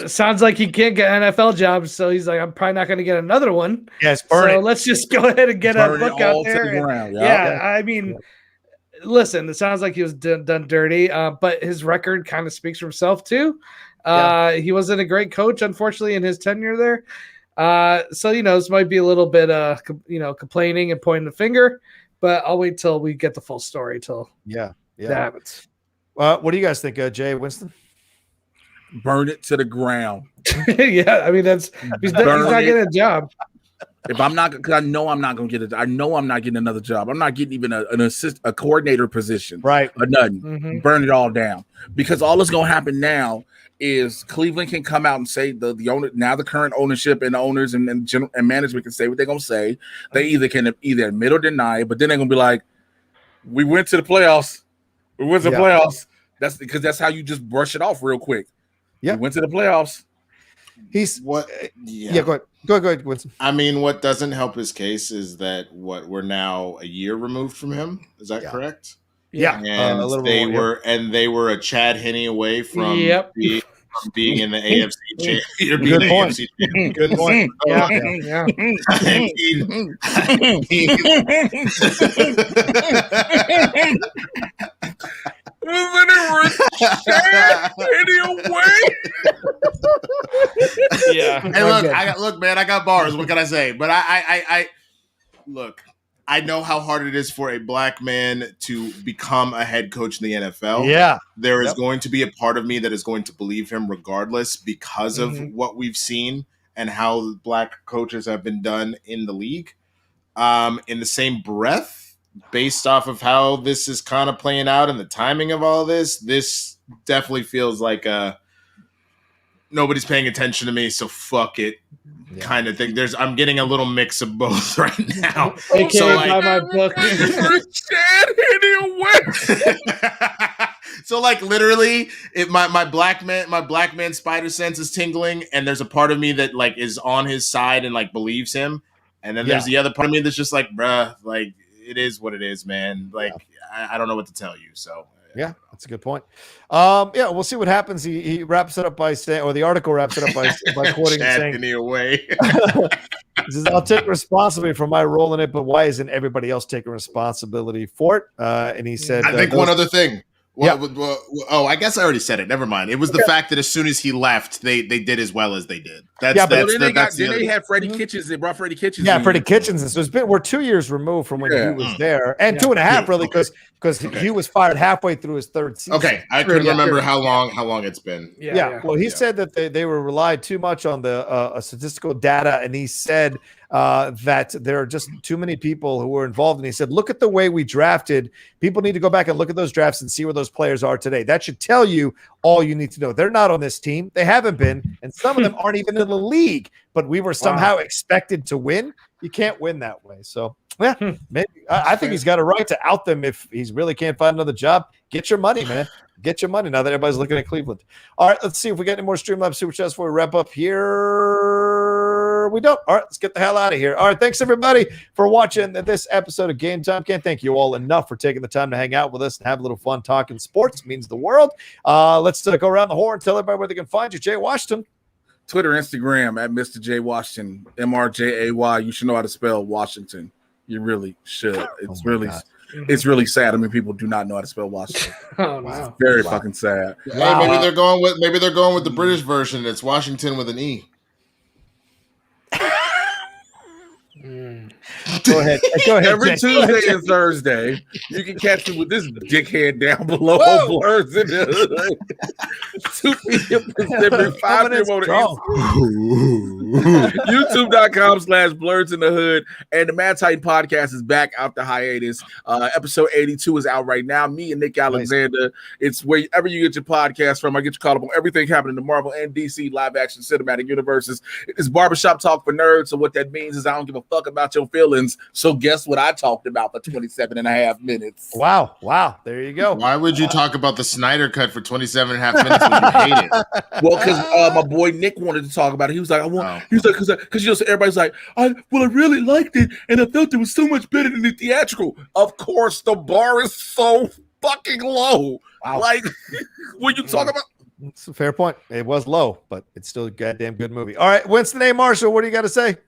Sounds like he can't get NFL jobs, so he's like, I'm probably not going to get another one. Yes, burn it. Let's just go ahead and get a book out there. I mean, listen, it sounds like he was done dirty, but his record kind of speaks for himself too. He wasn't a great coach, unfortunately, in his tenure there. So, this might be a little bit, complaining and pointing the finger, but I'll wait till we get the full story till that happens. What do you guys think, Jay, Winston? Burn it to the ground. Yeah, I mean he's not getting a job. If I'm not, because I know I'm not going to get it. I know I'm not getting another job. I'm not getting even a coordinator position, right? Or nothing. Burn it all down, because all that's going to happen now is Cleveland can come out and say the owner, now the current ownership and the owners and general and management can say what they're going to say. They can admit or deny it, but then they're going to be like, "We went to the playoffs. We went to the playoffs." That's because that's how you just brush it off real quick. Yeah, we went to the playoffs. He's what? Yeah, go ahead, Winston. I mean, what doesn't help his case is that we're now a year removed from him. Is that correct? Yeah, and they were a Chad Henne away from being in the AFC championship. Good point. Hey, look, man, I got bars. What can I say? But I look. I know how hard it is for a black man to become a head coach in the NFL. Yeah, there is going to be a part of me that is going to believe him regardless because of what we've seen and how black coaches have been done in the league. In the same breath, based off of how this is kind of playing out and the timing of all this definitely feels like nobody's paying attention to me, so fuck it. Kind of thing. I'm getting a little mix of both right now. So like, my book. So like literally, my black man spider sense is tingling, and there's a part of me that like is on his side and like believes him, and then there's the other part of me that's just like, bruh, like it is what it is, man. Like I don't know what to tell you. So. Yeah, that's a good point. We'll see what happens. He wraps it up by saying, or the article wraps it up by quoting and saying, away. He says, I'll take responsibility for my role in it, but why isn't everybody else taking responsibility for it? And he said, I think one other thing. I guess I already said it. Never mind. It was the fact that as soon as he left, they did as well as they did. They had Freddie Kitchens. They brought Freddie Kitchens. Yeah, Freddie Kitchens. And so we're 2 years removed from when he was there, and 2.5 really, because he was fired halfway through his third season. Okay, I couldn't remember how long it's been. Well, he said that they were relied too much on the statistical data, and he said that there are just too many people who were involved. And he said, look at the way we drafted. People need to go back and look at those drafts and see where those players are today. That should tell you all you need to know. They're not on this team. They haven't been. And some of them aren't even in the league, but we were somehow expected to win. You can't win that way. So, maybe I think he's got a right to out them if he really can't find another job. Get your money, man. Get your money now that everybody's looking at Cleveland. All right, let's see if we get any more Streamlabs Super Chats before we wrap up here. We don't. All right, let's get the hell out of here. All right, thanks everybody for watching this episode of Game Time. Can't thank you all enough for taking the time to hang out with us and have a little fun talking sports. It means the world. Let's go around the horn, tell everybody where they can find you. Jay Washington. Twitter, Instagram at Mr. J Washington, MRJAY. You should know how to spell Washington. You really should. It's really sad. I mean, people do not know how to spell Washington. It's very fucking sad. Hey, maybe they're going with the British version. It's Washington with an E. Go ahead. Every Tuesday and Thursday, you can catch me with this dickhead down below. Blurs in the hood. 2 p.m. Pacific, 5 p.m. YouTube.com/Blurs in the Hood. And the Mad Titan podcast is back after hiatus. Episode 82 is out right now. Me and Nick Alexander. Nice. It's wherever you get your podcast from. I get you caught up on everything happening in the Marvel and DC live action cinematic universes. It's barbershop talk for nerds. So what that means is I don't give a fuck about your feelings. So guess what I talked about for 27 and a half minutes. Wow. There you go. Why would you talk about the Snyder cut for 27 and a half minutes when you hate it? Well, because my boy Nick wanted to talk about it. He was like, because everybody's like, I really liked it, and I felt it was so much better than the theatrical. Of course, the bar is so fucking low. Wow. Like, when you talk about. It's a fair point. It was low, but it's still a goddamn good movie. All right, Winston A. Marshall, what do you got to say?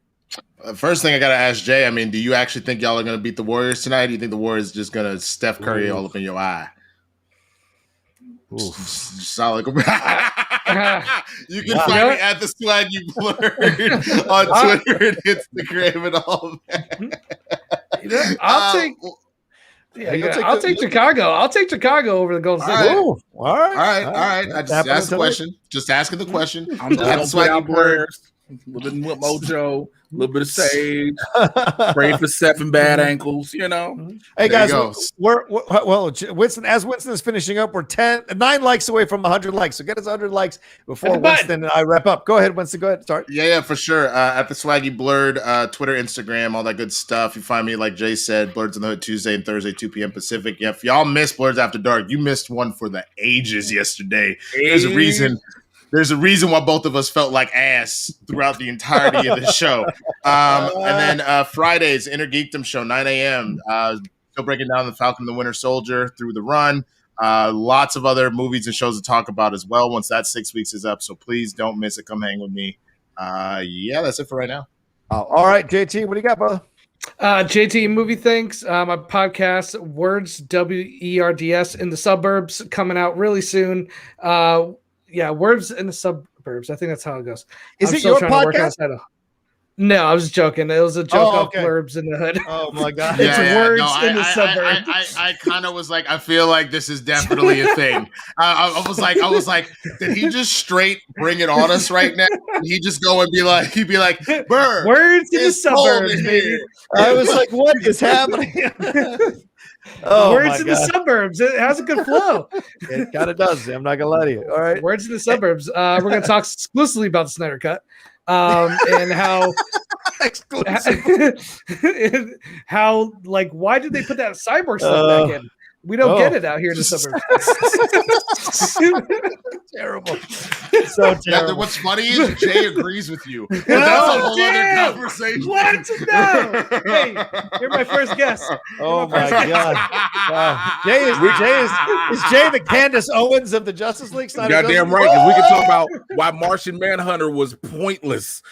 First thing I got to ask Jay, I mean, do you actually think y'all are going to beat the Warriors tonight? Do you think the Warriors just going to Steph Curry all up in your eye? Solid. You can find me at the Swaggy Blurred on Twitter and Instagram and all that. I'll take Chicago. I'll take Chicago over the Golden State. All right. I just asked the question. Just asking the question. I'm just Swaggy Blurred. A little bit of mojo, a little bit of sage, pray for 7 bad ankles, you know. Hey guys, Winston, as Winston is finishing up, we're 9 likes away from 100 likes. So get us 100 likes before Winston and I wrap up. Go ahead, Winston. Go ahead. Start. Yeah, for sure. At the Swaggy Blurred, Twitter, Instagram, all that good stuff. You find me, like Jay said, Blurds in the Hood Tuesday and Thursday, 2 p.m. Pacific. Yeah, if y'all missed Blurds After Dark, you missed one for the ages yesterday. There's a reason why both of us felt like ass throughout the entirety of the show. And then Fridays, Inner Geekdom Show, 9 a.m. Still breaking down the Falcon and the Winter Soldier through the run. Lots of other movies and shows to talk about as well once that 6 weeks is up. So please don't miss it. Come hang with me. That's it for right now. All right, JT, what do you got, brother? JT Movie Thinks, my podcast, Words, WERDS, in the Suburbs, coming out really soon. Words in the Suburbs. I think that's how it goes. Is it your podcast? No, I was joking. It was a joke of Blurbs in the Hood. Oh my god! It's Words in the Suburbs. I kind of was like, I feel like this is definitely a thing. I was like, did he just straight bring it on us right now? He just go and he'd be like, Bird, Words in the Suburbs, baby. I was like, what is happening? Words in the Suburbs. It has a good flow. It kind of does. I'm not gonna lie to you. All right. Words in the Suburbs. We're gonna talk exclusively about the Snyder Cut. And how why did they put that cyborg stuff back in? We don't get it out here in the suburbs. Terrible. So terrible. Yeah, what's funny is Jay agrees with you. But that's a whole other conversation. What? No. Hey, you're my first guest. Oh my god. Jay is Jay the Candace Owens of the Justice League? Goddamn right, because we can talk about why Martian Manhunter was pointless.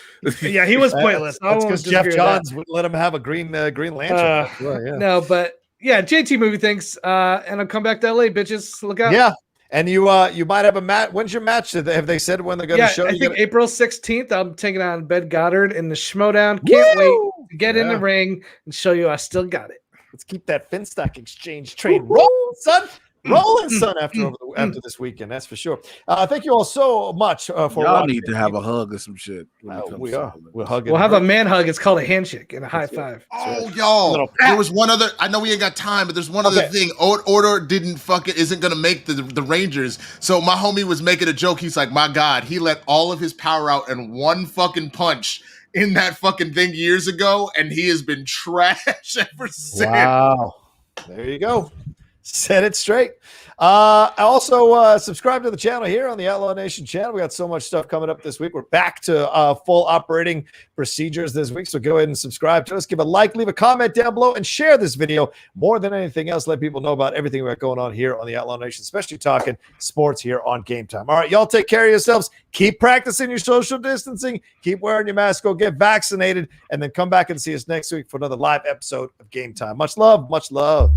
Yeah, he was pointless. That's because Jeff Johns would let him have a Green Lantern. No, but yeah, JT Movie Thinks, and I'll come back to LA, bitches. Look out. Yeah. And you might have a match. When's your match? Have they said when they're going to show? I think April 16th. I'm taking on Ben Goddard in the Schmodown. Can't wait to get in the ring and show you I still got it. Let's keep that Finstock exchange trade rolling, son. Rolling, son, after this weekend. That's for sure. Thank you all so much for y'all need to have a hug or some shit. We are. We're hugging. We'll have a man hug. It's called a handshake and a high five. Oh, y'all. There was one other. I know we ain't got time, but there's one other thing. Order isn't going to make the Rangers. So my homie was making a joke. He's like, my God, he let all of his power out in one fucking punch in that fucking thing years ago, and he has been trash ever since. Wow. There you go. Set it straight. Also, subscribe to the channel here on the Outlaw Nation channel. We got so much stuff coming up this week. We're back to full operating procedures this week. So go ahead and subscribe to us. Give a like, leave a comment down below, and share this video. More than anything else, let people know about everything we got going on here on the Outlaw Nation, especially talking sports here on Game Time. All right, y'all take care of yourselves. Keep practicing your social distancing. Keep wearing your mask. Go get vaccinated. And then come back and see us next week for another live episode of Game Time. Much love. Much love.